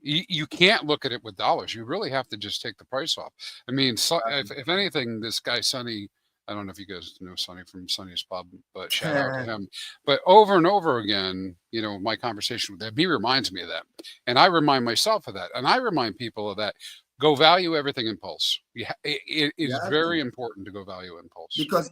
You can't look at it with dollars. You really have to just take the price off. I mean, if anything, this guy Sonny I don't know if you guys know Sonny from Sonny's Pub, but shout out to him. But over and over again, you know, my conversation with him, he reminds me of that. And I remind myself of that. And I remind people of that. Go value everything in Pulse. It is very important to go value in Pulse. Because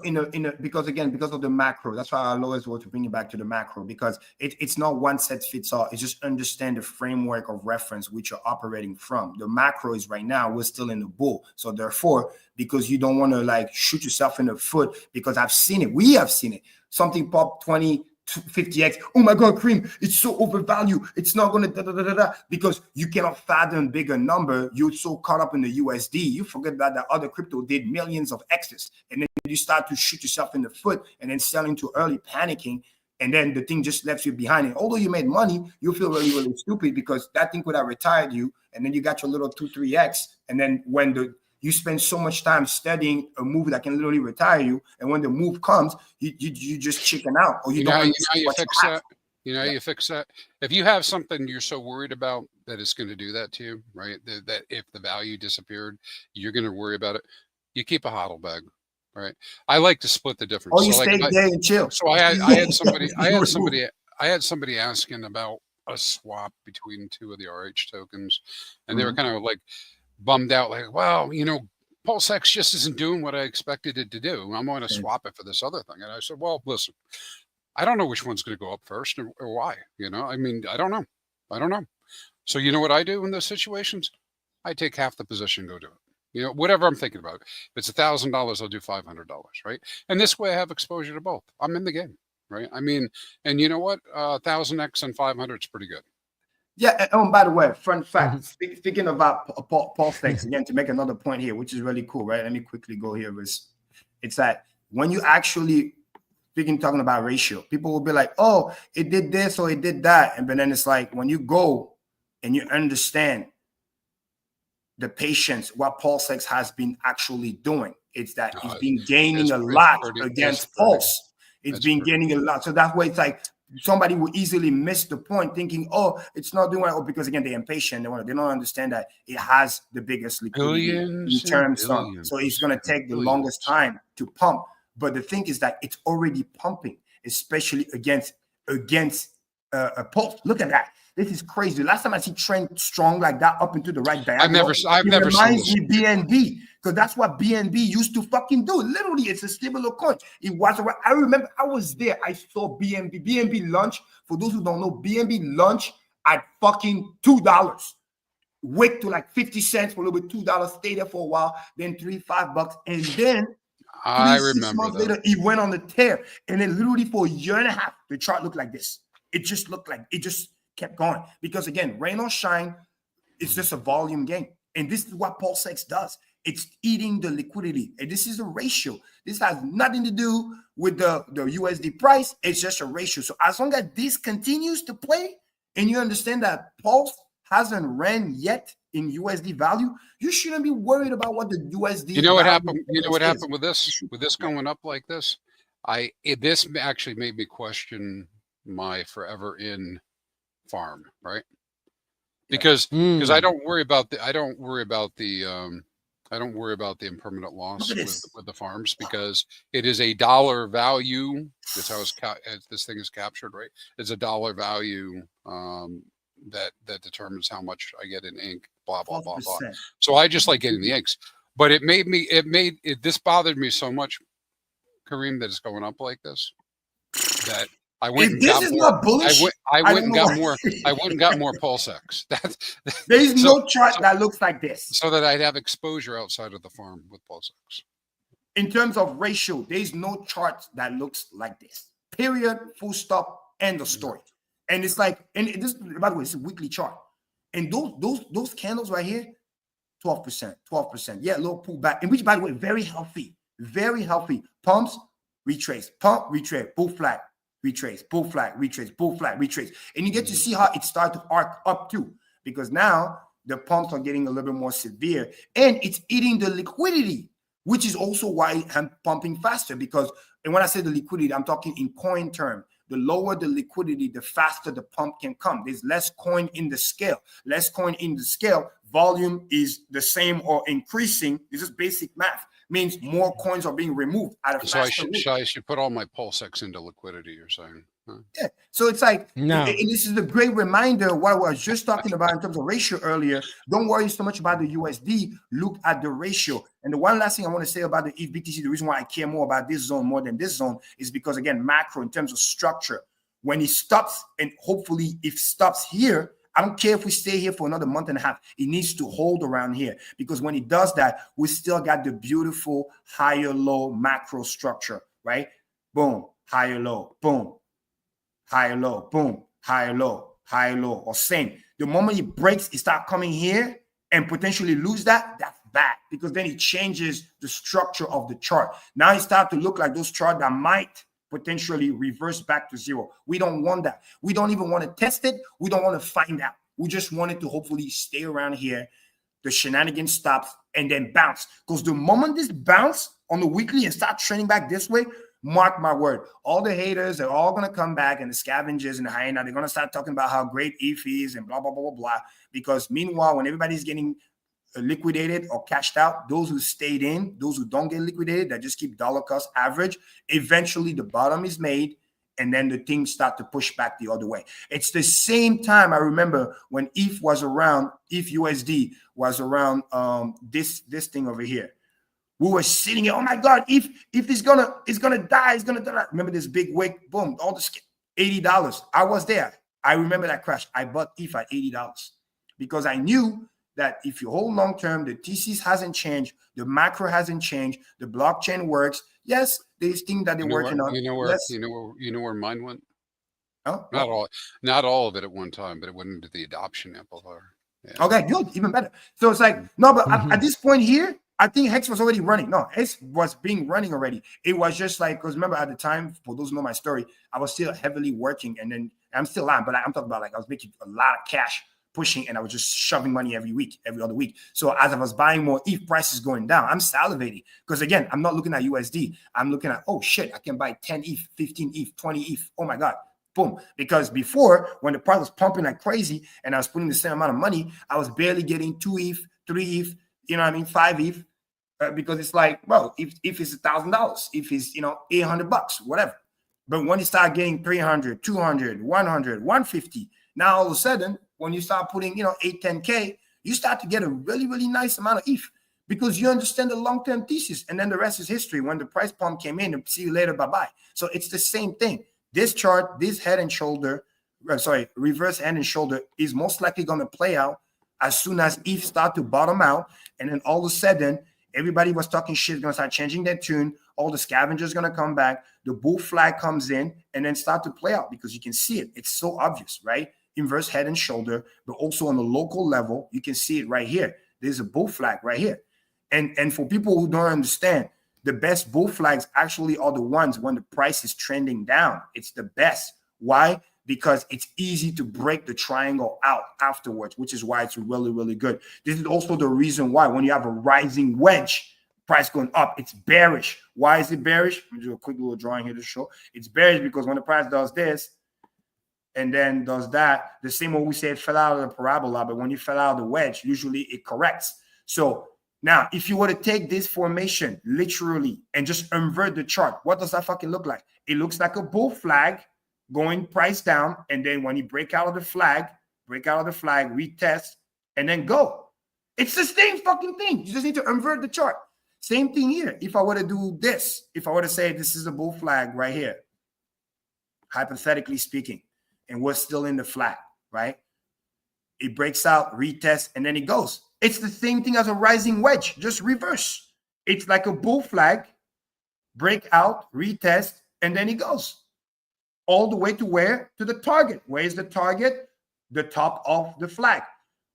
because of the macro. That's why I always want to bring it back to the macro, because it's not one set fits all. It's just understand the framework of reference which you're operating from. The macro is right now, we're still in the bull. So therefore, because you don't want to like shoot yourself in the foot, because I've seen it. We have seen it. Something pop 20, 50x. Oh my God, Cream, it's so overvalued. It's not going to because you cannot fathom bigger number. You're so caught up in the USD. You forget that the other crypto did millions of X's. And then you start to shoot yourself in the foot and then selling too early, panicking. And then the thing just left you behind. And although you made money, you feel really, really stupid because that thing could have retired you. And then you got your little 2-3x. And then when you spend so much time studying a move that can literally retire you, and when the move comes, you just chicken out, or you don't. You fix that. You know, you fix that. If you have something you're so worried about that it's going to do that to you, right? That if the value disappeared, you're going to worry about it. You keep a hodl bag, right? I like to split the difference. Oh, you stay there and chill. So I had somebody asking about a swap between two of the RH tokens, and they were kind of like bummed out, like, well, you know, PulseX just isn't doing what I expected it to do. I'm going to swap it for this other thing. And I said, well, listen, I don't know which one's going to go up first or why, you know, I mean, I don't know. So you know what I do in those situations? I take half the position, go do it. You know, whatever I'm thinking about. If it's $1,000, I'll do $500, right? And this way I have exposure to both. I'm in the game, right? I mean, and you know what? 1,000x and 500 is pretty good. Yeah. And by the way, fun fact, speaking about PulseX, again, to make another point here, which is really cool, right? Let me quickly go here. It's that when you actually talking about ratio, people will be like, oh, it did this or it did that. And then it's like, when you go and you understand the patience, what PulseX has been actually doing, it's that it's been gaining a lot against Pulse. It's been gaining a lot. So that way it's like, somebody will easily miss the point thinking, oh, it's not doing well, because again, they're impatient. They don't understand that it has the biggest liquidity in terms of, so it's going to take the longest time to pump. But the thing is that it's already pumping, especially against a Pulse. Look at that. This is crazy. Last time I see trend strong like that up into the right diagonal, I've never reminds me BNB, because that's what BNB used to fucking do. Literally, it's a stable coin. It was. I remember I was there. I saw BNB. BNB launch. For those who don't know, BNB launch at fucking $2. Wait to like 50 cents for a little bit, $2. Stay there for a while, then $3-5, and then I remember 6 months later, it went on the tear, and then literally for a year and a half, the chart looked like this. It just looked like it just kept going, because again, rain or shine, it's just a volume game. And this is what PulseX does. It's eating the liquidity. And this is a ratio. This has nothing to do with the USD price. It's just a ratio. So as long as this continues to play and you understand that Pulse hasn't ran yet in USD value, you shouldn't be worried about what the USD. You know what happened? You know what happened with this? With this going up like this? This actually made me question my forever in farm, right? Because I don't worry about the impermanent loss with the farms, because it is a dollar value. That's how this thing is captured, right? It's a dollar value that determines how much I get in ink, blah blah blah blah. So I just like getting the inks, but this bothered me so much, Kareem, that it's going up like this, that I went and got more. I went and got more. I went and got more PulseX. There's no chart that looks like this, so that I'd have exposure outside of the farm with PulseX. In terms of ratio, there's no chart that looks like this. Period. Full stop. End of story. And it's like, and this, by the way, it's a weekly chart. And those candles right here, 12%, 12%. Yeah, little pullback. And which, by the way, very healthy. Very healthy. Pumps, retrace. Pump, retrace. Bull flag. Retrace, bull flag, retrace, bull flag, retrace. And you get to see how it started to arc up too, because now the pumps are getting a little bit more severe, and it's eating the liquidity, which is also why I'm pumping faster. Because, and when I say the liquidity, I'm talking in coin term. The lower the liquidity, the faster the pump can come. There's less coin in the scale. Less coin in the scale, volume is the same or increasing. This is basic math. means more coins are being removed at a faster rate. I should put all my PulseX into liquidity, you're saying? Huh? Yeah. So it's like, no. And this is a great reminder of what I was just talking about in terms of ratio earlier. Don't worry so much about the USD. Look at the ratio. And the one last thing I want to say about the ETH BTC, the reason why I care more about this zone more than this zone is because, again, macro in terms of structure, when it stops, and hopefully if it stops here, I don't care if we stay here for another month and a half. It needs to hold around here, because when it does that, we still got the beautiful higher low macro structure, right? Boom, higher low, boom, higher low, boom, higher low, or same. The moment it breaks, it start coming here and potentially lose that, that's bad, because then it changes the structure of the chart. Now it start to look like those charts that might potentially reverse back to zero. We don't want that. We don't even want to test it. We don't want to find out. We just want it to hopefully stay around here. The shenanigans stops and then bounce. Because the moment this bounce on the weekly and start trending back this way, mark my word, all the haters are all going to come back, and the scavengers and the hyena, they're going to start talking about how great ETH is and blah, blah, blah, blah, blah. Because meanwhile, when everybody's getting liquidated or cashed out, those who stayed in, those who don't get liquidated, that just keep dollar cost average, eventually the bottom is made, and then the things start to push back the other way. It's the same time I remember when ETH was around, ETH USD was around this thing over here. We were sitting here, oh my God, ETH is gonna die, it's gonna die. Remember this big wick, boom, all this $80. I was there. I remember that crash. I bought ETH at $80 because I knew that if you hold long term, the thesis hasn't changed, the macro hasn't changed, the blockchain works. Yes, there's things that they're working on. You know where mine went? Oh, not all of it at one time, but it went into the adoption amplifier. Yeah. Okay, good, even better. So it's like, no, but at this point here, I think Hex was already running. No, Hex was being running already. It was just like, because remember at the time, for those who know my story, I was still heavily working, and then I'm still on, but I'm talking about like I was making a lot of cash pushing, and I was just shoving money every other week. So as I was buying more ETH, prices going down, I'm salivating, because again, I'm not looking at USD. I'm looking at, oh shit, I can buy 10 ETH, 15 ETH, 20 ETH. Oh my God, boom. Because before, when the price was pumping like crazy and I was putting the same amount of money, I was barely getting 2 ETH, 3 ETH, 5 ETH, because it's like, well, if it's $1,000, if it's, $800, whatever. But when you start getting 300, 200, 100, 150, now all of a sudden, when you start putting, 8, 10K, you start to get a really, really nice amount of ETH, because you understand the long-term thesis, and then the rest is history. When the price pump came in, see you later, bye-bye. So it's the same thing. This chart, this reverse head and shoulder is most likely going to play out as soon as ETH start to bottom out, and then all of a sudden, everybody was talking shit, going to start changing their tune. All the scavengers going to come back. The bull flag comes in and then start to play out, because you can see it. It's so obvious, right? Inverse head and shoulder, but also on the local level, you can see it right here. There's a bull flag right here. And for people who don't understand, the best bull flags actually are the ones when the price is trending down. It's the best. Why? Because it's easy to break the triangle out afterwards, which is why it's really, really good. This is also the reason why when you have a rising wedge, price going up, it's bearish. Why is it bearish? Let me do a quick little drawing here to show. It's bearish because when the price does this and then does that, the same way we say it fell out of the parabola, but when you fell out of the wedge, usually it corrects. So now, if you were to take this formation literally and just invert the chart, what does that fucking look like? It looks like a bull flag going price down, and then when you break out of the flag, retest, and then go. It's the same fucking thing. You just need to invert the chart. Same thing here. If I were to do this, if I were to say this is a bull flag right here, hypothetically speaking, and we're still in the flag, right? It breaks out, retest, and then it goes. It's the same thing as a rising wedge, just reverse. It's like a bull flag, break out, retest, and then it goes. All the way to where? To the target. Where is the target? The top of the flag.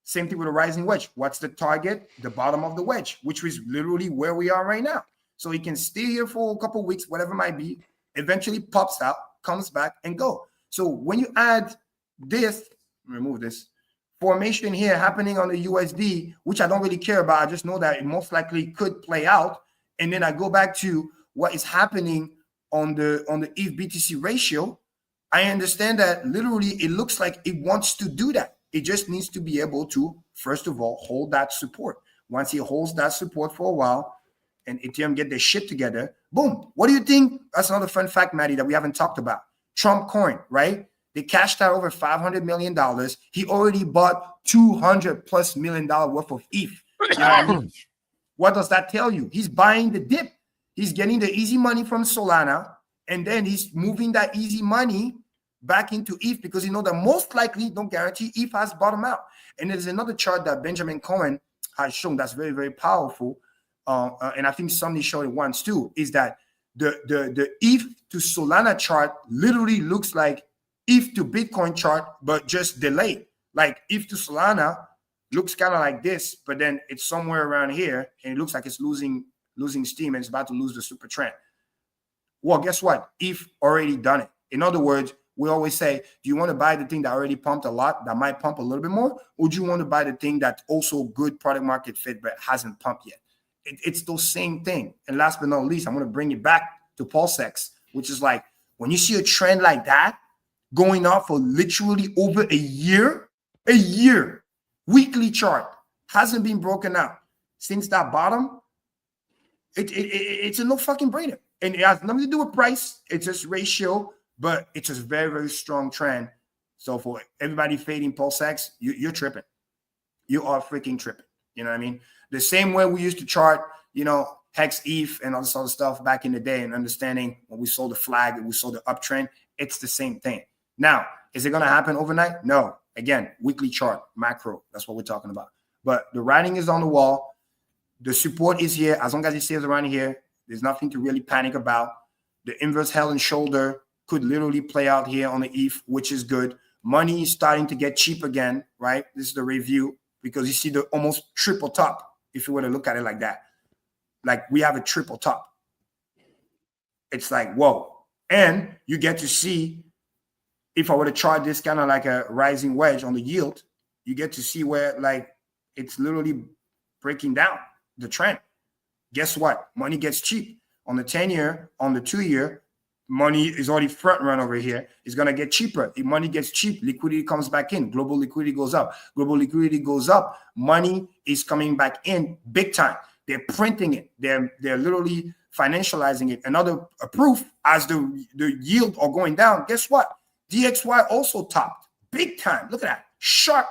Same thing with a rising wedge. What's the target? The bottom of the wedge, which is literally where we are right now. So it can stay here for a couple of weeks, whatever it might be, eventually pops out, comes back, and go. So when you add this, remove this, formation here happening on the USD, which I don't really care about, I just know that it most likely could play out. And then I go back to what is happening on the ETH BTC ratio. I understand that literally it looks like it wants to do that. It just needs to be able to, first of all, hold that support. Once it holds that support for a while, and Ethereum get their shit together, boom. What do you think? That's another fun fact, Maddie, that we haven't talked about. Trump coin, right? They cashed out over $500 million. He already bought $200+ million worth of ETH. You know what I mean? What does that tell you? He's buying the dip. He's getting the easy money from Solana, and then he's moving that easy money back into ETH because you know that most likely, don't guarantee, ETH has bottomed out. And there's another chart that Benjamin Cohen has shown that's very, very powerful. And I think somebody showed it once too, is that the ETH to Solana chart literally looks like ETH to Bitcoin chart, but just delayed. Like ETH to Solana looks kind of like this, but then it's somewhere around here, and it looks like it's losing steam and it's about to lose the super trend. Well, guess what? ETH already done it. In other words, we always say, do you want to buy the thing that already pumped a lot, that might pump a little bit more? Or do you want to buy the thing that's also good product market fit, but hasn't pumped yet? It's the same thing. And last but not least, I'm going to bring it back to PulseX, which is like, when you see a trend like that going on for literally over a year, weekly chart hasn't been broken out since that bottom, it's a no fucking brainer. And it has nothing to do with price. It's just ratio, but it's just very, very strong trend. So for everybody fading PulseX, you're tripping. You are freaking tripping. You know what I mean? The same way we used to chart, you know, Hex ETH and all this other stuff back in the day, and understanding when we saw the flag and we saw the uptrend, it's the same thing. Now, is it going to happen overnight? No. Again, weekly chart, macro. That's what we're talking about. But the writing is on the wall. The support is here. As long as it stays around here, there's nothing to really panic about. The inverse head and shoulder could literally play out here on the ETH, which is good. Money is starting to get cheap again, right? This is the review, because you see the almost triple top, if you were to look at it like that. Like we have a triple top. It's like, whoa. And you get to see, if I were to chart this kind of like a rising wedge on the yield, you get to see where like it's literally breaking down the trend. Guess what? Money gets cheap. On the 10-year, on the 2-year, money is already front run over here. It's going to get cheaper. If money gets cheap, liquidity comes back in. Global liquidity goes up. Global liquidity goes up. Money is coming back in big time. They're printing it. They're literally financializing it. Another proof, as the yield are going down, guess what? DXY also topped big time. Look at that. Sharp.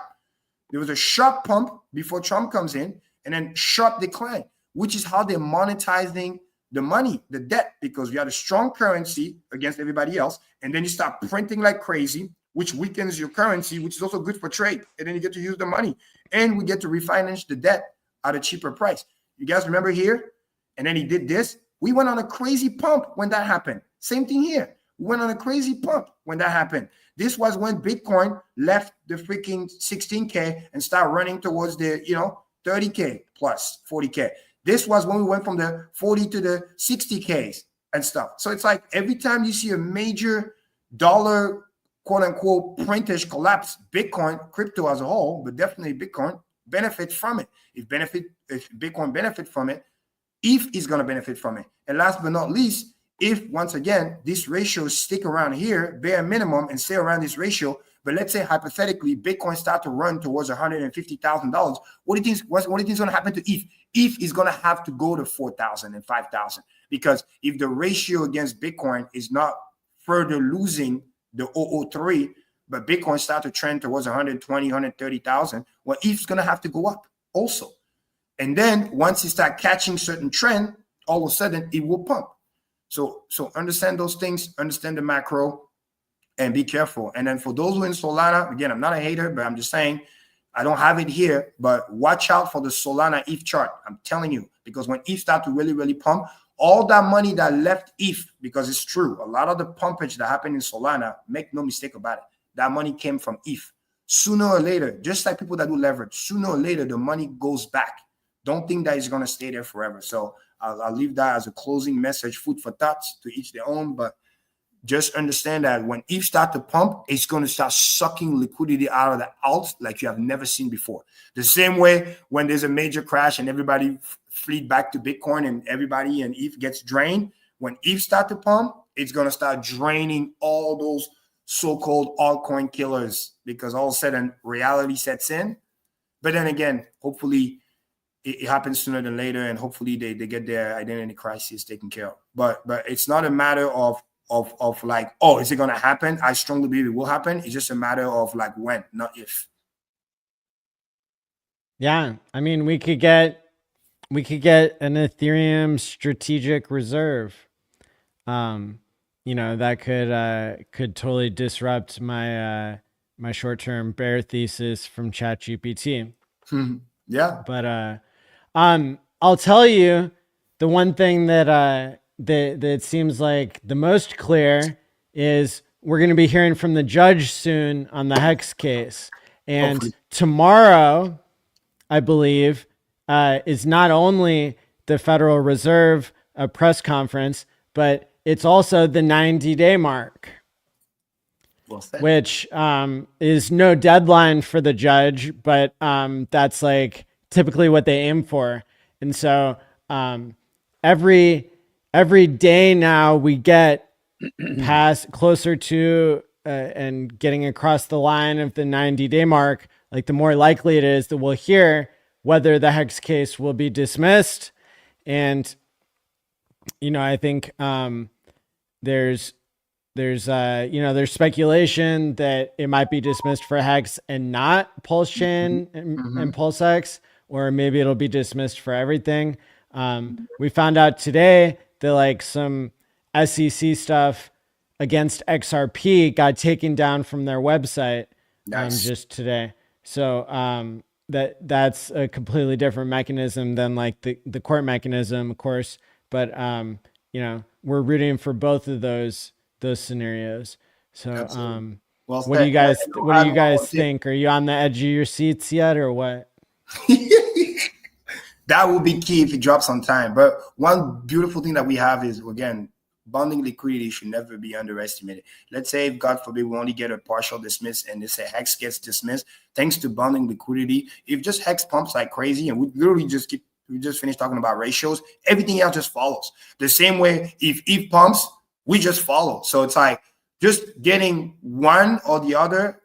There was a sharp pump before Trump comes in, and then sharp decline, which is how they're monetizing the money, the debt, because we had a strong currency against everybody else, and then you start printing like crazy, which weakens your currency, which is also good for trade, and then you get to use the money, and we get to refinance the debt at a cheaper price. You guys remember here? And then he did this. We went on a crazy pump when that happened. Same thing here. We went on a crazy pump when that happened. This was when Bitcoin left the freaking 16K and started running towards the, 30K plus 40K. This was when we went from the 40 to the 60Ks and stuff. So it's like every time you see a major dollar, quote unquote, printish collapse, Bitcoin, crypto as a whole, but definitely Bitcoin benefits from it. If Bitcoin benefit from it, ETH is going to benefit from it. And last but not least, if once again, these ratios stick around here, bare minimum, and stay around this ratio, but let's say hypothetically, Bitcoin start to run towards $150,000, what do you think is going to happen to ETH? ETH is going to have to go to 4,000 and 5,000, because if the ratio against Bitcoin is not further losing the 003, but Bitcoin start to trend towards 120, 130,000, well, ETH is going to have to go up also. And then once you start catching certain trend, all of a sudden it will pump. So understand those things, understand the macro, and be careful. And then for those who are in Solana, again, I'm not a hater, but I'm just saying, I don't have it here, but watch out for the Solana ETH chart. I'm telling you, because when ETH start to really, really pump, all that money that left ETH, because it's true, a lot of the pumpage that happened in Solana, make no mistake about it, that money came from ETH. Sooner or later, just like people that do leverage, sooner or later, the money goes back. Don't think that it's going to stay there forever. So I'll leave that as a closing message, food for thoughts, to each their own. But just understand that when ETH start to pump, it's going to start sucking liquidity out of the alt like you have never seen before. The same way when there's a major crash and everybody fleet back to Bitcoin and everybody and ETH gets drained, when ETH start to pump, it's going to start draining all those so-called altcoin killers, because all of a sudden reality sets in. But then again, hopefully it happens sooner than later, and hopefully they get their identity crisis taken care of. But it's not a matter of like, oh, is it gonna happen? I strongly believe it will happen. It's just a matter of like when, not if. Yeah, I mean, we could get an Ethereum strategic reserve. You know, that could totally disrupt my my short-term bear thesis from ChatGPT. Yeah. But I'll tell you the one thing that that seems like the most clear is we're going to be hearing from the judge soon on the Hex case. And hopefully tomorrow, I believe, is not only the Federal Reserve press conference, but it's also the 90-day mark, which is no deadline for the judge, but that's like typically what they aim for. And so every day now we get past closer to and getting across the line of the 90-day mark, like the more likely it is that we'll hear whether the Hex case will be dismissed. And, you know, I think there's speculation that it might be dismissed for Hex and not Pulse Chain and Pulse X, or maybe it'll be dismissed for everything. We found out today that like some SEC stuff against XRP got taken down from their website just today. So that's a completely different mechanism than like the court mechanism, of course. But you know, we're rooting for both of those scenarios. So what do you guys think? Are you on the edge of your seats yet, or what? That will be key if it drops on time. But one beautiful thing that we have is, again, bonding liquidity should never be underestimated. Let's say, if God forbid, we only get a partial dismiss and they say Hex gets dismissed, thanks to bonding liquidity. If just Hex pumps like crazy, and we just finished talking about ratios, everything else just follows. The same way, if ETH pumps, we just follow. So it's like just getting one or the other,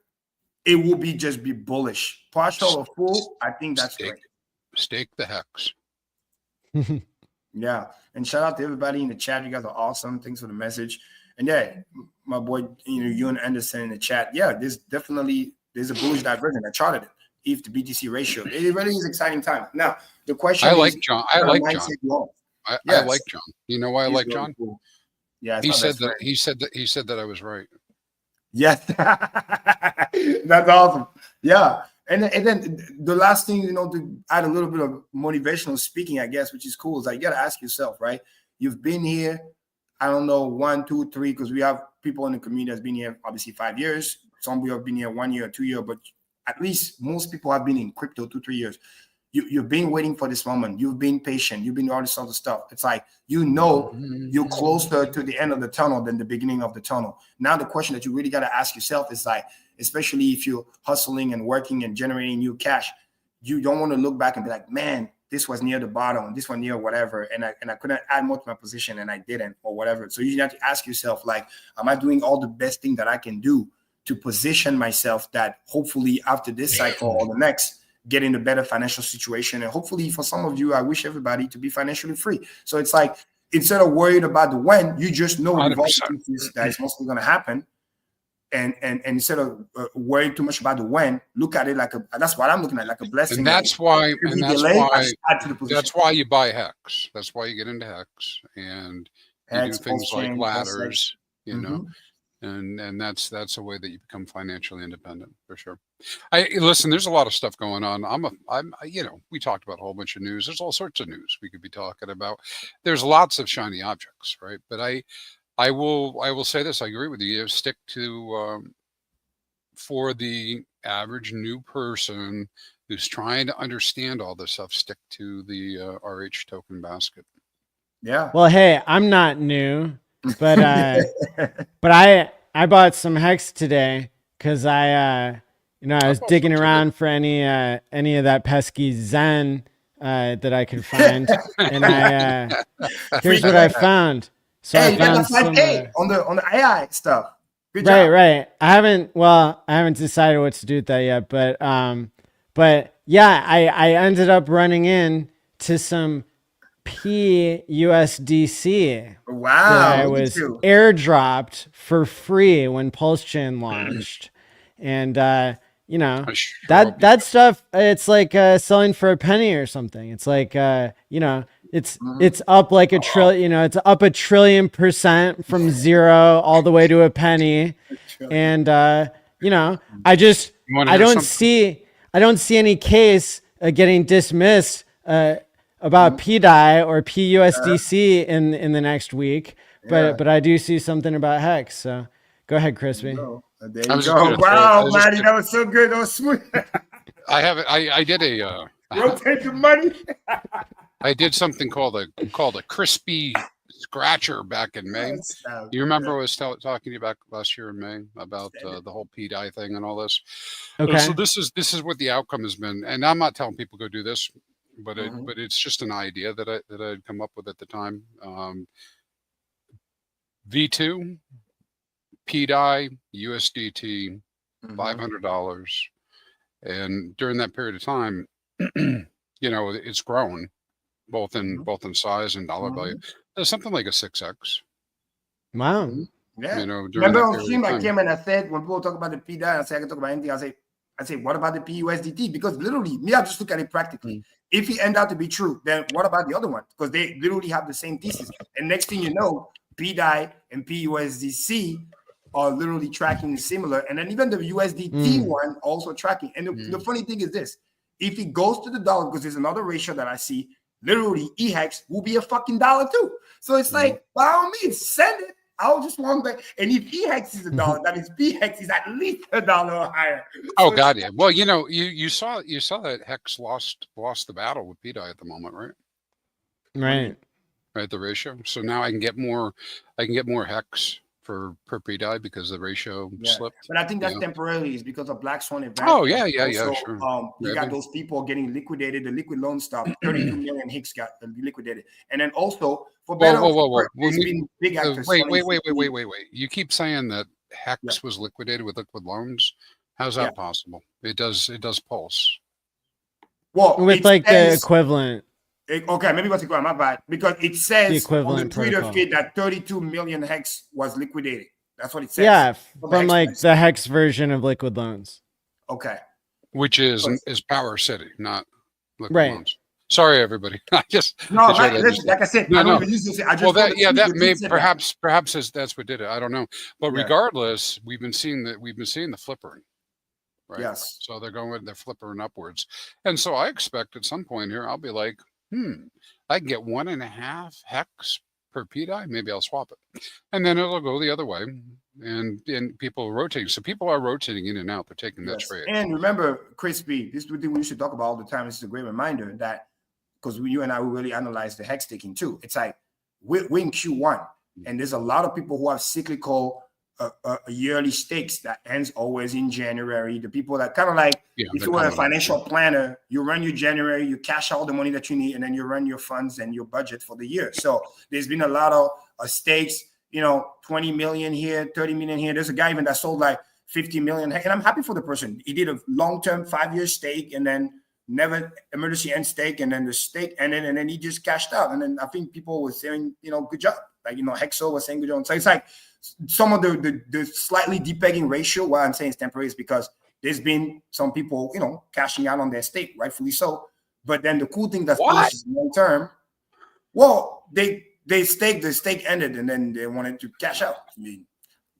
it will just be bullish. Partial or full, I think that's great. Stake the Hex. Yeah. And shout out to everybody in the chat. You guys are awesome. Thanks for the message. And yeah, my boy, you and Anderson in the chat. Yeah, there's a bullish divergence. I charted it. ETH to BTC ratio. It really is exciting time. Now, the question I like John. I like John. You know why I like John? Cool. Yeah, he said that I was right. Yes. That's awesome. Yeah. And then the last thing, to add a little bit of motivational speaking, I guess, which is cool, is like, you got to ask yourself, right? You've been here, I don't know, 1, 2, 3, because we have people in the community that's been here, obviously 5 years. Some people have been here 1 year or 2 years, but at least most people have been in crypto 2, 3 years. You've been waiting for this moment. You've been patient. You've been all this other stuff. It's like, you're closer to the end of the tunnel than the beginning of the tunnel. Now, the question that you really got to ask yourself is like, especially if you're hustling and working and generating new cash, you don't want to look back and be like, man, this was near the bottom, this one near whatever, and I couldn't add more to my position and I didn't, or whatever. So you have to ask yourself, like, am I doing all the best thing that I can do to position myself that hopefully after this cycle or the next, get in a better financial situation? And hopefully for some of you, I wish everybody to be financially free. So it's like, instead of worried about the when, you just know that it's mostly going to happen. And instead of worrying too much about the when, look at it like that's what I'm looking at, like a blessing. And that's why you buy Hex. That's why you get into Hex, and you do things like ladders, and that's a way that you become financially independent, for sure. Listen, there's a lot of stuff going on. We talked about a whole bunch of news. There's all sorts of news we could be talking about. There's lots of shiny objects, right? But I will say this. I agree with you. Stick to for the average new person who's trying to understand all this stuff. Stick to the RH token basket. Yeah. Well, hey, I'm not new, but I bought some Hex today because I was digging around for any of that pesky Zen that I could find, and here's what I found. So hey, you got the 5K on the AI stuff. Good job. Right. I haven't decided what to do with that yet, but yeah, I ended up running in to some PUSDC Wow. that I was airdropped for free when Pulse Chain launched. And, you know, that stuff, it's like selling for a penny or something. It's like, you know, it's up like a trillion, you know, it's up 1 trillion% from 0 all the way to a penny. And, you know, I don't see any case getting dismissed about PDI or PUSDC in the next week, but I do see something about Hex. So go ahead, Crispy. There you go. Wow, Matty, that was so good. That was smooth. I did a rotate the money. I did something called a crispy scratcher back in May. You remember I was talking to you about last year in May about the whole PDI thing and all this. Okay. So this is what the outcome has been, and I'm not telling people go do this, but it's just an idea that I'd come up with at the time. V2, PDI, USDT, $500, and during that period of time, you know, it's grown both in size and dollar value. There's something like a 6x. Wow. Yeah. You know, remember on stream I came and I said, when people talk about the PDI, I say I can talk about anything. I say, what about the PUSDT? Because literally, me, I just look at it practically. If it end out to be true, then what about the other one? Because they literally have the same thesis. And next thing you know, PDI and PUSDC are literally tracking similar. And then even the USDT one also tracking. And the funny thing is this, if it goes to the dollar, because there's another ratio that I see, literally EHEX will be a fucking dollar too. So it's like, by all means, send it. I'll just want that. And if EHEX is $1, that means PHEX is at least $1 or higher. Oh, so God, yeah. Well, you know, you saw that Hex lost the battle with PDI at the moment, right? Right, the ratio. So now I can get more Hex per PDI because the ratio slipped. But I think that's temporarily. It's because of Black Swan event. Oh yeah, sure. You got those people getting liquidated. The liquid loan stuff. 32 million Hicks got liquidated, and then also for better. Whoa. Big actors. Wait. You keep saying that Hex was liquidated with liquid loans. How's that possible? It does pulse. Well, with like the equivalent. Okay, maybe what's equivalent, my bad. Because it says on the Twitter feed that 32 million Hex was liquidated. That's what it says. Yeah, from like the Hex version of liquid loans. Okay. Which is Power City, not liquid loans. Sorry, everybody. I just like I said, I don't even use this. I just that may perhaps that's what did it. I don't know. But regardless, we've been seeing the flippering. Right? Yes. So they're flippering upwards. And so I expect at some point here I'll be like, I can get 1.5 Hex per PDI. Maybe I'll swap it, and then it'll go the other way, and people are rotating. So people are rotating in and out. They're taking that trade. And remember, Crispy, this is the thing we should talk about all the time. This is a great reminder that because you and I will really analyze the Hex taking too. It's like we're in Q1, and there's a lot of people who have cyclical yearly stakes that ends always in January. The people that kind of like, if you were a financial planner, you run your January, you cash all the money that you need, and then you run your funds and your budget for the year. So there's been a lot of stakes, 20 million here, 30 million here. There's a guy even that sold like 50 million. And I'm happy for the person. He did a long-term 5-year stake and then never emergency end stake, and then the stake ended, and then he just cashed out. And then I think people were saying, good job. Like, Hexo was saying good job. So it's like some of the slightly depegging ratio. Why I'm saying it's temporary is because there's been some people, cashing out on their stake, rightfully so. But then the cool thing that's long term, well, they staked, the stake ended, and then they wanted to cash out. I mean,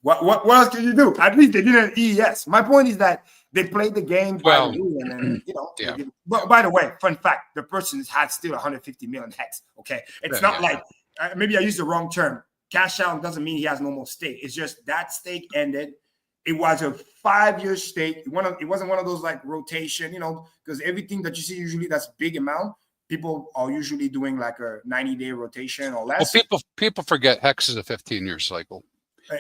what else can you do? At least they didn't EES. My point is that they played the game by the rule, and then But by the way, fun fact: the person had still 150 million Hex. Okay, it's not like maybe I used the wrong term. Cash out doesn't mean he has no more stake. It's just that stake ended. It was a 5-year stake. It wasn't one of those like rotation, because everything that you see usually that's big amount. People are usually doing like a 90-day rotation or less. Well, people forget Hex is a 15-year cycle.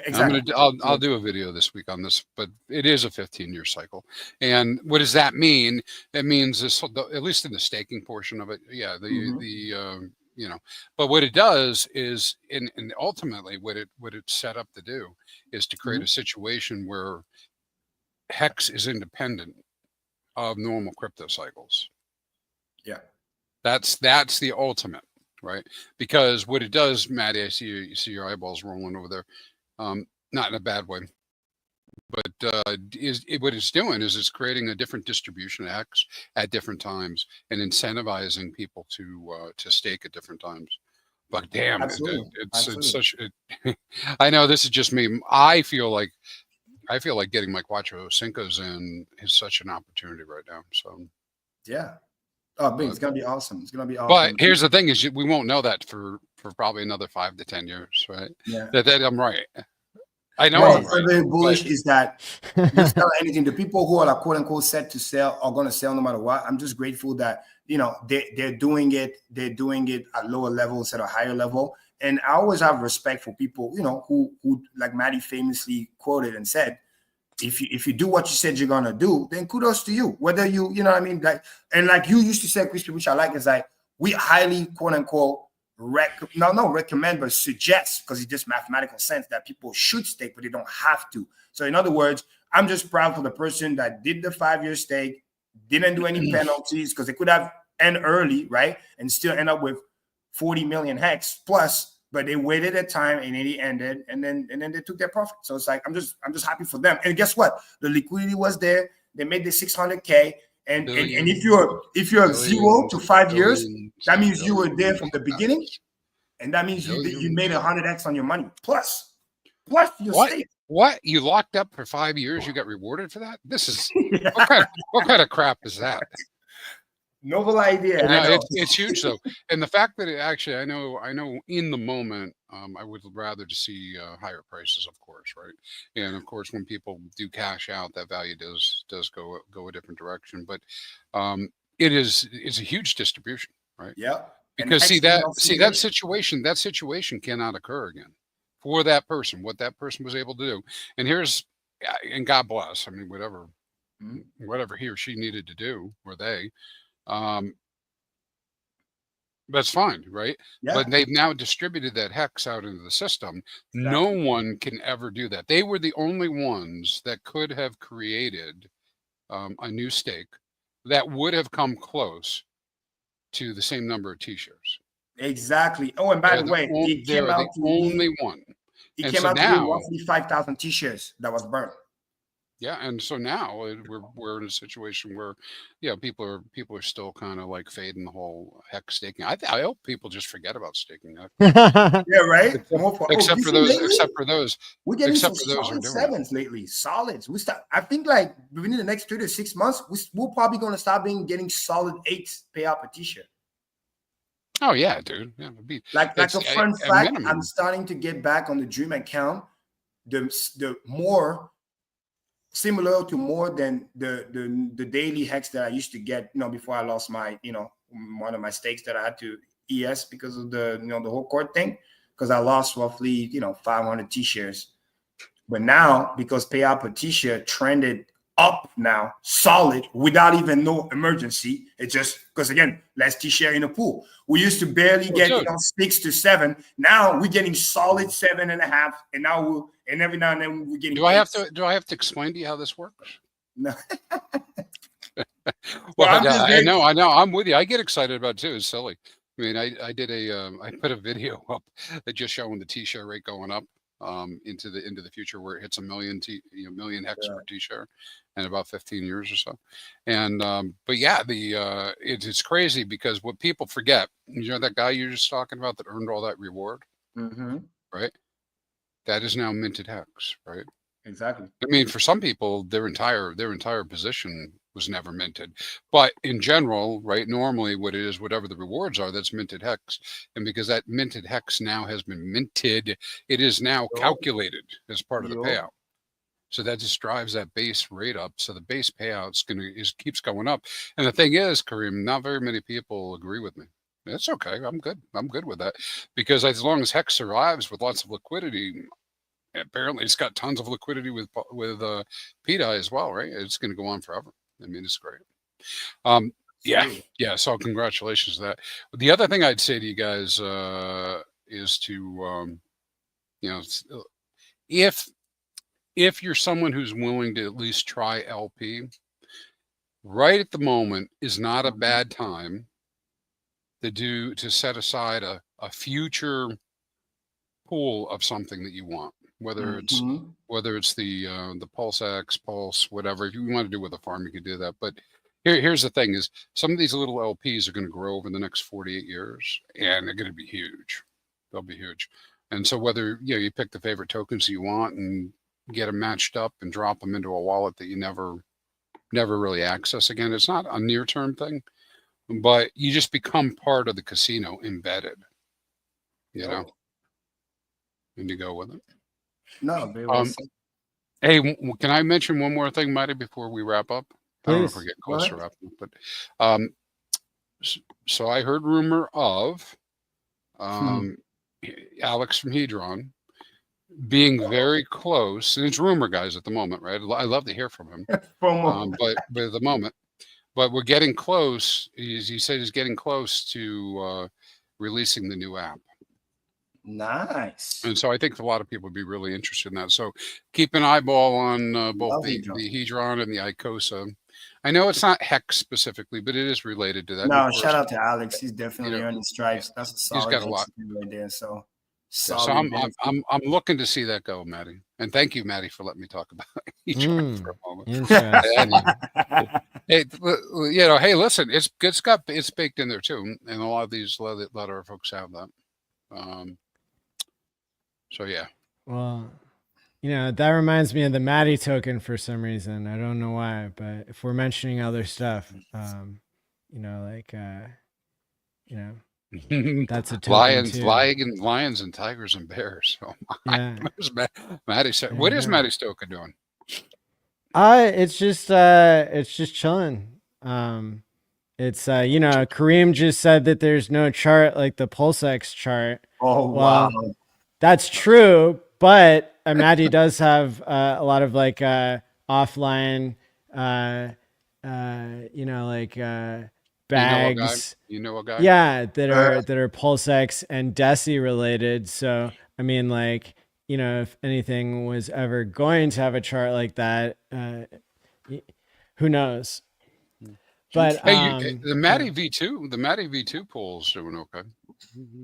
Exactly. I'll do a video this week on this, but it is a 15-year cycle. And what does that mean? It means this, at least in the staking portion of it. Yeah. But what it does is, and ultimately what it's set up to do is to create a situation where Hex is independent of normal crypto cycles. Yeah. That's the ultimate, right? Because what it does, Maddie, I see you see your eyeballs rolling over there. Not in a bad way, but what it's doing is it's creating a different distribution of X at different times and incentivizing people to stake at different times. But damn, it's such. I know this is just me. I feel like getting my Cuatro Cinco's in is such an opportunity right now. So yeah. Oh, big! It's gonna be awesome. It's gonna be awesome. But here's the thing: is we won't know that for probably another 5 to 10 years, right? Yeah. That I'm right. I know Well, I'm right. very bullish is that just tell anything. The people who are like quote unquote set to sell are going to sell no matter what. I'm just grateful that they're doing it. They're doing it at lower levels at a higher level. And I always have respect for people who like Maddie famously quoted and said, if you do what you said you're gonna do, then kudos to you. Whether you know what I mean, like, and like you used to say, Crispy, which I like, is like we highly quote unquote recommend, but suggest, because it's just mathematical sense that people should stake, but they don't have to. So in other words, I'm just proud for the person that did the 5-year stake, didn't do any penalties, because they could have end early, right, and still end up with 40 million hex plus. But they waited a time and then it ended, and then they took their profit. So it's like I'm just happy for them. And guess what? The liquidity was there. They made the 600K. And if you're 0 to 5 years, that means you were there from the beginning, and that means you made 100x on your money plus your stake. What, you locked up for 5 years? You got rewarded for that? This is what kind of crap is that? Novel idea. No, it's huge though, and the fact that it actually, I know in the moment, I would rather to see higher prices, of course, right? And of course, when people do cash out, that value does go a different direction. But it's a huge distribution, right? Yeah. Because that situation cannot occur again for that person. What that person was able to do, and God bless. I mean, whatever he or she needed to do, or they. That's fine, right? Yeah. But they've now distributed that hex out into the system. Exactly. No one can ever do that. They were the only ones that could have created a new stake that would have come close to the same number of T-shares. Exactly. Oh, and by the way, it came out the only one. It came out to be roughly 5,000 T-shares that was burned. Yeah, and so now we're in a situation where, people are still kind of like fading the whole hex staking. I hope people just forget about staking. Yeah, right. Except for those. We're getting some solid sevens lately. Solids. I think like within the next 3 to 6 months, we're probably going to start getting solid 8s payout per T-shirt. Oh yeah, dude. Yeah, like a fun fact, I'm starting to get back on the Dream account. The more similar to more than the daily hex that I used to get, before I lost my, one of my stakes that I had to ES because of the whole court thing, because I lost roughly, 500 T-shares. But now, because payout per T-shirt trended up now, solid, without even no emergency, it's just because, again, less T-share in the pool. We used to barely get 6 to 7. Now we're getting solid 7.5, and now every now and then we're getting. Do I have to explain to you how this works? No. Well, I know. I'm with you. I get excited about it too. It's silly. I mean, I did I put a video up that just showing the T-share rate going up into the future, where it hits a million hex per T-share in about 15 years or so. And but yeah, it's crazy because what people forget, that guy you're just talking about that earned all that reward, right? That is now minted hex, right? Exactly. I mean, for some people, their entire position was never minted, but in general, right? Normally, what it is, whatever the rewards are, that's minted hex, and because that minted hex now has been minted, it is now calculated as part of the payout. So that just drives that base rate up. So the base payout's keeps going up. And the thing is, Kareem, not very many people agree with me. That's okay. I'm good. I'm good with that, because as long as hex survives with lots of liquidity. Apparently, it's got tons of liquidity with PDI as well, right? It's going to go on forever. I mean, it's great. Yeah. So congratulations to that. The other thing I'd say to you guys is to, if you're someone who's willing to at least try LP, right at the moment is not a bad time to set aside a future pool of something that you want, whether it's the Pulse X, Pulse, whatever. If you want to do with a farm, you can do that. But here's the thing: is some of these little LPs are going to grow over the next 48 years, and they're going to be huge. They'll be huge. And so whether you pick the favorite tokens you want and get them matched up and drop them into a wallet that you never really access again, it's not a near-term thing, but you just become part of the casino embedded, you know, and you go with it. No, very well said. Hey, can I mention one more thing, Matty, before we wrap up? Please. I don't know if we're getting close to wrapping up, but so I heard rumor of Alex from Hedron being very close, and it's rumor, guys, at the moment, right? I love to hear from him, but at the moment, but we're getting close. He said he's getting close to releasing the new app. Nice. And so I think a lot of people would be really interested in that. So keep an eyeball on both the Hedron and the Icosa. I know it's not Hex specifically, but it is related to that. No, shout out to Alex. He's definitely earning stripes. That's a solid. He's got a lot right there. So, I'm looking to see that go, Maddie. And thank you, Maddie, for letting me talk about Hedron for a moment. Hey, hey, listen, it's baked in there too, and a lot of our folks have that. So yeah. Well, that reminds me of the Maddie token for some reason. I don't know why, but if we're mentioning other stuff, that's a token lions and tigers and bears. So Maddie said, what is Maddie's token doing? It's just chilling. It's Kareem just said that there's no chart like the PulseX chart. Oh, wow. That's true, but Maddie does have a lot of offline, bags. You know a guy? Yeah, that are PulseX and Deci related. So I mean, if anything was ever going to have a chart like that, who knows? But hey, the Maddie V2 pool is doing okay. I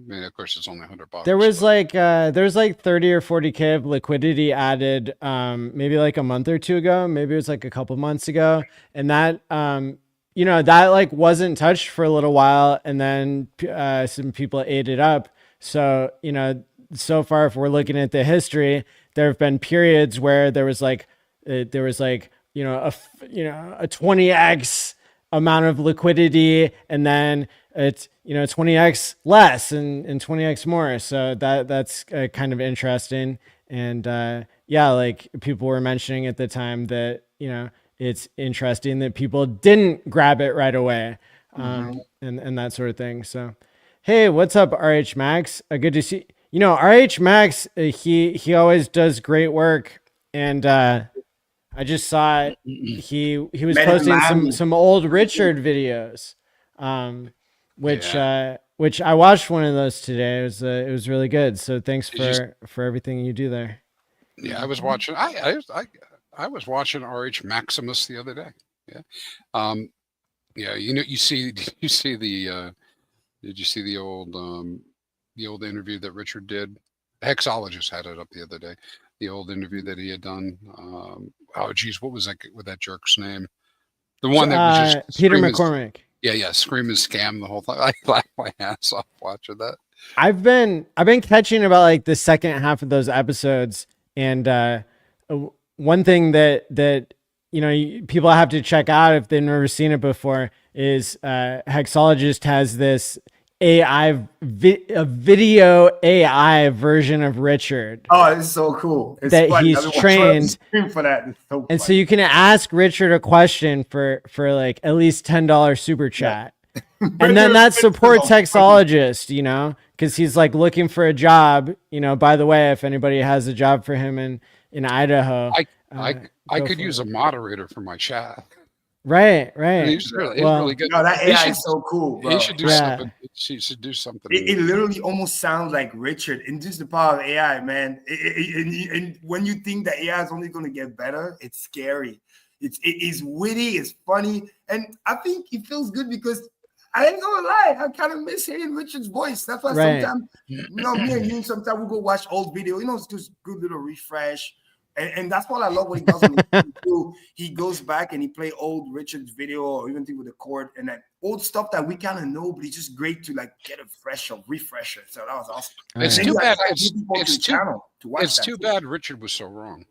mean, of course, it's only $100. There was there's 30 or 40K of liquidity added, maybe a month or two ago. Maybe it was a couple months ago, and that that wasn't touched for a little while, and then some people ate it up. So so far, if we're looking at the history, there have been periods where there was a 20x amount of liquidity, and then it's 20x less and 20x more. So that's kind of interesting. And people were mentioning at the time that it's interesting that people didn't grab it right away, and that sort of thing. So hey, what's up, RH Max? Good to see RH Max. He always does great work, and I just saw he was posting some old Richard videos, which I watched one of those today. It was really good. So thanks for everything you do there. Yeah, I was watching. I was watching RH Maximus the other day. Yeah, you see the. Did you see the old interview that Richard did? Hexologist had it up the other day. The old interview that he had done. Oh geez, what was that jerk's name? The one that was just Peter McCormick. Yeah, scream and scam the whole thing. I laughed my ass off watching that. I've been catching about the second half of those episodes, and one thing that people have to check out if they've never seen it before is Hexologist has this a video AI version of Richard. Oh, it's so cool. It's that funny. He's trained for that. It's so and so you can ask Richard a question for at least $10 super chat. Yeah. And then that supports Hexologist, because he's looking for a job. By the way, if anybody has a job for him in Idaho, I could use a moderator for my chat. Right. He's really good. No, that AI is so cool, bro. He should do something. She should do something. It literally almost sounds like Richard, and just the power of AI, man. And when you think that AI is only going to get better, it's scary. It is witty, it's funny, and I think it feels good because I ain't gonna lie, I kind of miss hearing Richard's voice. That's why sometimes, me and you, sometimes we go watch old video. It's just good little refresh. And that's what I love what he does on the He goes back and he play old Richard's video or even thing with the chord and that old stuff that we kind of know, but it's just great to like get a refresher. So that was awesome. It's too bad. It's too bad Richard was so wrong.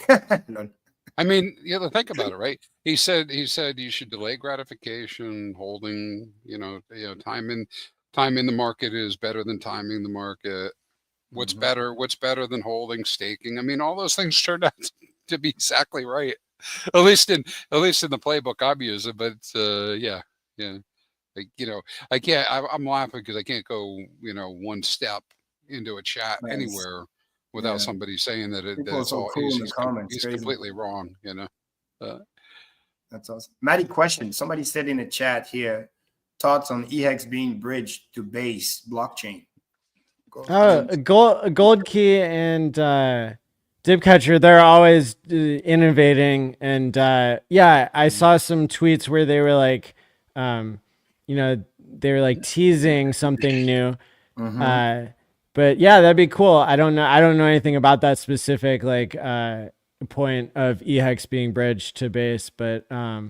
I mean, think about it, right? He said you should delay gratification, holding, time in the market is better than timing the market. What's better than holding, staking? I mean, all those things turned out to be exactly right. At least in the playbook I'm using, but yeah. Like, I'm laughing because I can't go, one step into a chat anywhere without somebody saying that it's all cool in the comments. He's completely wrong, That's awesome. Maddie, question. Somebody said in the chat here, thoughts on EHEX being bridged to base blockchain. Gold Key and Dipcatcher, they're always innovating. And I saw some tweets where they were like, they were like teasing something new. But yeah, that'd be cool. I don't know anything about that specific point of EHEX being bridged to base, but I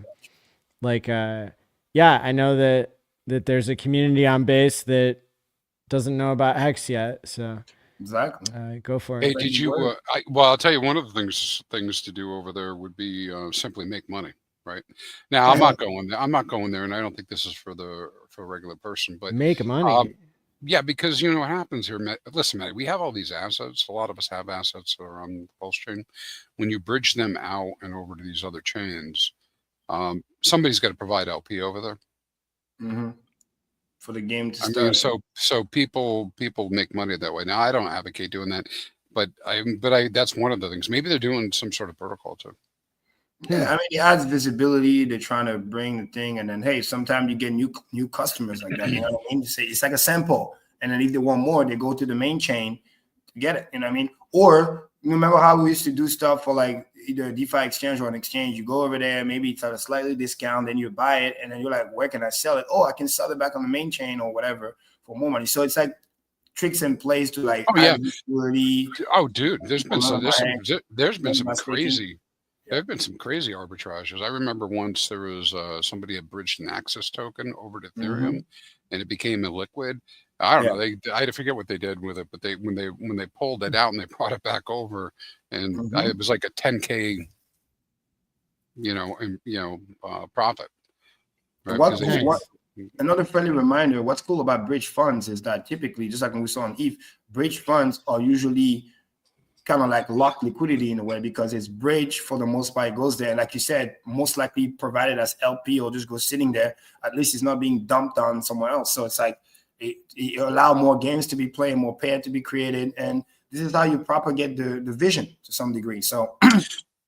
know that there's a community on base that doesn't know about Hex yet. So exactly, go for it. Hey, did you? I'll tell you, one of the things to do over there would be simply make money. Right now, I'm not going there. And I don't think this is for a regular person, but make money. Yeah, because what happens here. Listen, Matt, we have all these assets. A lot of us have assets that are on the Pulse chain. When you bridge them out and over to these other chains, somebody's got to provide LP over there for the game to start. So people make money that way. Now, I don't advocate doing that, but that's one of the things. Maybe they're doing some sort of protocol too. Yeah, I mean, it adds visibility. They're trying to bring the thing, and then hey, sometimes you get new customers like that. You know what I mean? It's like a sample, and then if they want more, they go to the main chain to get it. You know what I mean? Or you remember how we used to do stuff for like either a DeFi exchange or an exchange? You go over there, maybe it's at a slightly discount, then you buy it, and then you're like, where can I sell it? Oh, I can sell it back on the main chain or whatever for more money. So it's like tricks in place to like add visibility. Oh, dude, there's been some crazy. There have been some crazy arbitrages. I remember once there was somebody had bridged an Axis token over to Ethereum, and it became illiquid. I don't know. I had to forget what they did with it, but when they pulled it out and they brought it back over, and it was like a 10K, profit. Right? Another friendly reminder: what's cool about bridge funds is that typically, just like when we saw on ETH, bridge funds are usually kind of like locked liquidity in a way because it's bridge for the most part. It goes there, and like you said, most likely provided as LP or just go sitting there. At least it's not being dumped on somewhere else. So it's like it allow more games to be played, more pair to be created, and this is how you propagate the vision to some degree. So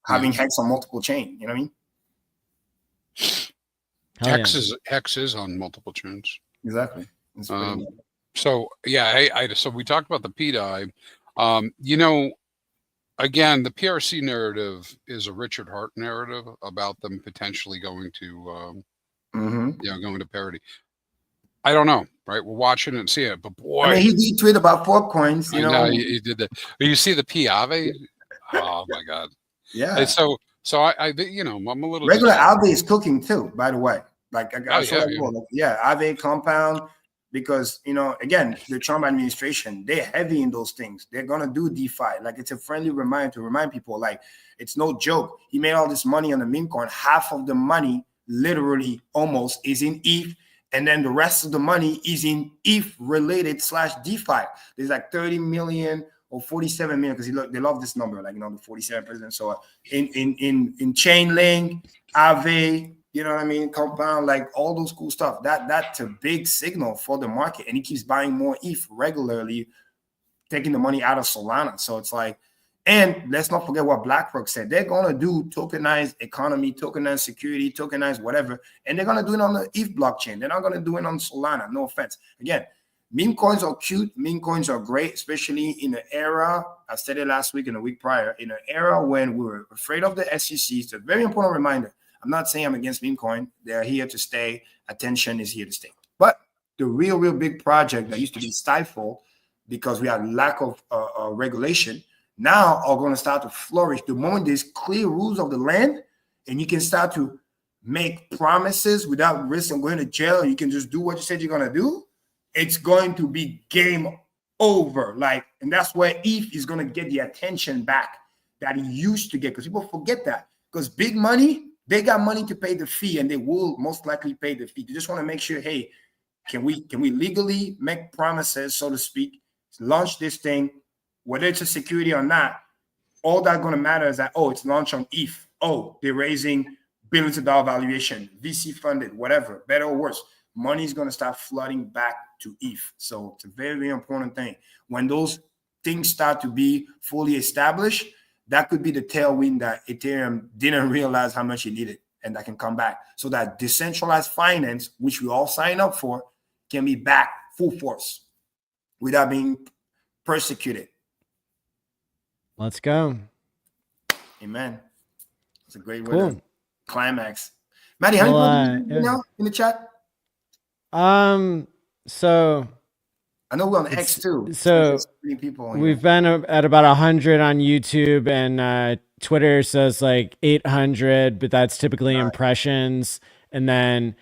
having Hex on multiple chain, you know what I mean? Hex is on multiple chains. Exactly. So so we talked about the PDI. Again, the PRC narrative is a Richard Hart narrative about them potentially going to, going to parity. I don't know, right? We're watching and seeing it, but boy, I mean, he tweeted about 4 coins. You know, he did that. You see the Piave? Oh my God! Yeah. And so I, I'm a little regular Aave is cooking too. By the way, like Aave compound. Because, again, the Trump administration, they're heavy in those things. They're going to do DeFi. Like, it's a friendly reminder to remind people, like, it's no joke. He made all this money on the meme coin. Half of the money, literally almost, is in ETH. And then the rest of the money is in ETH-related /DeFi. There's like 30 million or 47 million, because they love this number, like, the 47%. So in Chainlink, Aave, you know what I mean? Compound, like all those cool stuff. That's a big signal for the market. And he keeps buying more ETH regularly, taking the money out of Solana. So it's like, and let's not forget what BlackRock said. They're going to do tokenized economy, tokenized security, tokenized whatever. And they're going to do it on the ETH blockchain. They're not going to do it on Solana. No offense. Again, meme coins are cute. Meme coins are great, especially in the era, I said it last week and the week prior, in an era when we were afraid of the SEC. It's a very important reminder. I'm not saying I'm against meme coin. They're here to stay. attention is here to stay. But the real big project that used to be stifled because we had lack of regulation now are going to start to flourish. The moment there's clear rules of the land and you can start to make promises without risk of going to jail, and you can just do what you said you're going to do, it's going to be game over. Like, and that's where ETH is going to get the attention back that he used to get, because people forget that. Because big money, they got money to pay the fee, and they will most likely pay the fee. They just want to make sure, hey, can we legally make promises, so to speak, launch this thing, whether it's a security or not. All that's going to matter is that, oh, it's launched on ETH. Oh, they're raising billions of dollar valuation, VC funded, whatever, better or worse. Money is going to start flooding back to ETH. So it's a very, very important thing. When those things start to be fully established, that could be the tailwind that Ethereum didn't realize how much it needed, and that can come back. So that decentralized finance, which we all sign up for, can be back full force without being persecuted. Let's go. Amen. It's a great way to climax. Maddie, how many people now in the chat? So I know we're on X too. So people we've been at about 100 on YouTube, and Twitter says like 800, but that's typically impressions. And then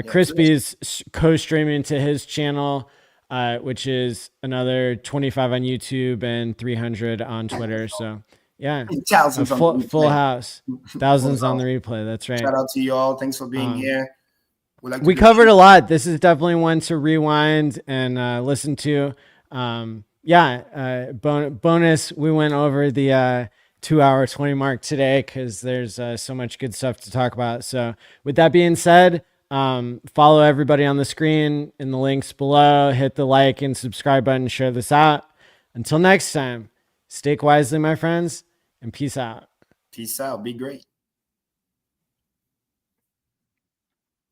Crispy's co-streaming to his channel, which is another 25 on YouTube and 300 on Twitter. So yeah, full house, thousands on the replay. That's right. Shout out to you all. Thanks for being here. We covered a lot. This is definitely one to rewind and listen to. Bonus, we went over the 2 hour 20 mark today because there's so much good stuff to talk about. So with that being said, follow everybody on the screen in the links below. Hit the like and subscribe button. Share this out. Until next time, stake wisely, my friends, and peace out. Peace out. Be great.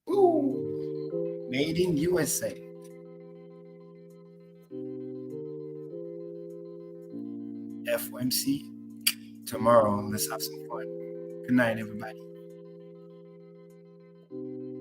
Ooh, made in USA. FOMC tomorrow. Let's have some fun. Good night, everybody.